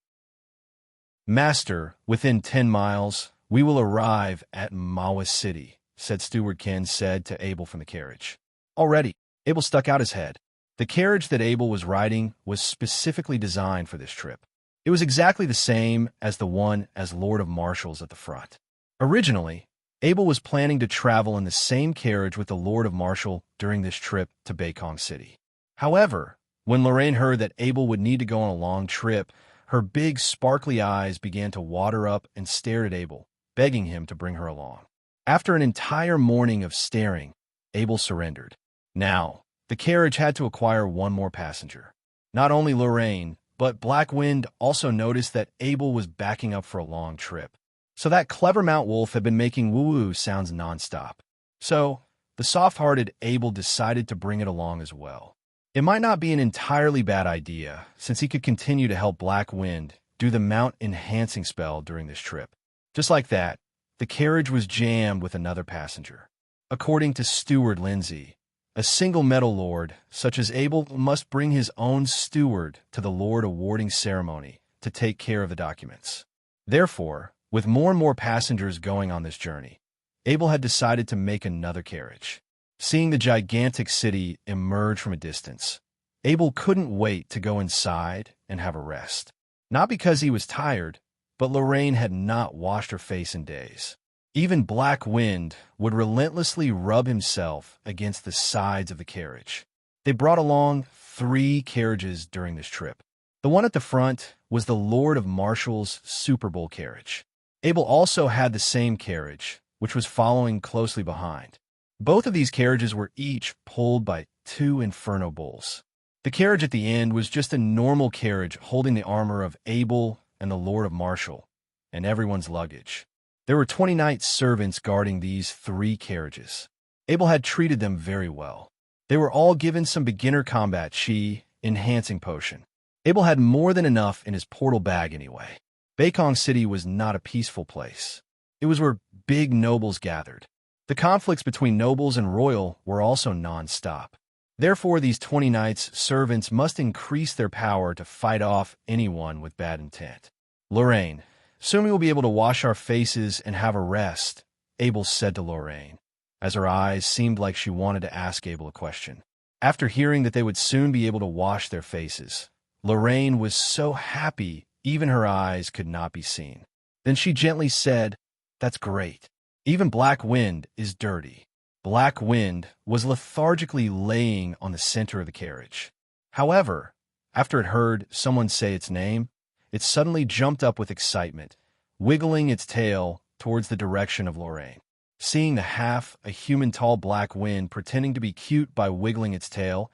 "Master, within 10 miles, we will arrive at Mawa City," said Steward Ken said to Abel from the carriage. Already, Abel stuck out his head. The carriage that Abel was riding was specifically designed for this trip. It was exactly the same as the one as Lord of Marshall's at the front. Originally, Abel was planning to travel in the same carriage with the Lord of Marshall during this trip to Beikong City. However, when Lorraine heard that Abel would need to go on a long trip, her big, sparkly eyes began to water up and stared at Abel, begging him to bring her along. After an entire morning of staring, Abel surrendered. Now, the carriage had to acquire one more passenger. Not only Lorraine, but Black Wind also noticed that Abel was backing up for a long trip. So that clever Mount Wolf had been making woo-woo sounds nonstop. So, the soft-hearted Abel decided to bring it along as well. It might not be an entirely bad idea, since he could continue to help Black Wind do the Mount Enhancing spell during this trip. Just like that, the carriage was jammed with another passenger. According to Steward Lindsay, a single metal lord, such as Abel, must bring his own steward to the Lord Awarding ceremony to take care of the documents. Therefore, with more and more passengers going on this journey, Abel had decided to make another carriage. Seeing the gigantic city emerge from a distance, Abel couldn't wait to go inside and have a rest. Not because he was tired, but Lorraine had not washed her face in days. Even Black Wind would relentlessly rub himself against the sides of the carriage. They brought along 3 carriages during this trip. The one at the front was the Lord of Marshall's Super Bowl carriage. Abel also had the same carriage, which was following closely behind. Both of these carriages were each pulled by 2 Inferno Bulls. The carriage at the end was just a normal carriage holding the armor of Abel and the Lord of Marshall, and everyone's luggage. There were 20 knight servants guarding these 3 carriages. Abel had treated them very well. They were all given some beginner combat chi enhancing potion. Abel had more than enough in his portal bag anyway. Beikong City was not a peaceful place. It was where big nobles gathered. The conflicts between nobles and royal were also non-stop. Therefore, these 20 knights servants must increase their power to fight off anyone with bad intent. Lorraine, soon we will be able to wash our faces and have a rest, Abel said to Lorraine, as her eyes seemed like she wanted to ask Abel a question. After hearing that they would soon be able to wash their faces, Lorraine was so happy even her eyes could not be seen. Then she gently said, "That's great. Even Black Wind is dirty." Black Wind was lethargically laying on the center of the carriage. However, after it heard someone say its name, it suddenly jumped up with excitement, wiggling its tail towards the direction of Lorraine. Seeing the half-a-human-tall Black Wind pretending to be cute by wiggling its tail,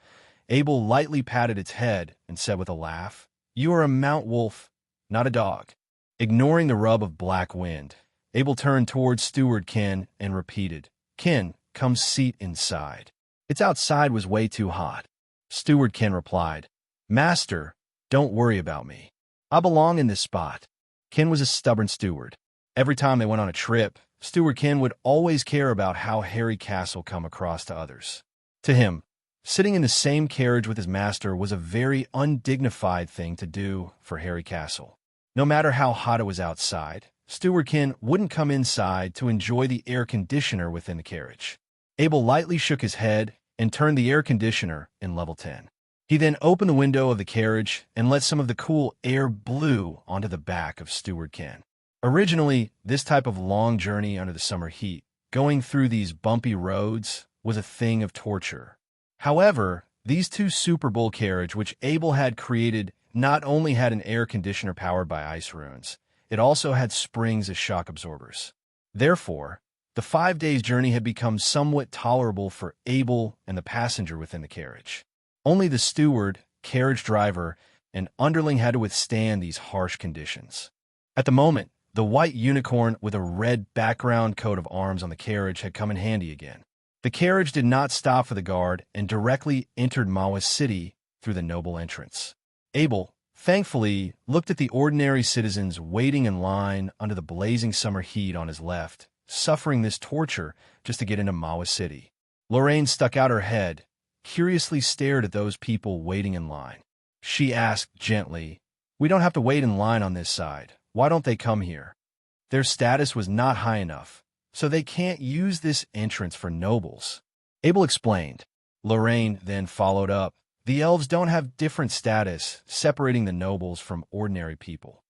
Abel lightly patted its head and said with a laugh, "You are a Mount Wolf, not a dog." Ignoring the rub of Black Wind, Abel turned towards Steward Ken and repeated, "Ken, come seat inside." "It's outside was way too hot." Steward Ken replied, "Master, don't worry about me. I belong in this spot." Ken was a stubborn steward. Every time they went on a trip, Steward Ken would always care about how Harry Castle come across to others. To him, sitting in the same carriage with his master was a very undignified thing to do for Harry Castle. No matter how hot it was outside, Steward Ken wouldn't come inside to enjoy the air conditioner within the carriage. Abel lightly shook his head and turned the air conditioner in level 10. He then opened the window of the carriage and let some of the cool air blow onto the back of Steward Ken. Originally, this type of long journey under the summer heat, going through these bumpy roads, was a thing of torture. However, these 2 Super Bowl carriage which Abel had created not only had an air conditioner powered by ice runes, it also had springs as shock absorbers. Therefore, the 5 days' journey had become somewhat tolerable for Abel and the passenger within the carriage. Only the steward, carriage driver, and underling had to withstand these harsh conditions. At the moment, the white unicorn with a red background coat of arms on the carriage had come in handy again. The carriage did not stop for the guard and directly entered Mawa City through the noble entrance. Abel, thankfully, looked at the ordinary citizens waiting in line under the blazing summer heat on his left, suffering this torture just to get into Mawa City. Lorraine stuck out her head, curiously stared at those people waiting in line. She asked gently, "We don't have to wait in line on this side. Why don't they come here?" Their status was not high enough, so they can't use this entrance for nobles. Abel explained. Lorraine then followed up. The elves don't have different status, separating the nobles from ordinary people.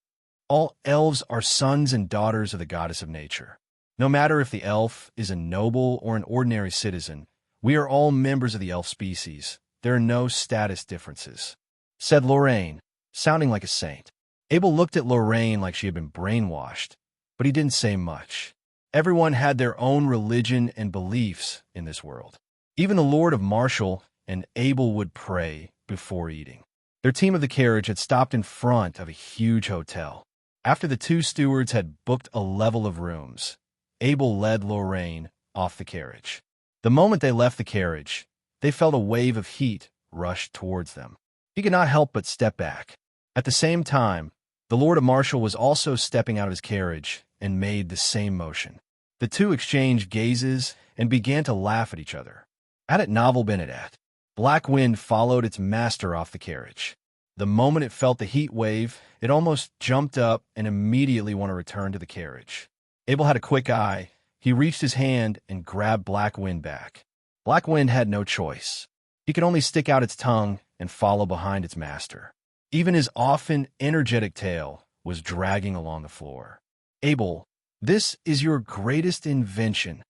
All elves are sons and daughters of the goddess of nature. No matter if the elf is a noble or an ordinary citizen, we are all members of the elf species. There are no status differences, said Lorraine, sounding like a saint. Abel looked at Lorraine like she had been brainwashed, but he didn't say much. Everyone had their own religion and beliefs in this world. Even the Lord of Marshall and Abel would pray before eating. Their team of the carriage had stopped in front of a huge hotel. After the 2 stewards had booked a level of rooms, Abel led Lorraine off the carriage. The moment they left the carriage, they felt a wave of heat rush towards them. He could not help but step back. At the same time, the Lord of Marshall was also stepping out of his carriage and made the same motion. The 2 exchanged gazes and began to laugh at each other. At it novel Benedette. Black Wind followed its master off the carriage. The moment it felt the heat wave, it almost jumped up and immediately wanted to return to the carriage. Abel had a quick eye. He reached his hand and grabbed Black Wind back. Black Wind had no choice. He could only stick out its tongue and follow behind its master. Even his often energetic tail was dragging along the floor. "Abel, this is your greatest invention,"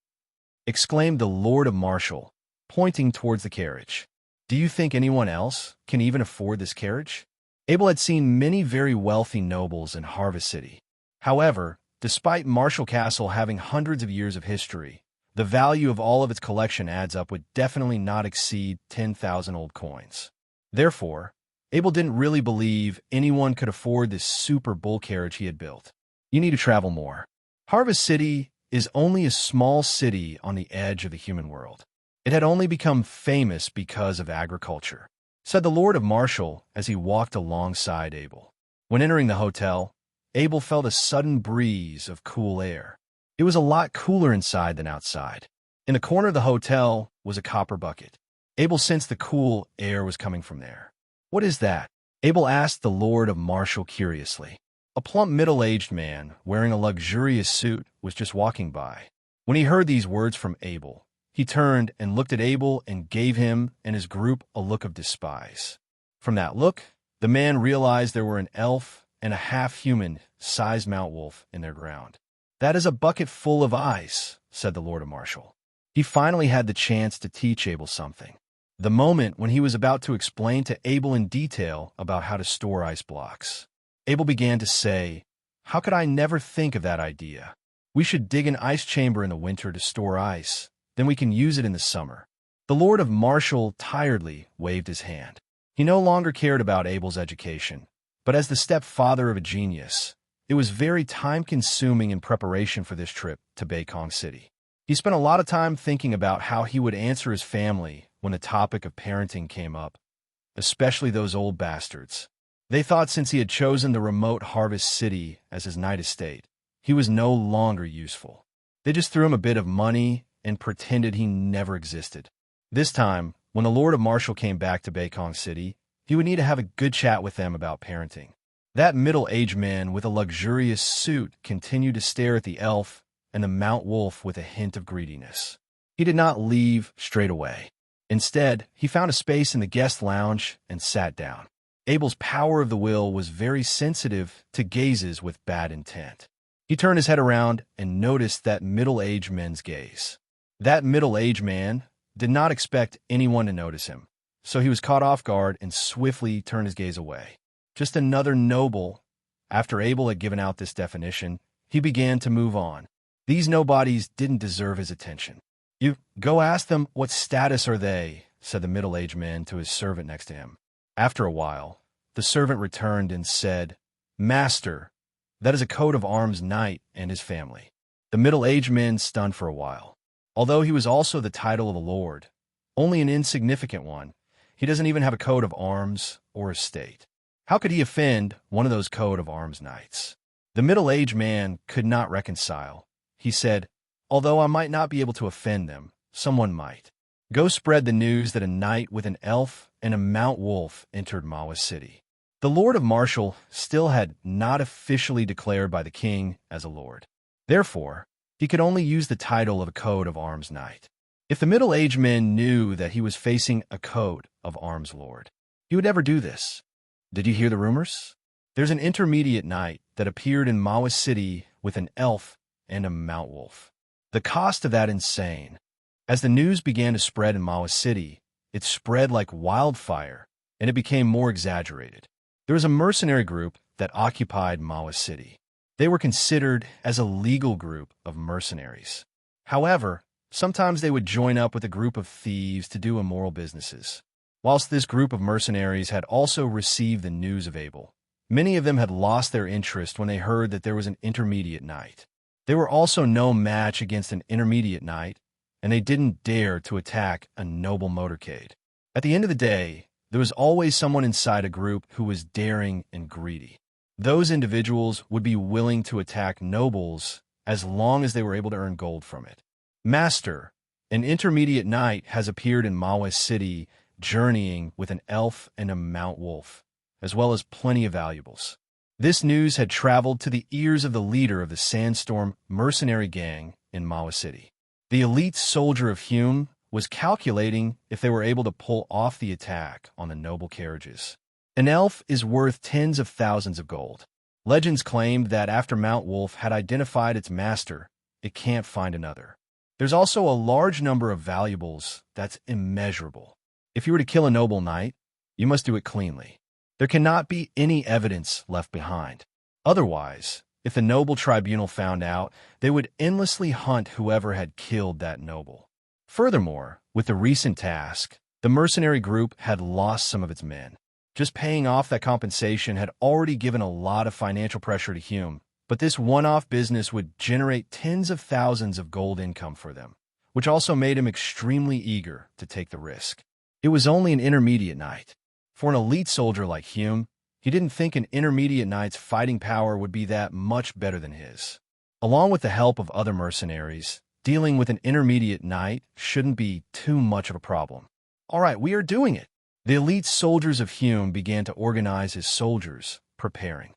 exclaimed the Lord of Marshall, pointing towards the carriage. "Do you think anyone else can even afford this carriage?" Abel had seen many very wealthy nobles in Harvest City. However, despite Marshall Castle having hundreds of years of history, the value of all of its collection adds up would definitely not exceed 10,000 old coins. Therefore, Abel didn't really believe anyone could afford this super bull carriage he had built. "You need to travel more. Harvest City is only a small city on the edge of the human world. It had only become famous because of agriculture, said the Lord of Marshall as he walked alongside Abel. When entering the hotel, Abel felt a sudden breeze of cool air. It was a lot cooler inside than outside. In the corner of the hotel was a copper bucket. Abel sensed the cool air was coming from there. "What is that?" Abel asked the Lord of Marshall curiously. A plump middle-aged man wearing a luxurious suit was just walking by. When he heard these words from Abel, he turned and looked at Abel and gave him and his group a look of despise. From that look, the man realized there were an elf and a half-human sized Mount Wolf in their ground. "That is a bucket full of ice," said the Lord of Marshall. He finally had the chance to teach Abel something. The moment when he was about to explain to Abel in detail about how to store ice blocks. Abel began to say, "How could I never think of that idea? We should dig an ice chamber in the winter to store ice. Then we can use it in the summer." The Lord of Marshall tiredly waved his hand. He no longer cared about Abel's education, but as the stepfather of a genius, it was very time-consuming in preparation for this trip to Beikong City. He spent a lot of time thinking about how he would answer his family when the topic of parenting came up, especially those old bastards. They thought since he had chosen the remote Harvest City as his night estate, he was no longer useful. They just threw him a bit of money and pretended he never existed. This time, when the Lord of Marshall came back to Beikong City, he would need to have a good chat with them about parenting. That middle-aged man with a luxurious suit continued to stare at the elf and the Mount Wolf with a hint of greediness. He did not leave straight away. Instead, he found a space in the guest lounge and sat down. Abel's power of the will was very sensitive to gazes with bad intent. He turned his head around and noticed that middle-aged man's gaze. That middle-aged man did not expect anyone to notice him, so he was caught off guard and swiftly turned his gaze away. Just another noble. After Abel had given out this definition, he began to move on. These nobodies didn't deserve his attention. "You go ask them what status are they," said the middle-aged man to his servant next to him. After a while, the servant returned and said, "Master, that is a coat of arms knight and his family." The middle-aged man stunned for a while. Although he was also the title of a lord, only an insignificant one, he doesn't even have a coat of arms or estate. How could he offend one of those coat of arms knights? The middle-aged man could not reconcile. He said, "Although I might not be able to offend them, someone might. Go spread the news that a knight with an elf and a Mount Wolf entered Mawa City." The Lord of Marshall still had not officially declared by the king as a lord. Therefore, he could only use the title of a coat of arms knight. If the middle-aged man knew that he was facing a coat of arms lord, he would never do this. "Did you hear the rumors? There's an intermediate knight that appeared in Mawa City with an elf and a Mount Wolf. The cost of that insane." As the news began to spread in Mawa City, it spread like wildfire, and it became more exaggerated. There was a mercenary group that occupied Mawa City. They were considered as a legal group of mercenaries. However, sometimes they would join up with a group of thieves to do immoral businesses. Whilst this group of mercenaries had also received the news of Abel, many of them had lost their interest when they heard that there was an intermediate knight. They were also no match against an intermediate knight, and they didn't dare to attack a noble motorcade. At the end of the day, there was always someone inside a group who was daring and greedy. Those individuals would be willing to attack nobles as long as they were able to earn gold from it. "Master, an intermediate knight has appeared in Mawa City, journeying with an elf and a Mount Wolf, as well as plenty of valuables." This news had traveled to the ears of the leader of the Sandstorm mercenary gang in Mawa City. The elite soldier of Hume was calculating if they were able to pull off the attack on the noble carriages. An elf is worth tens of thousands of gold. Legends claimed that after Mount Wolf had identified its master, it can't find another. There's also a large number of valuables that's immeasurable. If you were to kill a noble knight, you must do it cleanly. There cannot be any evidence left behind. Otherwise, if the noble tribunal found out, they would endlessly hunt whoever had killed that noble. Furthermore, with the recent task, the mercenary group had lost some of its men. Just paying off that compensation had already given a lot of financial pressure to Hume, but this one-off business would generate tens of thousands of gold income for them, which also made him extremely eager to take the risk. It was only an intermediate knight. For an elite soldier like Hume, he didn't think an intermediate knight's fighting power would be that much better than his. Along with the help of other mercenaries, dealing with an intermediate knight shouldn't be too much of a problem. All right, we are doing it. The elite soldiers of Hume began to organize his soldiers, preparing.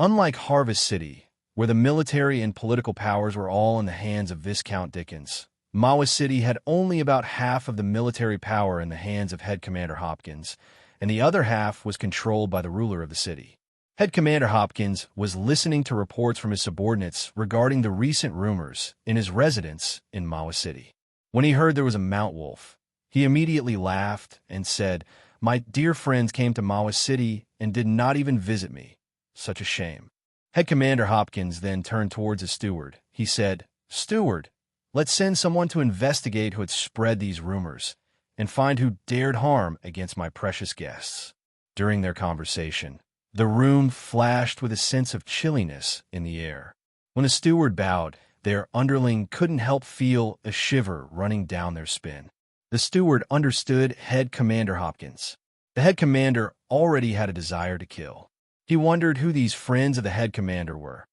Unlike Harvest City, where the military and political powers were all in the hands of Viscount Dickens, Mawis City had only about half of the military power in the hands of Head Commander Hopkins, and the other half was controlled by the ruler of the city. Head Commander Hopkins was listening to reports from his subordinates regarding the recent rumors in his residence in Mawis City. When he heard there was a Mount Wolf, he immediately laughed and said, "My dear friends came to Mawis City and did not even visit me. Such a shame." Head Commander Hopkins then turned towards his steward. He said, "Steward, let's send someone to investigate who had spread these rumors and find who dared harm against my precious guests." During their conversation, the room flashed with a sense of chilliness in the air. When the steward bowed, their underling couldn't help feel a shiver running down their spine. The steward understood Head Commander Hopkins. The head commander already had a desire to kill. He wondered who these friends of the head commander were.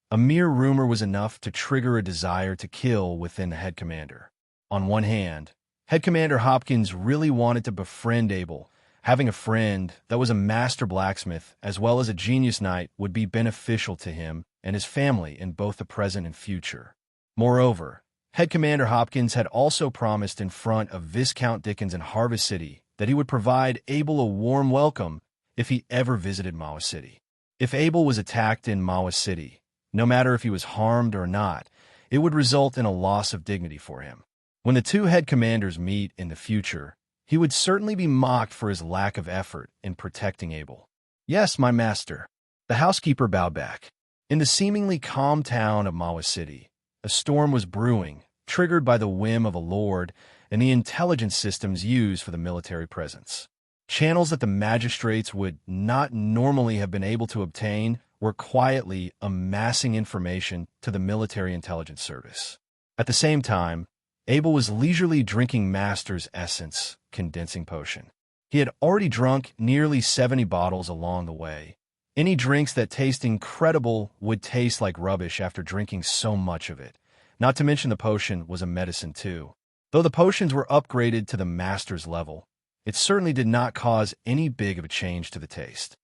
A mere rumor was enough to trigger a desire to kill within the head commander. On one hand, Head Commander Hopkins really wanted to befriend Abel. Having a friend that was a master blacksmith as well as a genius knight would be beneficial to him and his family in both the present and future. Moreover, Head Commander Hopkins had also promised in front of Viscount Dickens in Harvest City that he would provide Abel a warm welcome if he ever visited Mawis City. If Abel was attacked in Mawis City, no matter if he was harmed or not, it would result in a loss of dignity for him. When the two head commanders meet in the future, he would certainly be mocked for his lack of effort in protecting Abel. "Yes, my master." The housekeeper bowed back. In the seemingly calm town of Mawis City, a storm was brewing, triggered by the whim of a lord and the intelligence systems used for the military presence. Channels that the magistrates would not normally have been able to obtain were quietly amassing information to the military intelligence service. At the same time, Abel was leisurely drinking Master's Essence condensing potion. He had already drunk nearly 70 bottles along the way. Any drinks that taste incredible would taste like rubbish after drinking so much of it. Not to mention the potion was a medicine too. Though the potions were upgraded to the Master's level, it certainly did not cause any big of a change to the taste.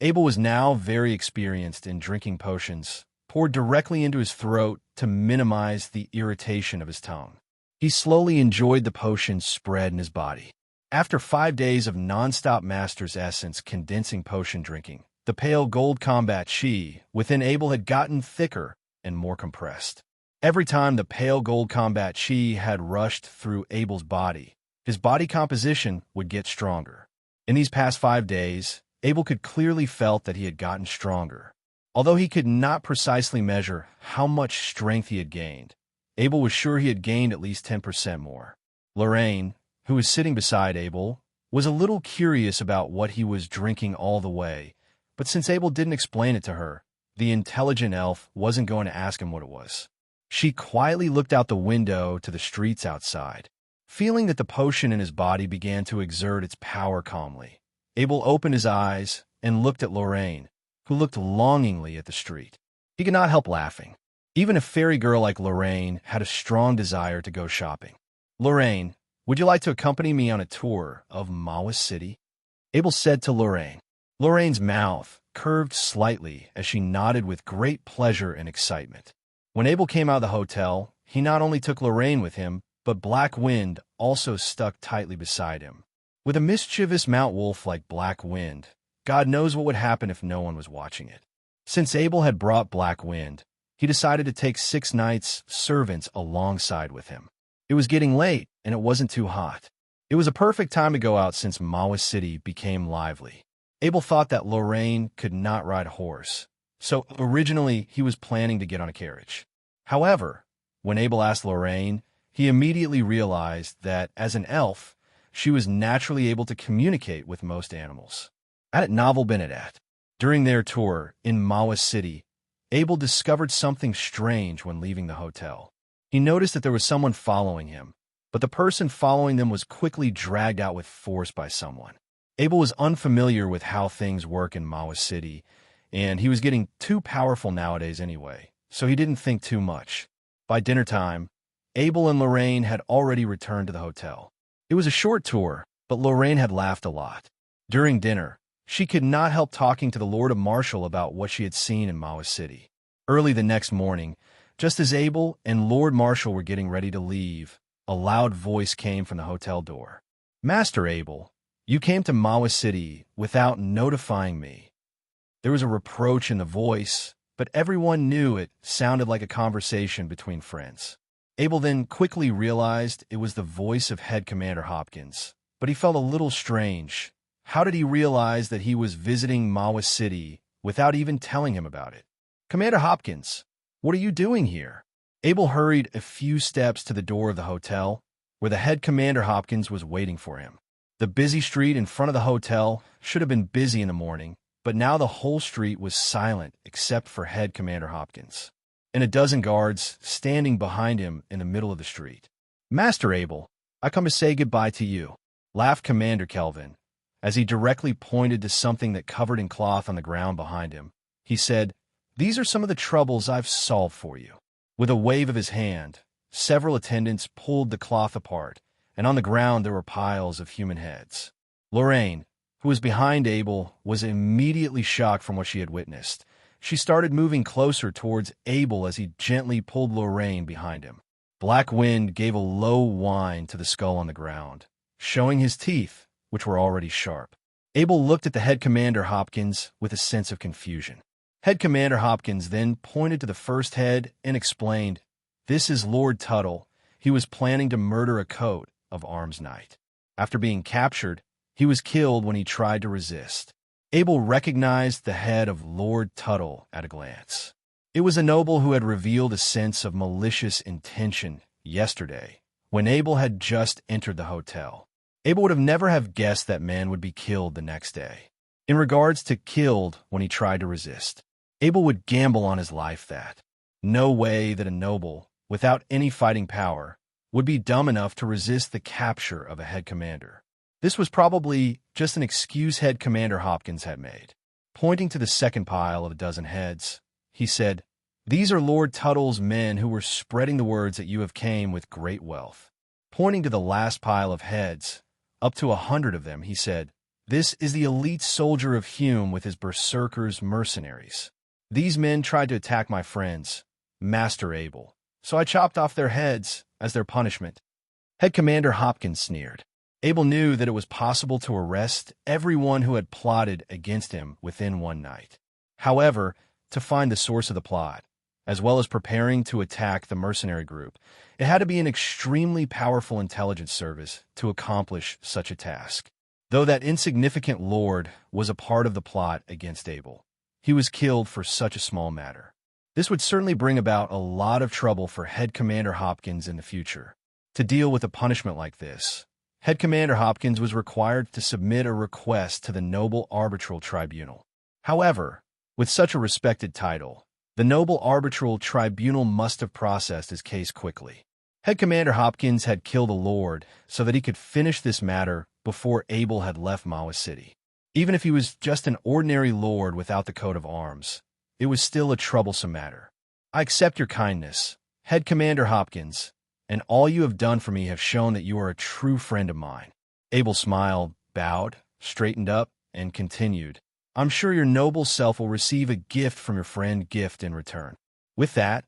Abel was now very experienced in drinking potions, poured directly into his throat to minimize the irritation of his tongue. He slowly enjoyed the potion spread in his body. After 5 days of non-stop Master's Essence condensing potion drinking, the pale gold combat chi within Abel had gotten thicker and more compressed. Every time the pale gold combat chi had rushed through Abel's body, his body composition would get stronger. In these past 5 days, Abel could clearly felt that he had gotten stronger. Although he could not precisely measure how much strength he had gained, Abel was sure he had gained at least 10% more. Lorraine, who was sitting beside Abel, was a little curious about what he was drinking all the way, but since Abel didn't explain it to her, the intelligent elf wasn't going to ask him what it was. She quietly looked out the window to the streets outside. Feeling that the potion in his body began to exert its power calmly, Abel opened his eyes and looked at Lorraine, who looked longingly at the street. He could not help laughing. Even a fairy girl like Lorraine had a strong desire to go shopping. "Lorraine, would you like to accompany me on a tour of Mawis City?" Abel said to Lorraine. Lorraine's mouth curved slightly as she nodded with great pleasure and excitement. When Abel came out of the hotel, he not only took Lorraine with him, but Black Wind also stuck tightly beside him. With a mischievous Mount Wolf like Black Wind, God knows what would happen if no one was watching it. Since Abel had brought Black Wind, he decided to take 6 knights' servants alongside with him. It was getting late, and it wasn't too hot. It was a perfect time to go out since Mawis City became lively. Abel thought that Lorraine could not ride a horse, so originally he was planning to get on a carriage. However, when Abel asked Lorraine, he immediately realized that, as an elf, she was naturally able to communicate with most animals. At Novel Benedette, during their tour in Mawis City, Abel discovered something strange when leaving the hotel. He noticed that there was someone following him, but the person following them was quickly dragged out with force by someone. Abel was unfamiliar with how things work in Mawa City, and he was getting too powerful nowadays anyway, so he didn't think too much. By dinner time, Abel and Lorraine had already returned to the hotel. It was a short tour, but Lorraine had laughed a lot. During dinner, she could not help talking to the Lord of Marshall about what she had seen in Mawa City. Early the next morning, just as Abel and Lord Marshall were getting ready to leave, a loud voice came from the hotel door. "Master Abel, you came to Mawa City without notifying me." There was a reproach in the voice, but everyone knew it sounded like a conversation between friends. Abel then quickly realized it was the voice of Head Commander Hopkins, but he felt a little strange. How did he realize that he was visiting Mawa City without even telling him about it? "Commander Hopkins, what are you doing here?" Abel hurried a few steps to the door of the hotel, where the Head Commander Hopkins was waiting for him. The busy street in front of the hotel should have been busy in the morning, but now the whole street was silent except for Head Commander Hopkins, and a dozen guards standing behind him in the middle of the street. "Master Abel, I come to say goodbye to you," laughed Commander Kelvin, as he directly pointed to something that covered in cloth on the ground behind him. He said, "These are some of the troubles I've solved for you." With a wave of his hand, several attendants pulled the cloth apart, and on the ground there were piles of human heads. Lorraine, who was behind Abel, was immediately shocked from what she had witnessed. She started moving closer towards Abel as he gently pulled Lorraine behind him. Black Wind gave a low whine to the skull on the ground, showing his teeth, which were already sharp. Abel looked at the Head Commander Hopkins with a sense of confusion. Head Commander Hopkins then pointed to the first head and explained, "This is Lord Tuttle. He was planning to murder a coat of arms knight. After being captured, he was killed when he tried to resist." Abel recognized the head of Lord Tuttle at a glance. It was a noble who had revealed a sense of malicious intention yesterday, when Abel had just entered the hotel. Abel would have never have guessed that man would be killed the next day. In regards to killed when he tried to resist, Abel would gamble on his life that no way that a noble, without any fighting power, would be dumb enough to resist the capture of a head commander. This was probably just an excuse Head Commander Hopkins had made. Pointing to the second pile of a dozen heads, he said, "These are Lord Tuttle's men who were spreading the words that you have came with great wealth." Pointing to the last pile of heads, up to 100 of them, he said, "This is the elite soldier of Hume with his berserkers mercenaries. These men tried to attack my friends, Master Abel, so I chopped off their heads as their punishment." Head Commander Hopkins sneered. Abel knew that it was possible to arrest everyone who had plotted against him within one night. However, to find the source of the plot, as well as preparing to attack the mercenary group, it had to be an extremely powerful intelligence service to accomplish such a task. Though that insignificant lord was a part of the plot against Abel, he was killed for such a small matter. This would certainly bring about a lot of trouble for Head Commander Hopkins in the future. To deal with a punishment like this, Head Commander Hopkins was required to submit a request to the Noble Arbitral Tribunal. However, with such a respected title, the Noble Arbitral Tribunal must have processed his case quickly. Head Commander Hopkins had killed a lord so that he could finish this matter before Abel had left Mawa City. Even if he was just an ordinary lord without the coat of arms, it was still a troublesome matter. "I accept your kindness, Head Commander Hopkins, and all you have done for me have shown that you are a true friend of mine." Abel smiled, bowed, straightened up, and continued, "I'm sure your noble self will receive a gift from your friend Gift in return." With that,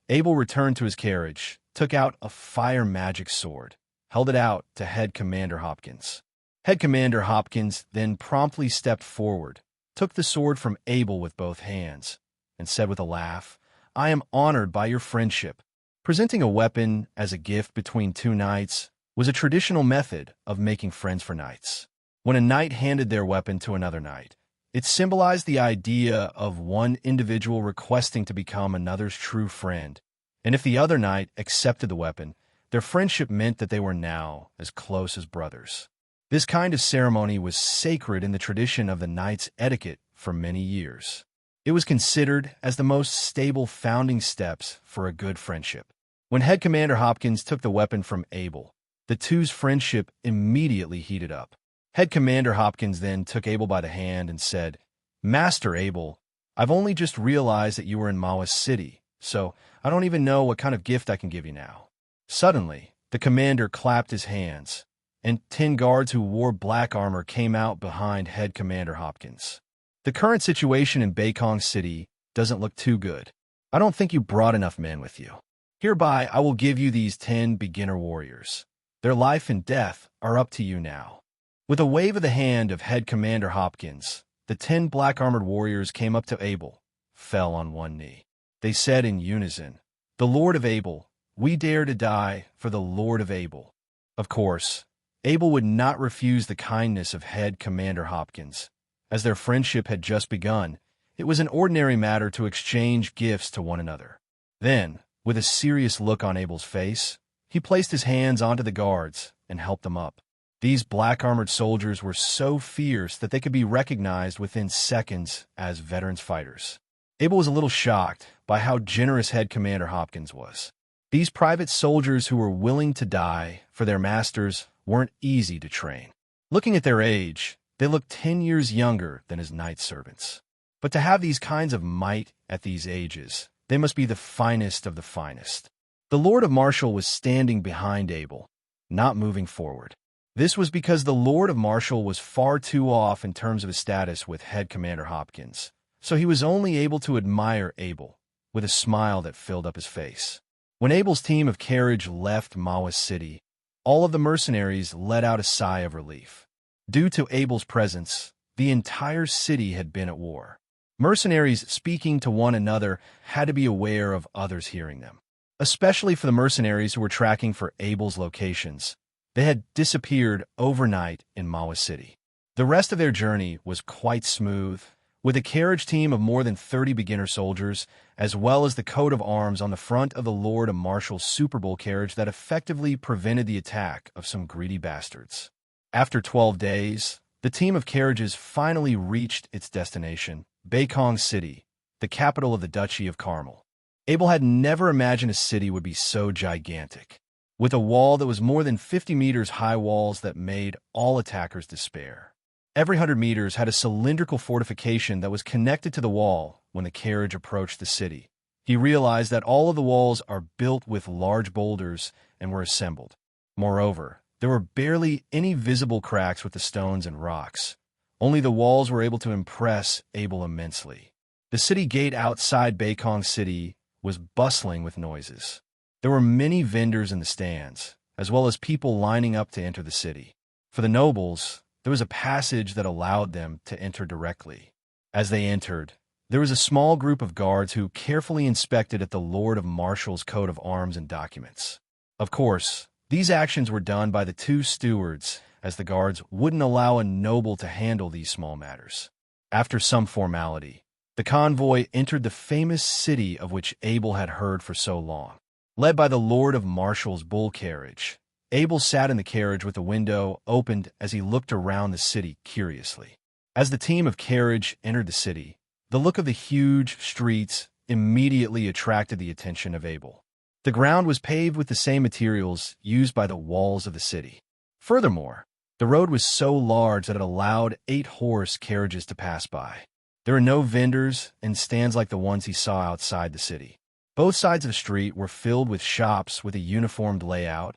Abel returned to his carriage, took out a fire magic sword, held it out to Head Commander Hopkins. Head Commander Hopkins then promptly stepped forward, took the sword from Abel with both hands, and said with a laugh, "I am honored by your friendship." Presenting a weapon as a gift between two knights was a traditional method of making friends for knights. When a knight handed their weapon to another knight, it symbolized the idea of one individual requesting to become another's true friend, and if the other knight accepted the weapon, their friendship meant that they were now as close as brothers. This kind of ceremony was sacred in the tradition of the knight's etiquette for many years. It was considered as the most stable founding steps for a good friendship. When Head Commander Hopkins took the weapon from Abel, the two's friendship immediately heated up. Head Commander Hopkins then took Abel by the hand and said, "Master Abel, I've only just realized that you were in Mawa's city, so I don't even know what kind of gift I can give you now." Suddenly, the commander clapped his hands, and 10 guards who wore black armor came out behind Head Commander Hopkins. "The current situation in Beikong City doesn't look too good. I don't think you brought enough men with you. Hereby, I will give you these 10 beginner warriors. Their life and death are up to you now." With a wave of the hand of Head Commander Hopkins, the 10 black-armored warriors came up to Abel, fell on one knee. They said in unison, "The Lord of Abel, we dare to die for the Lord of Abel." Of course, Abel would not refuse the kindness of Head Commander Hopkins. As their friendship had just begun, it was an ordinary matter to exchange gifts to one another. Then, with a serious look on Abel's face, he placed his hands onto the guards and helped them up. These black-armored soldiers were so fierce that they could be recognized within seconds as veterans fighters. Abel was a little shocked by how generous Head Commander Hopkins was. These private soldiers who were willing to die for their masters weren't easy to train. Looking at their age, they looked 10 years younger than his knight servants. But to have these kinds of might at these ages, they must be the finest of the finest. The Lord of Martial was standing behind Abel, not moving forward. This was because the Lord of Martial was far too off in terms of his status with Head Commander Hopkins, so he was only able to admire Abel, with a smile that filled up his face. When Abel's team of carriage left Mawa's city, all of the mercenaries let out a sigh of relief. Due to Abel's presence, the entire city had been at war. Mercenaries speaking to one another had to be aware of others hearing them. Especially for the mercenaries who were tracking for Abel's locations. They had disappeared overnight in Mawa City. The rest of their journey was quite smooth, with a carriage team of more than 30 beginner soldiers, as well as the coat of arms on the front of the Lord of Martial's Super Bowl carriage that effectively prevented the attack of some greedy bastards. After 12 days, the team of carriages finally reached its destination, Beikong City, the capital of the Duchy of Carmel. Abel had never imagined a city would be so gigantic, with a wall that was more than 50 meters high, walls that made all attackers despair. Every 100 meters had a cylindrical fortification that was connected to the wall when the carriage approached the city. He realized that all of the walls are built with large boulders and were assembled. Moreover, there were barely any visible cracks with the stones and rocks. Only the walls were able to impress Abel immensely. The city gate outside Beikong City was bustling with noises. There were many vendors in the stands, as well as people lining up to enter the city. For the nobles, there was a passage that allowed them to enter directly. As they entered, there was a small group of guards who carefully inspected at the Lord of Martial's coat of arms and documents. Of course, these actions were done by the 2 stewards, as the guards wouldn't allow a noble to handle these small matters. After some formality, the convoy entered the famous city of which Abel had heard for so long. Led by the Lord of Martial's bull carriage, Abel sat in the carriage with the window opened as he looked around the city curiously. As the team of carriage entered the city, the look of the huge streets immediately attracted the attention of Abel. The ground was paved with the same materials used by the walls of the city. Furthermore, the road was so large that it allowed 8-horse carriages to pass by. There were no vendors and stands like the ones he saw outside the city. Both sides of the street were filled with shops with a uniformed layout,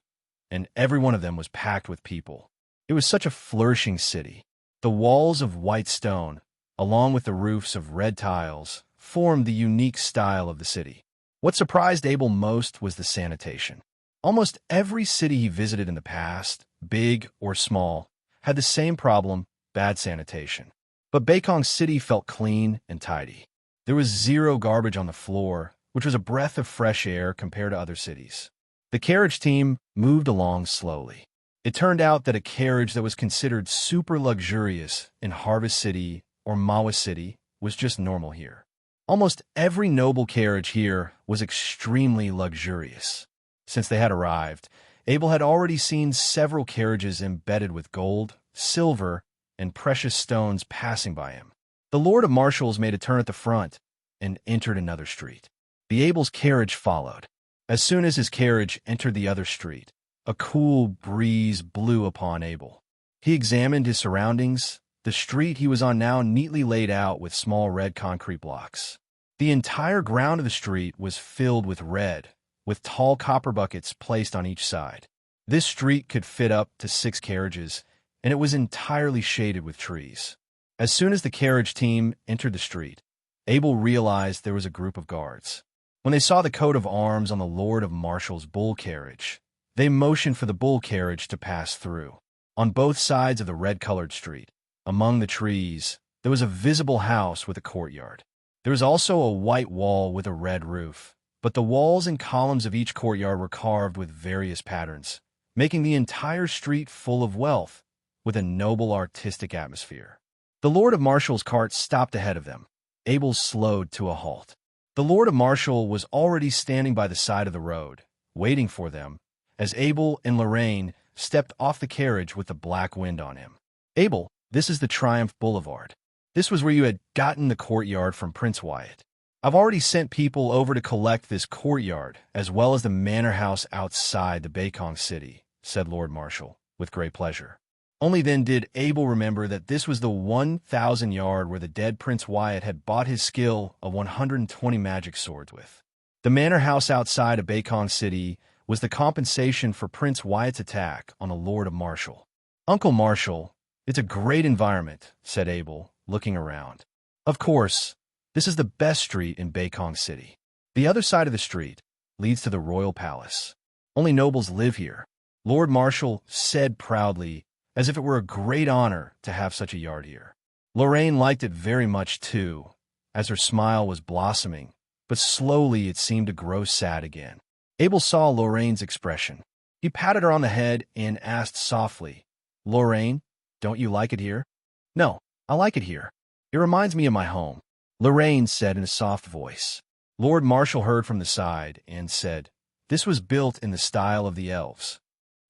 and every one of them was packed with people. It was such a flourishing city. The walls of white stone, along with the roofs of red tiles, formed the unique style of the city. What surprised Abel most was the sanitation. Almost every city he visited in the past, big or small, had the same problem, bad sanitation. But Beikong City felt clean and tidy. There was zero garbage on the floor, which was a breath of fresh air compared to other cities. The carriage team moved along slowly. It turned out that a carriage that was considered super luxurious in Harvest City or Mawa City was just normal here. Almost every noble carriage here was extremely luxurious. Since they had arrived, Abel had already seen several carriages embedded with gold, silver, and precious stones passing by him. The Lord of Marshals made a turn at the front and entered another street. The Abel's carriage followed. As soon as his carriage entered the other street, a cool breeze blew upon Abel. He examined his surroundings. The street he was on now neatly laid out with small red concrete blocks. The entire ground of the street was filled with red, with tall copper buckets placed on each side. This street could fit up to 6 carriages, and it was entirely shaded with trees. As soon as the carriage team entered the street, Abel realized there was a group of guards. When they saw the coat of arms on the Lord of Marshal's bull carriage, they motioned for the bull carriage to pass through. On both sides of the red-colored street, among the trees, there was a visible house with a courtyard. There was also a white wall with a red roof, but the walls and columns of each courtyard were carved with various patterns, making the entire street full of wealth, with a noble artistic atmosphere. The Lord of Marshal's cart stopped ahead of them. Abel slowed to a halt. The Lord of Marshal was already standing by the side of the road, waiting for them, as Abel and Lorraine stepped off the carriage with the black wind on him. Abel, this is the Triumph Boulevard. This was where you had gotten the courtyard from Prince Wyatt. I've already sent people over to collect this courtyard, as well as the manor house outside the Beikong city, said Lord Marshal, with great pleasure. Only then did Abel remember that this was the 1,000 yard where the dead Prince Wyatt had bought his skill of 120 magic swords with. The manor house outside of Beikong City was the compensation for Prince Wyatt's attack on the Lord of Marshal. Uncle Marshal, it's a great environment, said Abel, looking around. Of course, this is the best street in Beikong City. The other side of the street leads to the royal palace. Only nobles live here, Lord Marshal said proudly, as if it were a great honor to have such a yard here. Lorraine liked it very much too, as her smile was blossoming, but slowly it seemed to grow sad again. Abel saw Lorraine's expression. He patted her on the head and asked softly, "Lorraine, don't you like it here?" "No, I like it here. It reminds me of my home," Lorraine said in a soft voice. Lord Marshal heard from the side and said, "This was built in the style of the elves.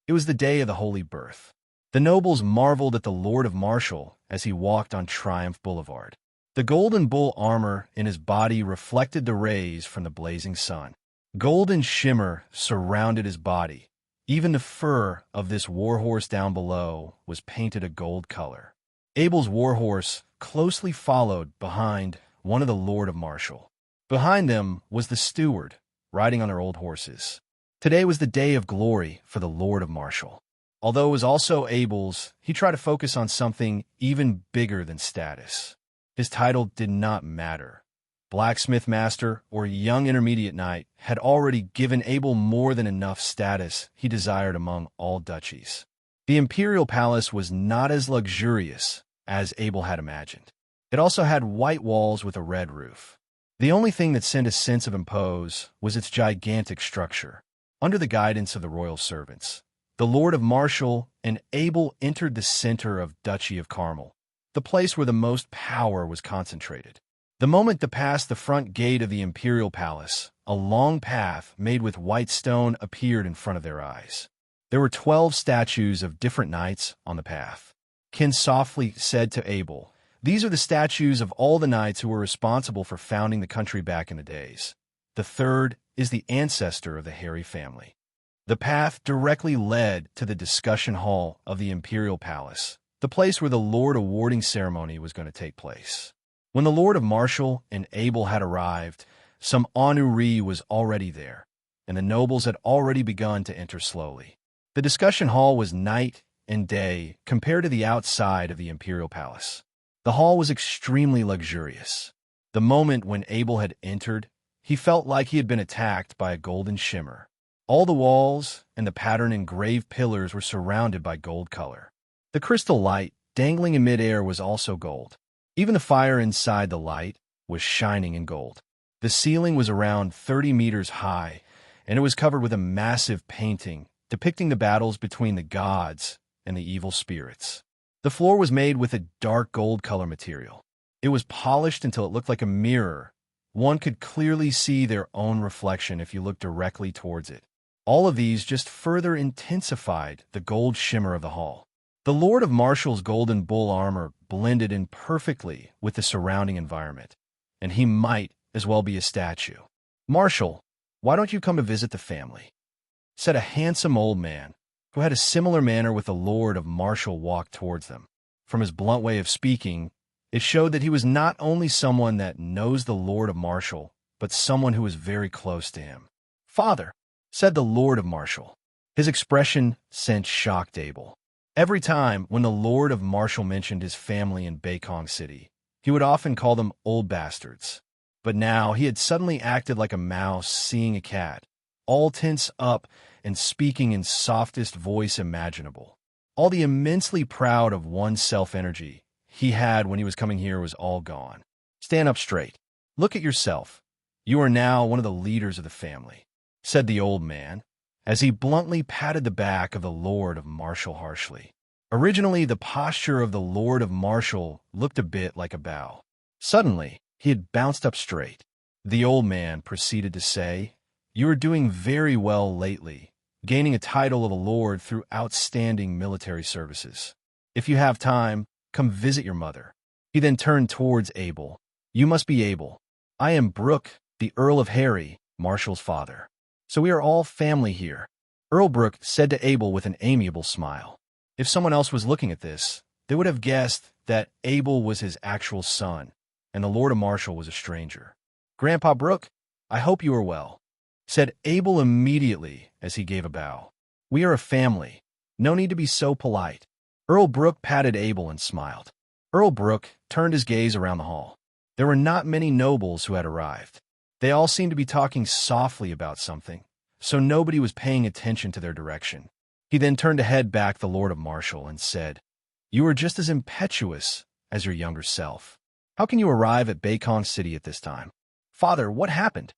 It was the day of the Holy Birth." The nobles marveled at the Lord of Marshal as he walked on Triumph Boulevard. The golden bull armor in his body reflected the rays from the blazing sun. Golden shimmer surrounded his body. Even the fur of this warhorse down below was painted a gold color. Abel's warhorse closely followed behind one of the Lord of Marshal. Behind them was the steward, riding on their old horses. Today was the day of glory for the Lord of Marshal. Although it was also Abel's, he tried to focus on something even bigger than status. His title did not matter. Blacksmith Master or Young Intermediate Knight had already given Abel more than enough status he desired among all duchies. The imperial palace was not as luxurious as Abel had imagined. It also had white walls with a red roof. The only thing that sent a sense of impose was its gigantic structure. Under the guidance of the royal servants, the Lord of Marshal and Abel entered the center of Duchy of Carmel, the place where the most power was concentrated. The moment they passed the front gate of the imperial palace, a long path made with white stone appeared in front of their eyes. There were 12 statues of different knights on the path. Ken softly said to Abel, "These are the statues of all the knights who were responsible for founding the country back in the days. The third is the ancestor of the Harry family." The path directly led to the discussion hall of the imperial palace, the place where the Lord awarding ceremony was going to take place. When the Lord of Marshal and Abel had arrived, some ennui was already there, and the nobles had already begun to enter slowly. The discussion hall was night and day compared to the outside of the imperial palace. The hall was extremely luxurious. The moment when Abel had entered, he felt like he had been attacked by a golden shimmer. All the walls and the pattern engraved pillars were surrounded by gold color. The crystal light dangling in midair was also gold. Even the fire inside the light was shining in gold. The ceiling was around 30 meters high, and it was covered with a massive painting depicting the battles between the gods and the evil spirits. The floor was made with a dark gold color material. It was polished until it looked like a mirror. One could clearly see their own reflection if you looked directly towards it. All of these just further intensified the gold shimmer of the hall. The Lord of Marshall's golden bull armor blended in perfectly with the surrounding environment, and he might as well be a statue. "Marshall, why don't you come to visit the family?" said a handsome old man who had a similar manner with the Lord of Marshall walk towards them. From his blunt way of speaking, it showed that he was not only someone that knows the Lord of Marshall, but someone who is very close to him. "Father," said the Lord of Marshall. His expression sent shock to Abel. Every time when the Lord of Marshall mentioned his family in Beikong City, he would often call them old bastards. But now he had suddenly acted like a mouse seeing a cat, all tense up and speaking in softest voice imaginable. All the immensely proud of one's self-energy he had when he was coming here was all gone. "Stand up straight. Look at yourself. You are now one of the leaders of the family," said the old man, as he bluntly patted the back of the Lord of Marshall harshly. Originally, the posture of the Lord of Marshall looked a bit like a bow. Suddenly, he had bounced up straight. The old man proceeded to say, "You are doing very well lately, gaining a title of a lord through outstanding military services. If you have time, come visit your mother." He then turned towards Abel. "You must be Abel. I am Brooke, the Earl of Harry, Marshall's father. So we are all family here," Earl Brooke said to Abel with an amiable smile. If someone else was looking at this, they would have guessed that Abel was his actual son, and the Lord of Marshall was a stranger. "Grandpa Brooke, I hope you are well," said Abel immediately as he gave a bow. "We are a family. No need to be so polite." Earl Brooke patted Abel and smiled. Earl Brooke turned his gaze around the hall. There were not many nobles who had arrived. They all seemed to be talking softly about something, so nobody was paying attention to their direction. He then turned to head back the Lord of Marshall and said, "You are just as impetuous as your younger self. How can you arrive at Beikong City at this time?" "Father, what happened?"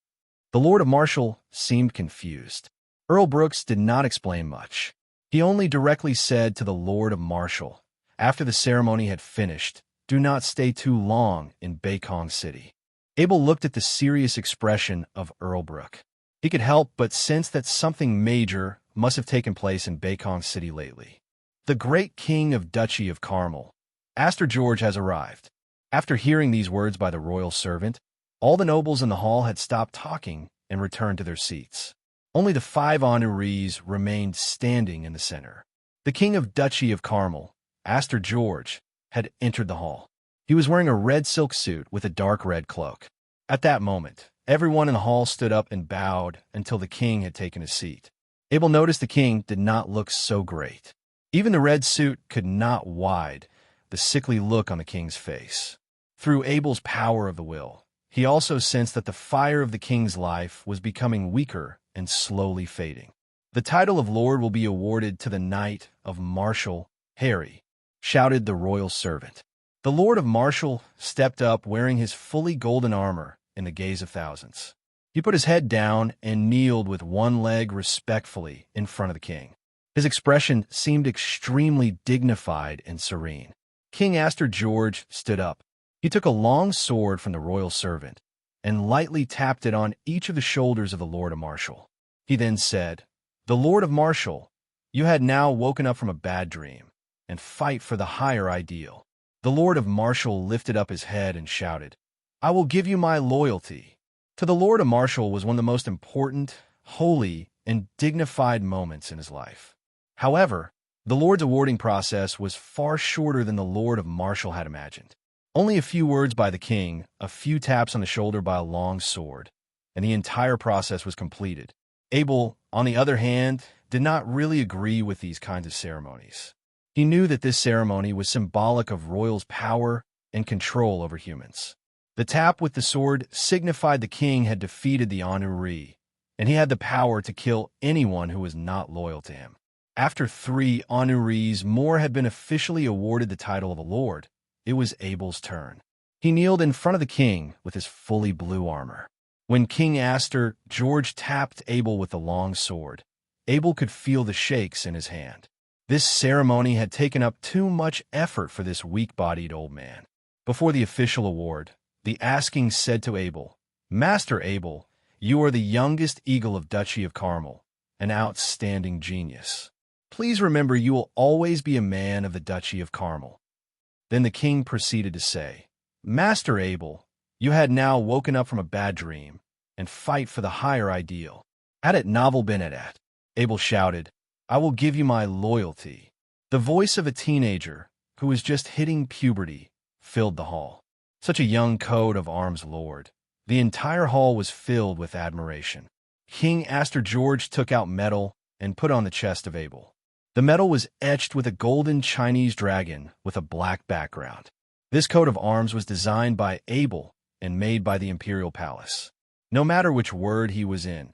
The Lord of Marshall seemed confused. Earl Brooks did not explain much. He only directly said to the Lord of Marshall, after the ceremony had finished, "Do not stay too long in Beikong City." Abel looked at the serious expression of Earl Brooke. He could help but sense that something major must have taken place in Beikong City lately. The great king of Duchy of Carmel, Aster George, has arrived. After hearing these words by the royal servant, all the nobles in the hall had stopped talking and returned to their seats. Only the 5 honorees remained standing in the center. The king of Duchy of Carmel, Aster George, had entered the hall. He was wearing a red silk suit with a dark red cloak. At that moment, everyone in the hall stood up and bowed until the king had taken his seat. Abel noticed the king did not look so great. Even the red suit could not wide the sickly look on the king's face. Through Abel's power of the will, he also sensed that the fire of the king's life was becoming weaker and slowly fading. "The title of Lord will be awarded to the Knight of Marshall, Harry," shouted the royal servant. The Lord of Marshall stepped up wearing his fully golden armor in the gaze of thousands. He put his head down and kneeled with one leg respectfully in front of the king. His expression seemed extremely dignified and serene. King Aster George stood up. He took a long sword from the royal servant and lightly tapped it on each of the shoulders of the Lord of Marshall. He then said, "The Lord of Marshall, you had now woken up from a bad dream and fight for the higher ideal." The Lord of Marshall lifted up his head and shouted, "I will give you my loyalty." To the Lord of Marshall was one of the most important, holy, and dignified moments in his life. However, the Lord's awarding process was far shorter than the Lord of Marshall had imagined. Only a few words by the king, a few taps on the shoulder by a long sword, and the entire process was completed. Abel, on the other hand, did not really agree with these kinds of ceremonies. He knew that this ceremony was symbolic of royals' power and control over humans. The tap with the sword signified the king had defeated the honoree, and he had the power to kill anyone who was not loyal to him. After 3 honorees more had been officially awarded the title of a lord, it was Abel's turn. He kneeled in front of the king with his fully blue armor. When King Aster George tapped Abel with the long sword, Abel could feel the shakes in his hand. This ceremony had taken up too much effort for this weak-bodied old man. Before the official award, the asking said to Abel, "Master Abel, you are the youngest eagle of Duchy of Carmel, an outstanding genius. Please remember you will always be a man of the Duchy of Carmel." Then the king proceeded to say, "Master Abel, you had now woken up from a bad dream and fight for the higher ideal. Had it novel been at?" Abel shouted, "I will give you my loyalty." The voice of a teenager who was just hitting puberty filled the hall. Such a young coat of arms lord. The entire hall was filled with admiration. King Astor George took out metal and put on the chest of Abel. The metal was etched with a golden Chinese dragon with a black background. This coat of arms was designed by Abel and made by the imperial palace. No matter which word he was in,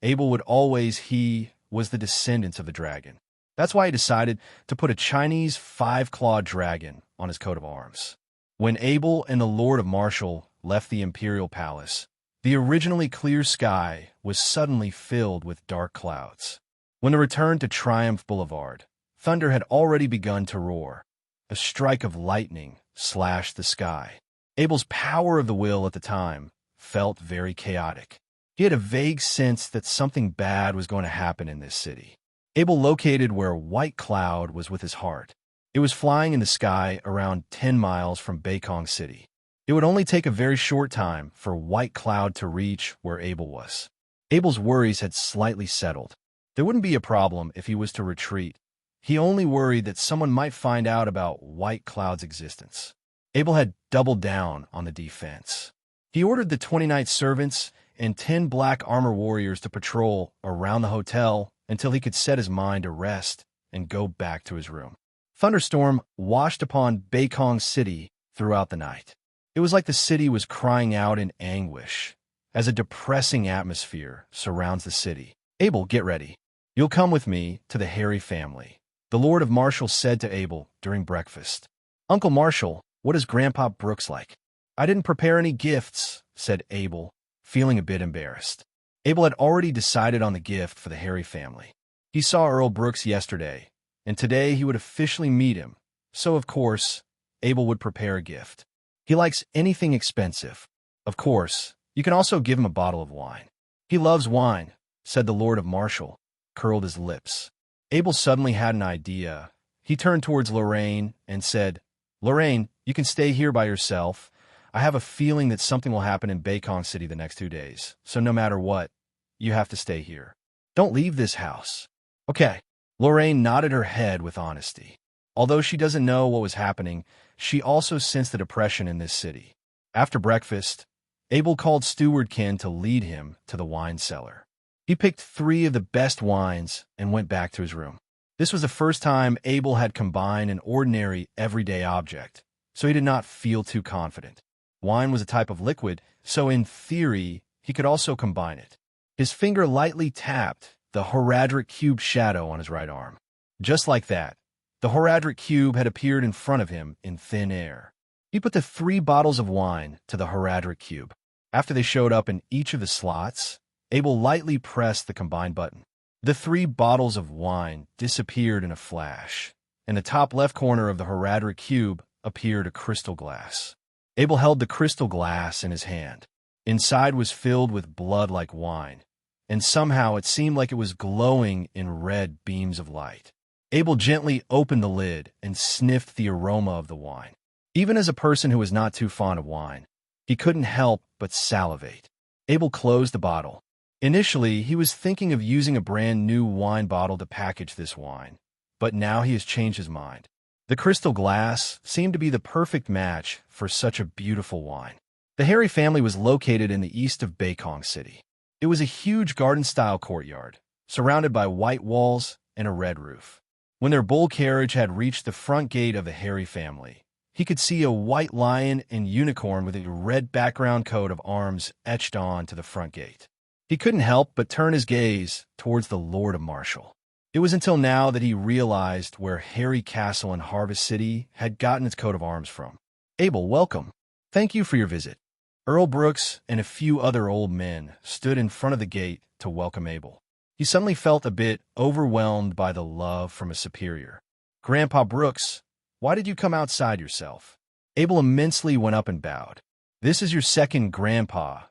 Abel would always he was the descendant of the dragon. That's why he decided to put a Chinese 5-clawed dragon on his coat of arms. When Abel and the Lord of Marshall left the imperial palace, the originally clear sky was suddenly filled with dark clouds. When they returned to Triumph Boulevard, thunder had already begun to roar. A strike of lightning slashed the sky. Abel's power of the will at the time felt very chaotic. He had a vague sense that something bad was going to happen in this city. Abel located where White Cloud was with his heart. It was flying in the sky around 10 miles from Beikong City. It would only take a very short time for White Cloud to reach where Abel was. Abel's worries had slightly settled. There wouldn't be a problem if he was to retreat. He only worried that someone might find out about White Cloud's existence. Abel had doubled down on the defense. He ordered the 20 night servants and 10 black armor warriors to patrol around the hotel until he could set his mind to rest and go back to his room. Thunderstorm washed upon Beikong City throughout the night. It was like the city was crying out in anguish as a depressing atmosphere surrounds the city. "Abel, get ready. You'll come with me to the Harry family," the Lord of Marshall said to Abel during breakfast. "Uncle Marshall, what is Grandpa Brooks like?" "I didn't prepare any gifts," said Abel, feeling a bit embarrassed. Abel had already decided on the gift for the Harry family. He saw Earl Brooks yesterday, and today he would officially meet him, so of course, Abel would prepare a gift. He likes anything expensive. Of course, you can also give him a bottle of wine. "He loves wine," said the Lord of Marshall, curled his lips. Abel suddenly had an idea. He turned towards Lorraine and said, "Lorraine, you can stay here by yourself. I have a feeling that something will happen in Beikong City the next 2 days, so no matter what, you have to stay here. Don't leave this house." "Okay." Lorraine nodded her head with honesty. Although she doesn't know what was happening, she also sensed the depression in this city. After breakfast, Abel called Steward Ken to lead him to the wine cellar. He picked 3 of the best wines and went back to his room. This was the first time Abel had combined an ordinary, everyday object, so he did not feel too confident. Wine was a type of liquid, so in theory, he could also combine it. His finger lightly tapped the Horadric Cube shadow on his right arm. Just like that, the Horadric Cube had appeared in front of him in thin air. He put the 3 bottles of wine to the Horadric Cube. After they showed up in each of the slots, Abel lightly pressed the combine button. The 3 bottles of wine disappeared in a flash. In the top left corner of the Horadric Cube appeared a crystal glass. Abel held the crystal glass in his hand. Inside was filled with blood like wine, and somehow it seemed like it was glowing in red beams of light. Abel gently opened the lid and sniffed the aroma of the wine. Even as a person who was not too fond of wine, he couldn't help but salivate. Abel closed the bottle. Initially, he was thinking of using a brand new wine bottle to package this wine, but now he has changed his mind. The crystal glass seemed to be the perfect match for such a beautiful wine. The Harry family was located in the east of Beikong City. It was a huge garden-style courtyard, surrounded by white walls and a red roof. When their bull carriage had reached the front gate of the Harry family, he could see a white lion and unicorn with a red background coat of arms etched on to the front gate. He couldn't help but turn his gaze towards the Lord of Marshall. It was until now that he realized where Harry Castle in Harvest City had gotten its coat of arms from. "Abel, welcome. Thank you for your visit." Earl Brooks and a few other old men stood in front of the gate to welcome Abel. He suddenly felt a bit overwhelmed by the love from a superior. "Grandpa Brooks, why did you come outside yourself?" Abel immensely went up and bowed. "This is your second grandpa,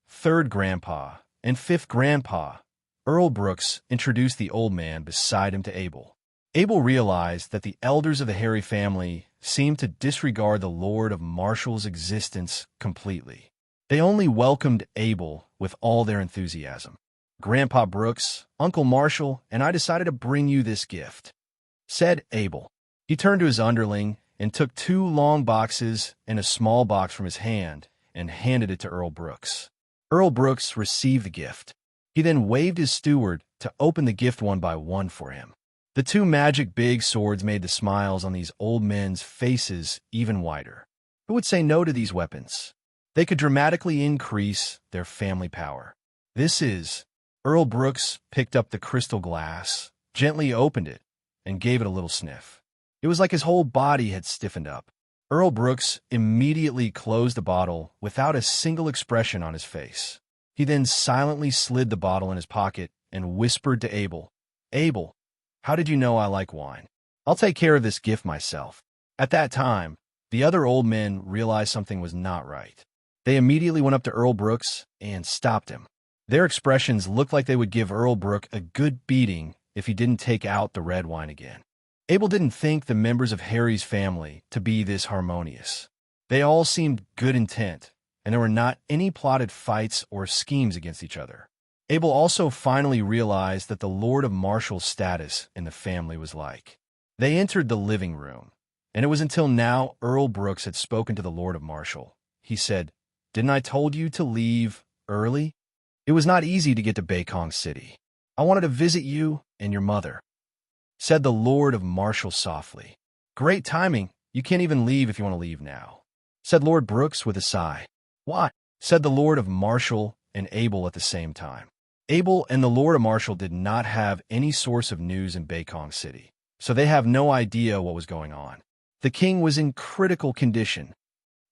third grandpa, and fifth grandpa." Earl Brooks introduced the old man beside him to Abel. Abel realized that the elders of the Harry family seemed to disregard the Lord of Marshall's existence completely. They only welcomed Abel with all their enthusiasm. "Grandpa Brooks, Uncle Marshall, and I decided to bring you this gift," said Abel. He turned to his underling and took 2 long boxes and a small box from his hand and handed it to Earl Brooks. Earl Brooks received the gift. He then waved his steward to open the gift one by one for him. The 2 magic big swords made the smiles on these old men's faces even wider. Who would say no to these weapons? They could dramatically increase their family power. "This is..." Earl Brooks picked up the crystal glass, gently opened it, and gave it a little sniff. It was like his whole body had stiffened up. Earl Brooks immediately closed the bottle without a single expression on his face. He then silently slid the bottle in his pocket and whispered to Abel, "Abel, how did you know I like wine? I'll take care of this gift myself." At that time, the other old men realized something was not right. They immediately went up to Earl Brooks and stopped him. Their expressions looked like they would give Earl Brooks a good beating if he didn't take out the red wine again. Abel didn't think the members of Harry's family to be this harmonious. They all seemed good intent, and there were not any plotted fights or schemes against each other. Abel also finally realized that the Lord of Marshall's status in the family was like. They entered the living room, and it was until now Earl Brooks had spoken to the Lord of Marshall. He said, "Didn't I told you to leave early? It was not easy to get to Beikong City. I wanted to visit you and your mother," said the Lord of Marshall softly. "Great timing. You can't even leave if you want to leave now," said Lord Brooks with a sigh. "Why?" said the Lord of Marshall and Abel at the same time. Abel and the Lord of Marshall did not have any source of news in Beikong City, so they have no idea what was going on. "The king was in critical condition,"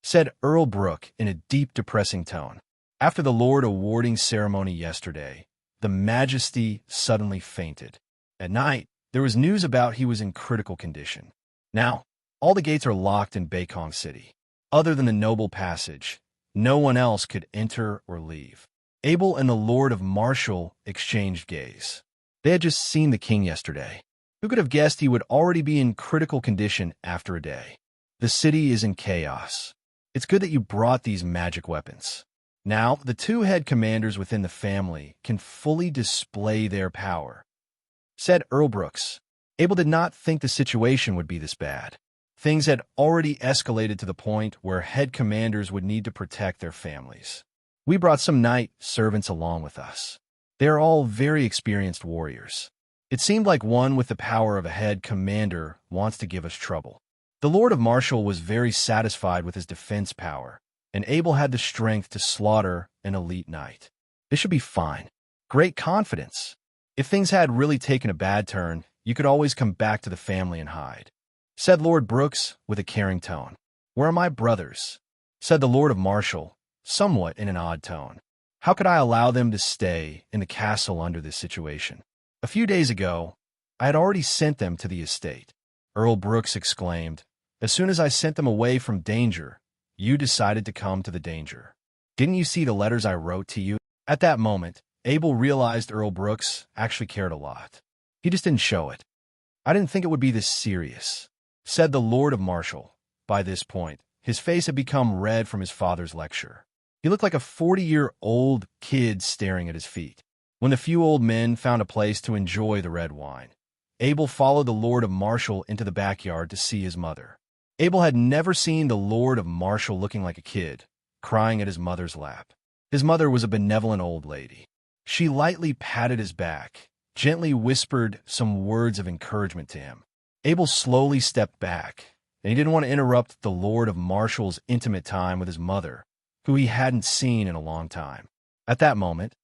said Earl Brooks in a deep, depressing tone. "After the Lord awarding ceremony yesterday, the Majesty suddenly fainted. At night, there was news about he was in critical condition. Now, all the gates are locked in Beikong City. Other than the noble passage, no one else could enter or leave." Abel and the Lord of Marshall exchanged gaze. They had just seen the king yesterday. Who could have guessed he would already be in critical condition after a day? "The city is in chaos. It's good that you brought these magic weapons. Now, the 2 head commanders within the family can fully display their power," said Earl Brooks. Abel did not think the situation would be this bad. Things had already escalated to the point where head commanders would need to protect their families. "We brought some knight servants along with us. They are all very experienced warriors. It seemed like one with the power of a head commander wants to give us trouble." The Lord of Marshall was very satisfied with his defense power, and Abel had the strength to slaughter an elite knight. "This should be fine. Great confidence. If things had really taken a bad turn, you could always come back to the family and hide," said Lord Brooks with a caring tone. "Where are my brothers?" said the Lord of Marshall, somewhat in an odd tone. "How could I allow them to stay in the castle under this situation? A few days ago, I had already sent them to the estate." Earl Brooks exclaimed, "As soon as I sent them away from danger, you decided to come to the danger. Didn't you see the letters I wrote to you?" At that moment, Abel realized Earl Brooks actually cared a lot. He just didn't show it. "I didn't think it would be this serious," said the Lord of Marshall. By this point, his face had become red from his father's lecture. He looked like a 40-year-old kid staring at his feet. When the few old men found a place to enjoy the red wine, Abel followed the Lord of Marshall into the backyard to see his mother. Abel had never seen the Lord of Marshall looking like a kid, crying at his mother's lap. His mother was a benevolent old lady. She lightly patted his back, gently whispered some words of encouragement to him. Abel slowly stepped back, and he didn't want to interrupt the Lord of Marshall's intimate time with his mother, who he hadn't seen in a long time. At that moment,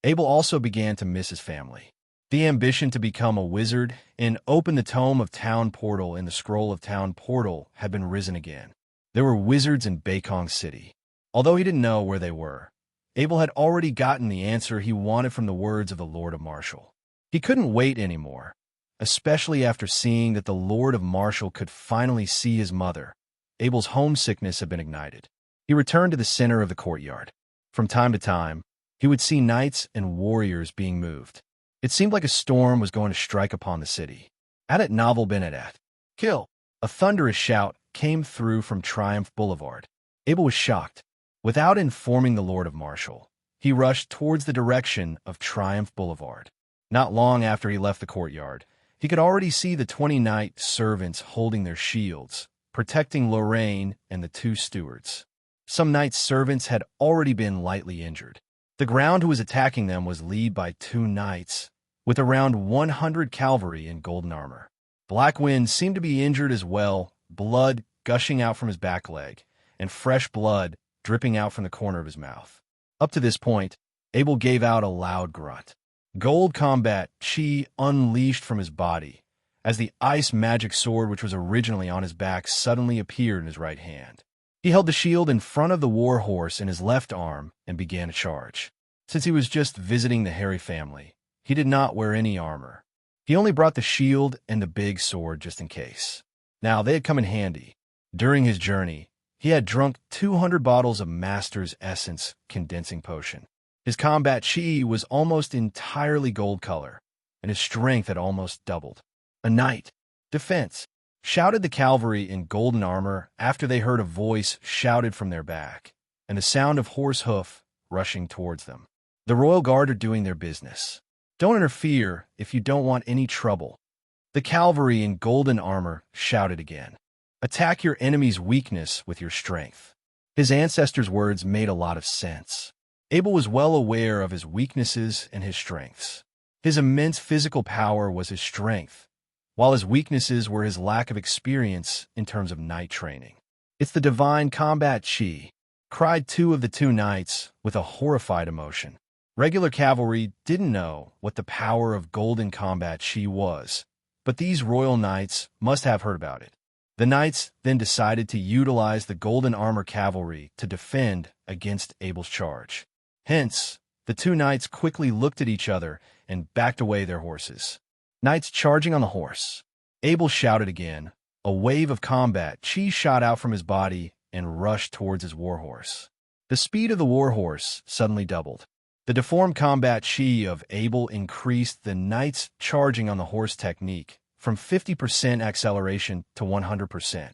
Abel also began to miss his family. The ambition to become a wizard and open the Tome of Town Portal in the Scroll of Town Portal had been risen again. There were wizards in Beikong City. Although he didn't know where they were, Abel had already gotten the answer he wanted from the words of the Lord of Marshall. He couldn't wait anymore, especially after seeing that the Lord of Marshall could finally see his mother. Abel's homesickness had been ignited. He returned to the center of the courtyard. From time to time, he would see knights and warriors being moved. It seemed like a storm was going to strike upon the city. Adet Novel Benedet. Kill! A thunderous shout came through from Triumph Boulevard. Abel was shocked. Without informing the Lord of Marshall, he rushed towards the direction of Triumph Boulevard. Not long after he left the courtyard, he could already see the 20 knight servants holding their shields, protecting Lorraine and the 2 stewards. Some knight servants had already been lightly injured. The ground who was attacking them was led by 2 knights, with around 100 cavalry in golden armor. Black Wind seemed to be injured as well, blood gushing out from his back leg, and fresh blood dripping out from the corner of his mouth. Up to this point, Abel gave out a loud grunt. Gold combat chi unleashed from his body, as the ice magic sword which was originally on his back suddenly appeared in his right hand. He held the shield in front of the war horse in his left arm and began a charge. Since he was just visiting the Harry family, he did not wear any armor. He only brought the shield and the big sword just in case. Now, they had come in handy. During his journey, he had drunk 200 bottles of Master's Essence condensing potion. His combat chi was almost entirely gold color, and his strength had almost doubled. A knight! Defense! Shouted the cavalry in golden armor after they heard a voice shouted from their back, and the sound of horse hoof rushing towards them. The Royal Guard are doing their business. Don't interfere if you don't want any trouble. The cavalry in golden armor shouted again. Attack your enemy's weakness with your strength. His ancestors' words made a lot of sense. Abel was well aware of his weaknesses and his strengths. His immense physical power was his strength, while his weaknesses were his lack of experience in terms of knight training. It's the divine combat chi, cried 2 of the 2 knights with a horrified emotion. Regular cavalry didn't know what the power of golden combat chi was, but these royal knights must have heard about it. The knights then decided to utilize the golden armor cavalry to defend against Abel's charge. Hence, the 2 knights quickly looked at each other and backed away their horses. Knights charging on the horse. Abel shouted again. A wave of combat chi shot out from his body and rushed towards his warhorse. The speed of the warhorse suddenly doubled. The deformed combat chi of Abel increased the knights charging on the horse technique from 50% acceleration to 100%.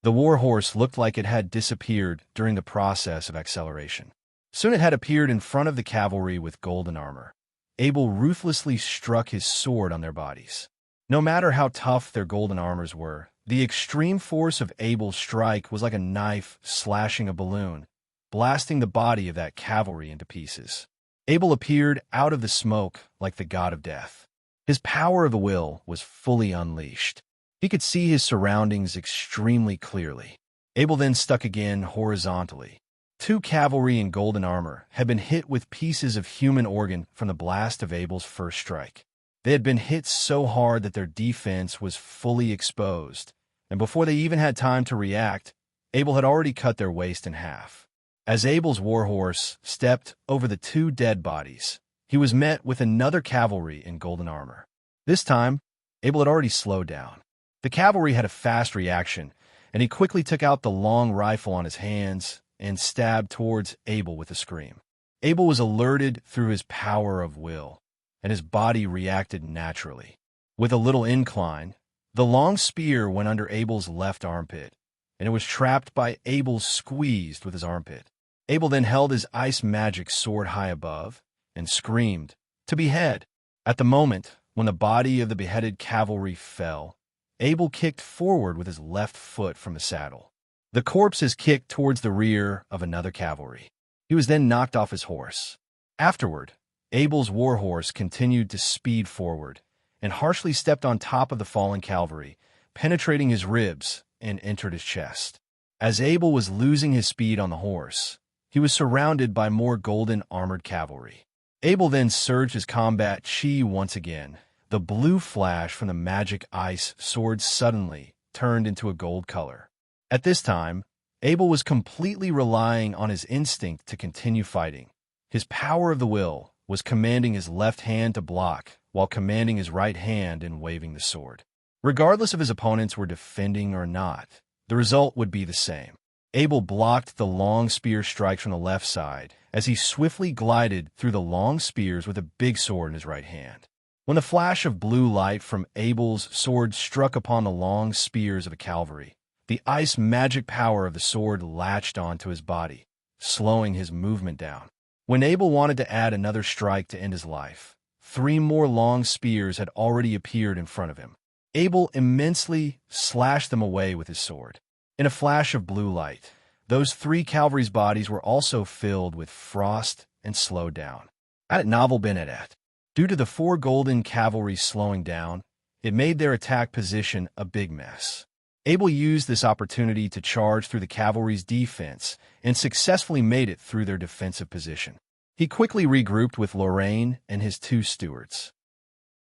The warhorse looked like it had disappeared during the process of acceleration. Soon it had appeared in front of the cavalry with golden armor. Abel ruthlessly struck his sword on their bodies. No matter how tough their golden armors were, the extreme force of Abel's strike was like a knife slashing a balloon, blasting the body of that cavalry into pieces. Abel appeared out of the smoke like the god of death. His power of the will was fully unleashed. He could see his surroundings extremely clearly. Abel then struck again horizontally. 2 cavalry in golden armor had been hit with pieces of human organ from the blast of Abel's first strike. They had been hit so hard that their defense was fully exposed, and before they even had time to react, Abel had already cut their waist in half. As Abel's warhorse stepped over the 2 dead bodies, he was met with another cavalry in golden armor. This time, Abel had already slowed down. The cavalry had a fast reaction, and he quickly took out the long rifle on his hands and stabbed towards Abel with a scream. Abel was alerted through his power of will, and his body reacted naturally. With a little incline, the long spear went under Abel's left armpit, and it was trapped by Abel's squeezed with his armpit. Abel then held his ice magic sword high above and screamed, "To behead!" At the moment when the body of the beheaded cavalry fell, Abel kicked forward with his left foot from the saddle. The corpses kicked towards the rear of another cavalry. He was then knocked off his horse. Afterward, Abel's warhorse continued to speed forward and harshly stepped on top of the fallen cavalry, penetrating his ribs and entered his chest. As Abel was losing his speed on the horse, he was surrounded by more golden armored cavalry. Abel then surged his combat chi once again. The blue flash from the magic ice sword suddenly turned into a gold color. At this time, Abel was completely relying on his instinct to continue fighting. His power of the will was commanding his left hand to block while commanding his right hand in waving the sword. Regardless if his opponents were defending or not, the result would be the same. Abel blocked the long spear strikes from the left side as he swiftly glided through the long spears with a big sword in his right hand. When the flash of blue light from Abel's sword struck upon the long spears of the cavalry, the ice magic power of the sword latched onto his body, slowing his movement down. When Abel wanted to add another strike to end his life, 3 more long spears had already appeared in front of him. Abel immensely slashed them away with his sword. In a flash of blue light, those 3 cavalry's bodies were also filled with frost and slowed down. Had it novel been at. Due to the 4 golden cavalry slowing down, it made their attack position a big mess. Abel used this opportunity to charge through the cavalry's defense and successfully made it through their defensive position. He quickly regrouped with Lorraine and his 2 stewards.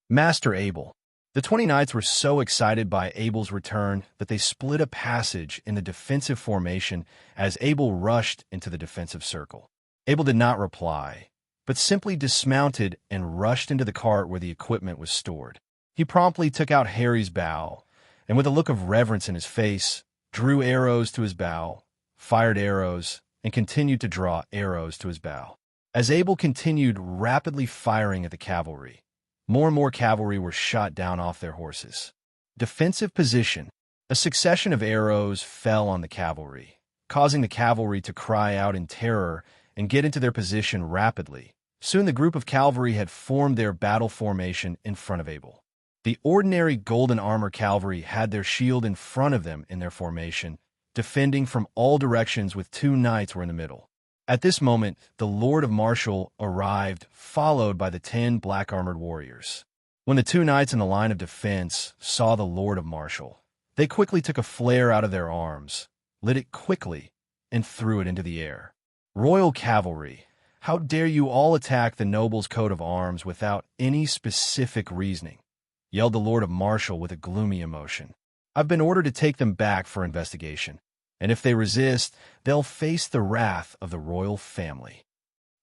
Master Abel. The 20 knights were so excited by Abel's return that they split a passage in the defensive formation as Abel rushed into the defensive circle. Abel did not reply, but simply dismounted and rushed into the cart where the equipment was stored. He promptly took out Harry's bow, and with a look of reverence in his face, drew arrows to his bow, fired arrows, and continued to draw arrows to his bow. As Abel continued rapidly firing at the cavalry, more and more cavalry were shot down off their horses. Defensive position. A succession of arrows fell on the cavalry, causing the cavalry to cry out in terror and get into their position rapidly. Soon the group of cavalry had formed their battle formation in front of Abel. The ordinary golden armor cavalry had their shield in front of them in their formation, defending from all directions with 2 knights were in the middle. At this moment, the Lord of Martial arrived, followed by the 10 black-armored warriors. When the 2 knights in the line of defense saw the Lord of Martial, they quickly took a flare out of their arms, lit it quickly, and threw it into the air. Royal Cavalry, how dare you all attack the noble's coat of arms without any specific reasoning? Yelled the Lord of Martial with a gloomy emotion. I've been ordered to take them back for investigation, and if they resist, they'll face the wrath of the royal family.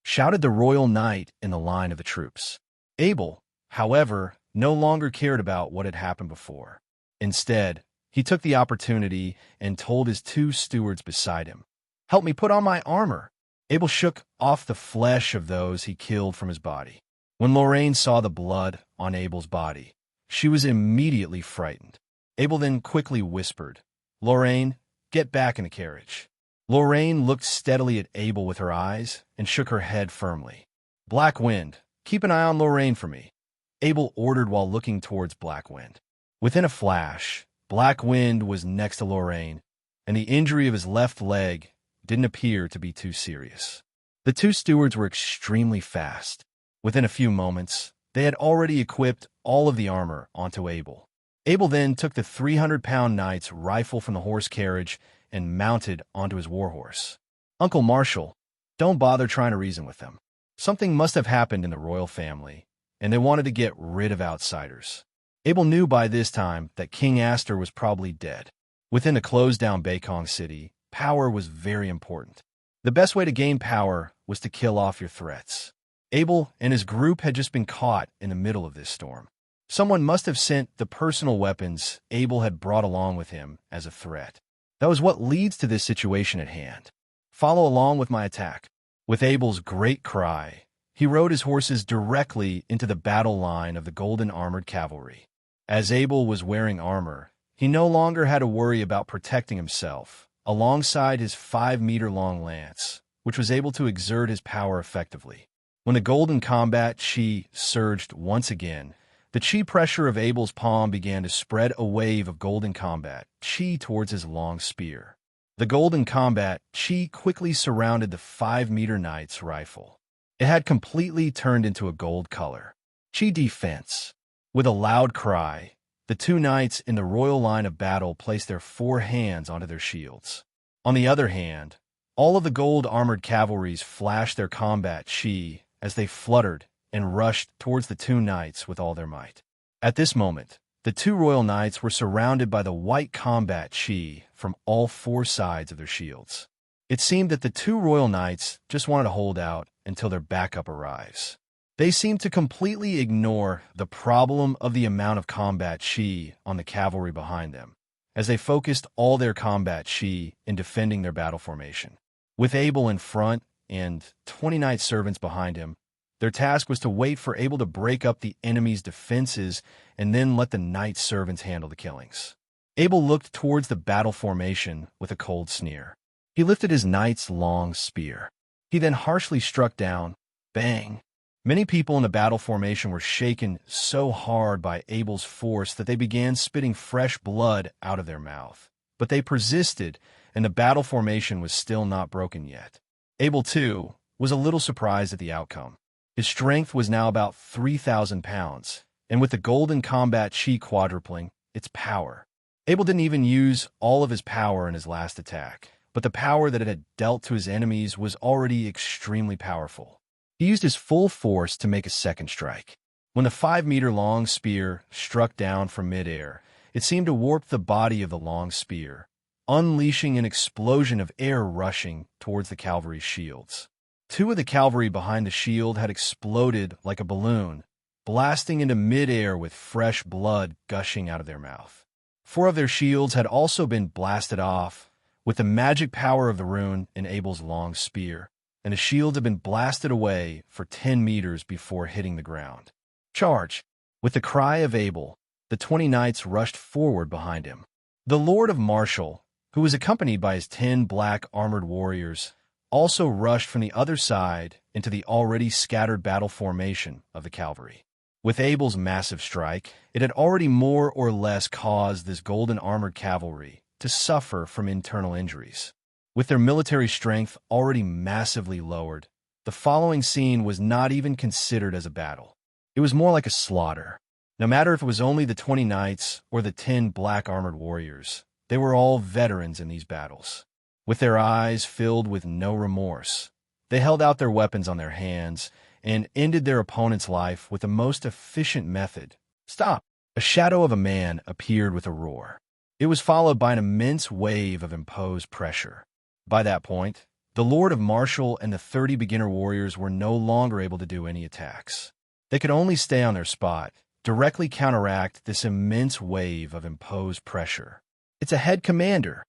Shouted the royal knight in the line of the troops. Abel, however, no longer cared about what had happened before. Instead, he took the opportunity and told his 2 stewards beside him, "Help me put on my armor." Abel shook off the flesh of those he killed from his body. When Lorraine saw the blood on Abel's body, she was immediately frightened. Abel then quickly whispered, "Lorraine, get back in the carriage." Lorraine looked steadily at Abel with her eyes and shook her head firmly. "Black Wind, keep an eye on Lorraine for me," Abel ordered while looking towards Black Wind. Within a flash, Black Wind was next to Lorraine, and the injury of his left leg didn't appear to be too serious. The 2 stewards were extremely fast. Within a few moments, they had already equipped all of the armor onto Abel. Abel then took the 300-pound knight's rifle from the horse carriage and mounted onto his warhorse. "Uncle Marshall, don't bother trying to reason with them. Something must have happened in the royal family, and they wanted to get rid of outsiders." Abel knew by this time that King Astor was probably dead. Within the closed-down Beikong city, power was very important. The best way to gain power was to kill off your threats. Abel and his group had just been caught in the middle of this storm. Someone must have sent the personal weapons Abel had brought along with him as a threat. That was what leads to this situation at hand. Follow along with my attack. With Abel's great cry, he rode his horses directly into the battle line of the golden armored cavalry. As Abel was wearing armor, he no longer had to worry about protecting himself, alongside his 5-meter-long lance, which was able to exert his power effectively. When the golden combat chi surged once again, the chi pressure of Abel's palm began to spread a wave of golden combat chi towards his long spear. The golden combat chi quickly surrounded the 5-meter knight's rifle. It had completely turned into a gold color. Chi defense. With a loud cry, the 2 knights in the royal line of battle placed their 4 hands onto their shields. On the other hand, all of the gold-armored cavalries flashed their combat chi as they fluttered and rushed towards the 2 knights with all their might. At this moment, the 2 royal knights were surrounded by the white combat chi from all 4 sides of their shields. It seemed that the 2 royal knights just wanted to hold out until their backup arrives. They seemed to completely ignore the problem of the amount of combat chi on the cavalry behind them, as they focused all their combat chi in defending their battle formation. With Abel in front and 20 knight servants behind him, Their task was to wait for Abel to break up the enemy's defenses and then let the knight servants handle the killings. Abel looked towards the battle formation with a cold sneer. He lifted his knight's long spear. He then harshly struck down. Bang! Many people in the battle formation were shaken so hard by Abel's force that they began spitting fresh blood out of their mouth. But they persisted, and the battle formation was still not broken yet. Abel, too, was a little surprised at the outcome. His strength was now about 3,000 pounds, and with the golden combat chi quadrupling its power. Abel didn't even use all of his power in his last attack, but the power that it had dealt to his enemies was already extremely powerful. He used his full force to make a second strike. When the 5-meter-long spear struck down from midair, it seemed to warp the body of the long spear, unleashing an explosion of air rushing towards the cavalry's shields. 2 of the cavalry behind the shield had exploded like a balloon, blasting into midair with fresh blood gushing out of their mouth. 4 of their shields had also been blasted off, with the magic power of the rune in Abel's long spear, and the shield had been blasted away for 10 meters before hitting the ground. Charge! With the cry of Abel, the 20 knights rushed forward behind him. The Lord of Martial, who was accompanied by his 10 black armored warriors, also rushed from the other side into the already scattered battle formation of the cavalry. With Abel's massive strike, it had already more or less caused this golden armored cavalry to suffer from internal injuries. With their military strength already massively lowered, the following scene was not even considered as a battle. It was more like a slaughter. No matter if it was only the 20 knights or the 10 black armored warriors, they were all veterans in these battles. With their eyes filled with no remorse, they held out their weapons on their hands and ended their opponent's life with the most efficient method. Stop! A shadow of a man appeared with a roar. It was followed by an immense wave of imposed pressure. By that point, the Lord of Martial and the 30 beginner warriors were no longer able to do any attacks. They could only stay on their spot, directly counteract this immense wave of imposed pressure. It's a head commander!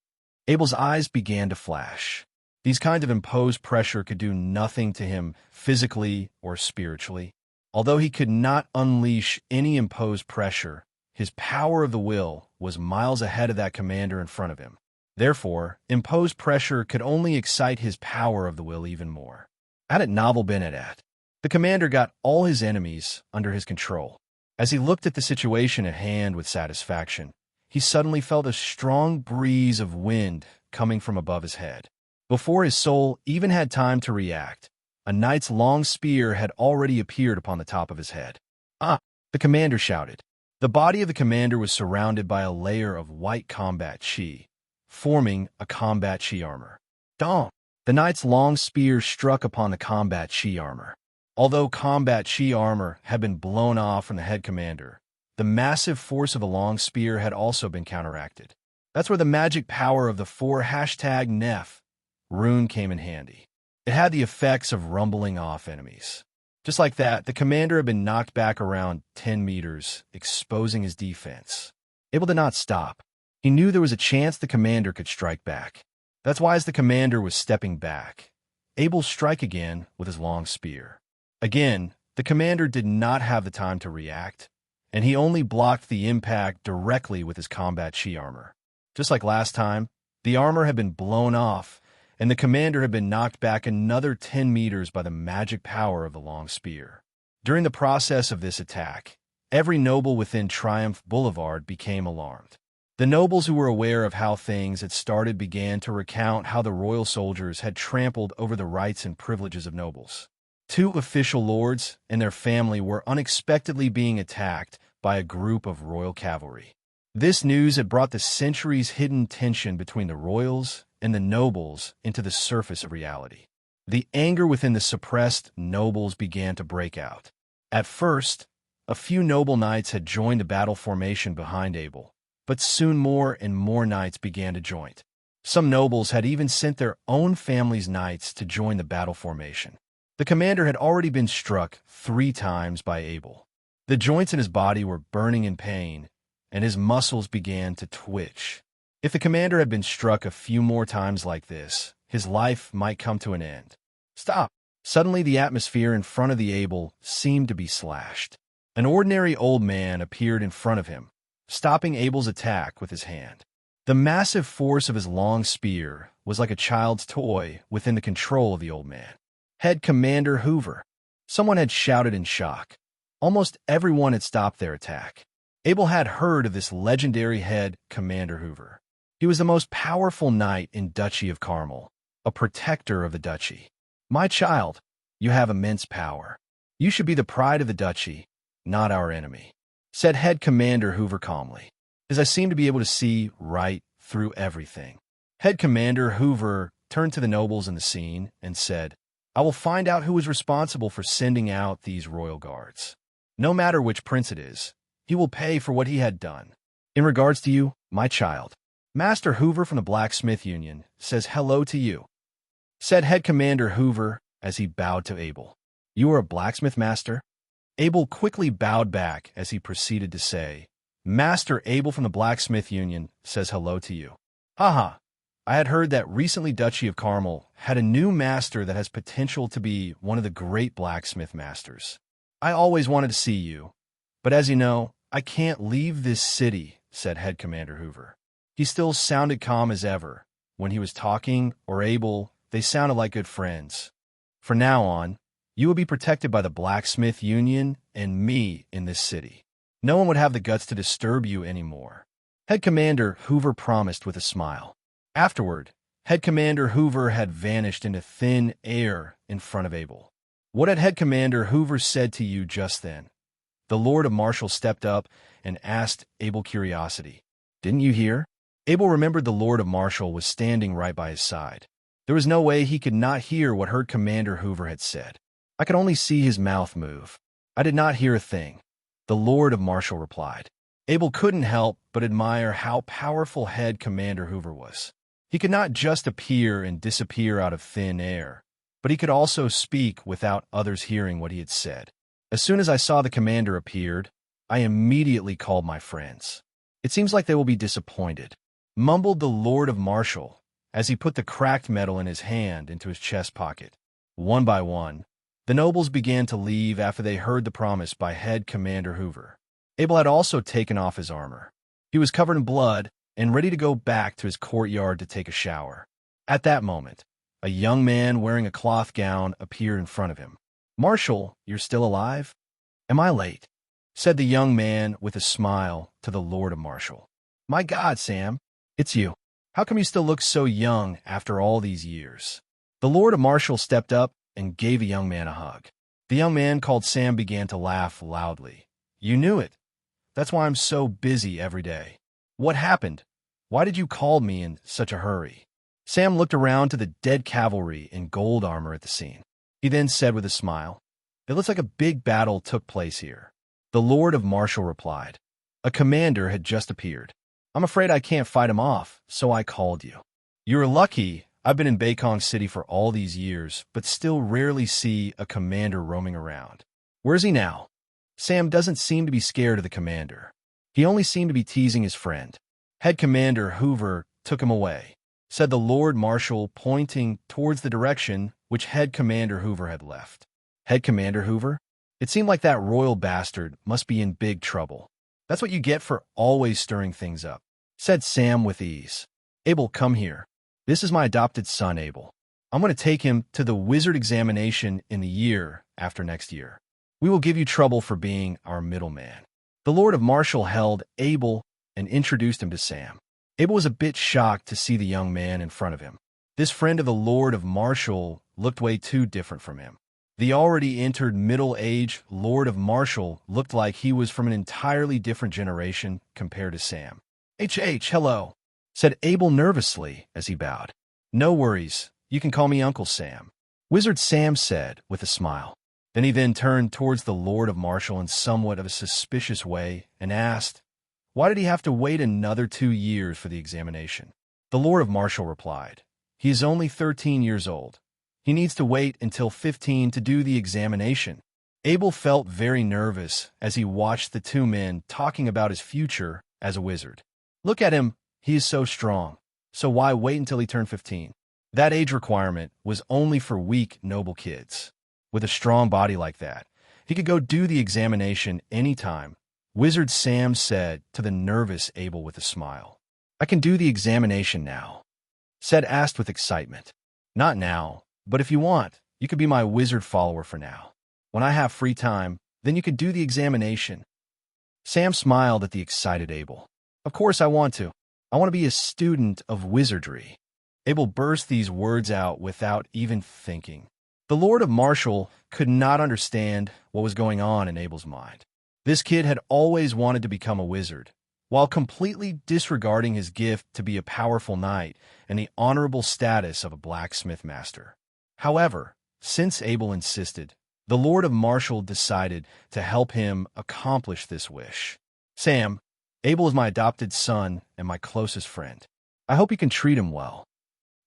Abel's eyes began to flash. These kinds of imposed pressure could do nothing to him physically or spiritually. Although he could not unleash any imposed pressure, his power of the will was miles ahead of that commander in front of him. Therefore, imposed pressure could only excite his power of the will even more. Had it novel been at? The commander got all his enemies under his control. As he looked at the situation at hand with satisfaction, he suddenly felt a strong breeze of wind coming from above his head. Before his soul even had time to react, a knight's long spear had already appeared upon the top of his head. Ah! The commander shouted. The body of the commander was surrounded by a layer of white combat chi, forming a combat chi armor. Dong! The knight's long spear struck upon the combat chi armor. Although combat chi armor had been blown off from the head commander, the massive force of the long spear had also been counteracted. That's where the magic power of the 4 #Nef rune came in handy. It had the effects of rumbling off enemies. Just like that, the commander had been knocked back around 10 meters, exposing his defense. Abel did not stop. He knew there was a chance the commander could strike back. That's why as the commander was stepping back, Abel struck again with his long spear. Again, the commander did not have the time to react, and he only blocked the impact directly with his combat chi armor. Just like last time, the armor had been blown off, and the commander had been knocked back another 10 meters by the magic power of the long spear. During the process of this attack, every noble within Triumph Boulevard became alarmed. The nobles who were aware of how things had started began to recount how the royal soldiers had trampled over the rights and privileges of nobles. 2 official lords and their family were unexpectedly being attacked by a group of royal cavalry. This news had brought the centuries-hidden tension between the royals and the nobles into the surface of reality. The anger within the suppressed nobles began to break out. At first, a few noble knights had joined the battle formation behind Abel, but soon more and more knights began to join. Some nobles had even sent their own family's knights to join the battle formation. The commander had already been struck 3 times by Abel. The joints in his body were burning in pain, and his muscles began to twitch. If the commander had been struck a few more times like this, his life might come to an end. Stop! Suddenly, the atmosphere in front of the Abel seemed to be slashed. An ordinary old man appeared in front of him, stopping Abel's attack with his hand. The massive force of his long spear was like a child's toy within the control of the old man. Head Commander Hoover. Someone had shouted in shock. Almost everyone had stopped their attack. Abel had heard of this legendary head Commander Hoover. He was the most powerful knight in Duchy of Carmel, a protector of the duchy. My child, you have immense power. You should be the pride of the duchy, not our enemy, said Head Commander Hoover calmly, as I seemed to be able to see right through everything. Head Commander Hoover turned to the nobles in the scene and said, I will find out who is responsible for sending out these royal guards. No matter which prince it is, he will pay for what he had done. In regards to you, my child, Master Hoover from the Blacksmith Union says hello to you, said Head Commander Hoover as he bowed to Abel. You are a blacksmith, Master? Abel quickly bowed back as he proceeded to say, Master Abel from the Blacksmith Union says hello to you. Haha, I had heard that recently Duchy of Carmel had a new master that has potential to be one of the great blacksmith masters. I always wanted to see you, but as you know, I can't leave this city, said Head Commander Hoover. He still sounded calm as ever. When he was talking or Abel, they sounded like good friends. From now on, you will be protected by the Blacksmith Union and me in this city. No one would have the guts to disturb you anymore. Head Commander Hoover promised with a smile. Afterward, Head Commander Hoover had vanished into thin air in front of Abel. What had Head Commander Hoover said to you just then? The Lord of Marshall stepped up and asked Abel curiosity. Didn't you hear? Abel remembered the Lord of Marshall was standing right by his side. There was no way he could not hear what Head Commander Hoover had said. I could only see his mouth move. I did not hear a thing. The Lord of Marshall replied. Abel couldn't help but admire how powerful Head Commander Hoover was. He could not just appear and disappear out of thin air, but he could also speak without others hearing what he had said. As soon as I saw the commander appeared, I immediately called my friends. It seems like they will be disappointed, mumbled the Lord of Marshall as he put the cracked metal in his hand into his chest pocket. One by one, the nobles began to leave after they heard the promise by Head Commander Hoover. Abel had also taken off his armor. He was covered in blood and ready to go back to his courtyard to take a shower. At that moment, a young man wearing a cloth gown appeared in front of him. Marshall, you're still alive? Am I late? Said the young man with a smile to the Lord of Marshall. My God, Sam, it's you. How come you still look so young after all these years? The Lord of Marshall stepped up and gave a young man a hug. The young man called Sam began to laugh loudly. You knew it. That's why I'm so busy every day. What happened? Why did you call me in such a hurry? Sam looked around to the dead cavalry in gold armor at the scene. He then said with a smile, It looks like a big battle took place here. The Lord of Marshall replied, A commander had just appeared. I'm afraid I can't fight him off, so I called you. You're lucky. I've been in Beikong City for all these years, but still rarely see a commander roaming around. Where's he now? Sam doesn't seem to be scared of the commander. He only seemed to be teasing his friend. Head Commander Hoover took him away, said the Lord Marshal, pointing towards the direction which Head Commander Hoover had left. Head Commander Hoover? It seemed like that royal bastard must be in big trouble. That's what you get for always stirring things up, said Sam with ease. Abel, come here. This is my adopted son, Abel. I'm going to take him to the wizard examination in the year after next year. We will give you trouble for being our middleman. The Lord of Marshall held Abel and introduced him to Sam. Abel was a bit shocked to see the young man in front of him. This friend of the Lord of Marshall looked way too different from him. The already entered middle-aged Lord of Marshall looked like he was from an entirely different generation compared to Sam. Hello, said Abel nervously as he bowed. No worries, you can call me Uncle Sam, Wizard Sam said with a smile. Then he turned towards the Lord of Marshall in somewhat of a suspicious way and asked, why did he have to wait another 2 years for the examination? The Lord of Marshall replied, he is only 13 years old. He needs to wait until 15 to do the examination. Abel felt very nervous as he watched the two men talking about his future as a wizard. Look at him, he is so strong. So why wait until he turned 15? That age requirement was only for weak, noble kids. with a strong body like that. He could go do the examination anytime, Wizard Sam said to the nervous Abel with a smile. I can do the examination now, said asked with excitement. Not now, but if you want, you could be my wizard follower for now. When I have free time, then you could do the examination. Sam smiled at the excited Abel. Of course I want to. I want to be a student of wizardry. Abel burst these words out without even thinking. The Lord of Marshall could not understand what was going on in Abel's mind. This kid had always wanted to become a wizard, while completely disregarding his gift to be a powerful knight and the honorable status of a blacksmith master. However, since Abel insisted, the Lord of Marshall decided to help him accomplish this wish. Sam, Abel is my adopted son and my closest friend. I hope you can treat him well.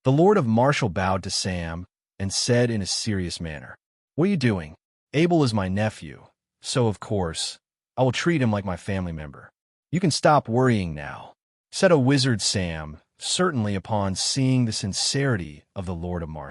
The Lord of Marshall bowed to Sam and said in a serious manner, What are you doing? Abel is my nephew, so of course, I will treat him like my family member. You can stop worrying now, said a wizard Sam, certainly upon seeing the sincerity of the Lord of Marshall.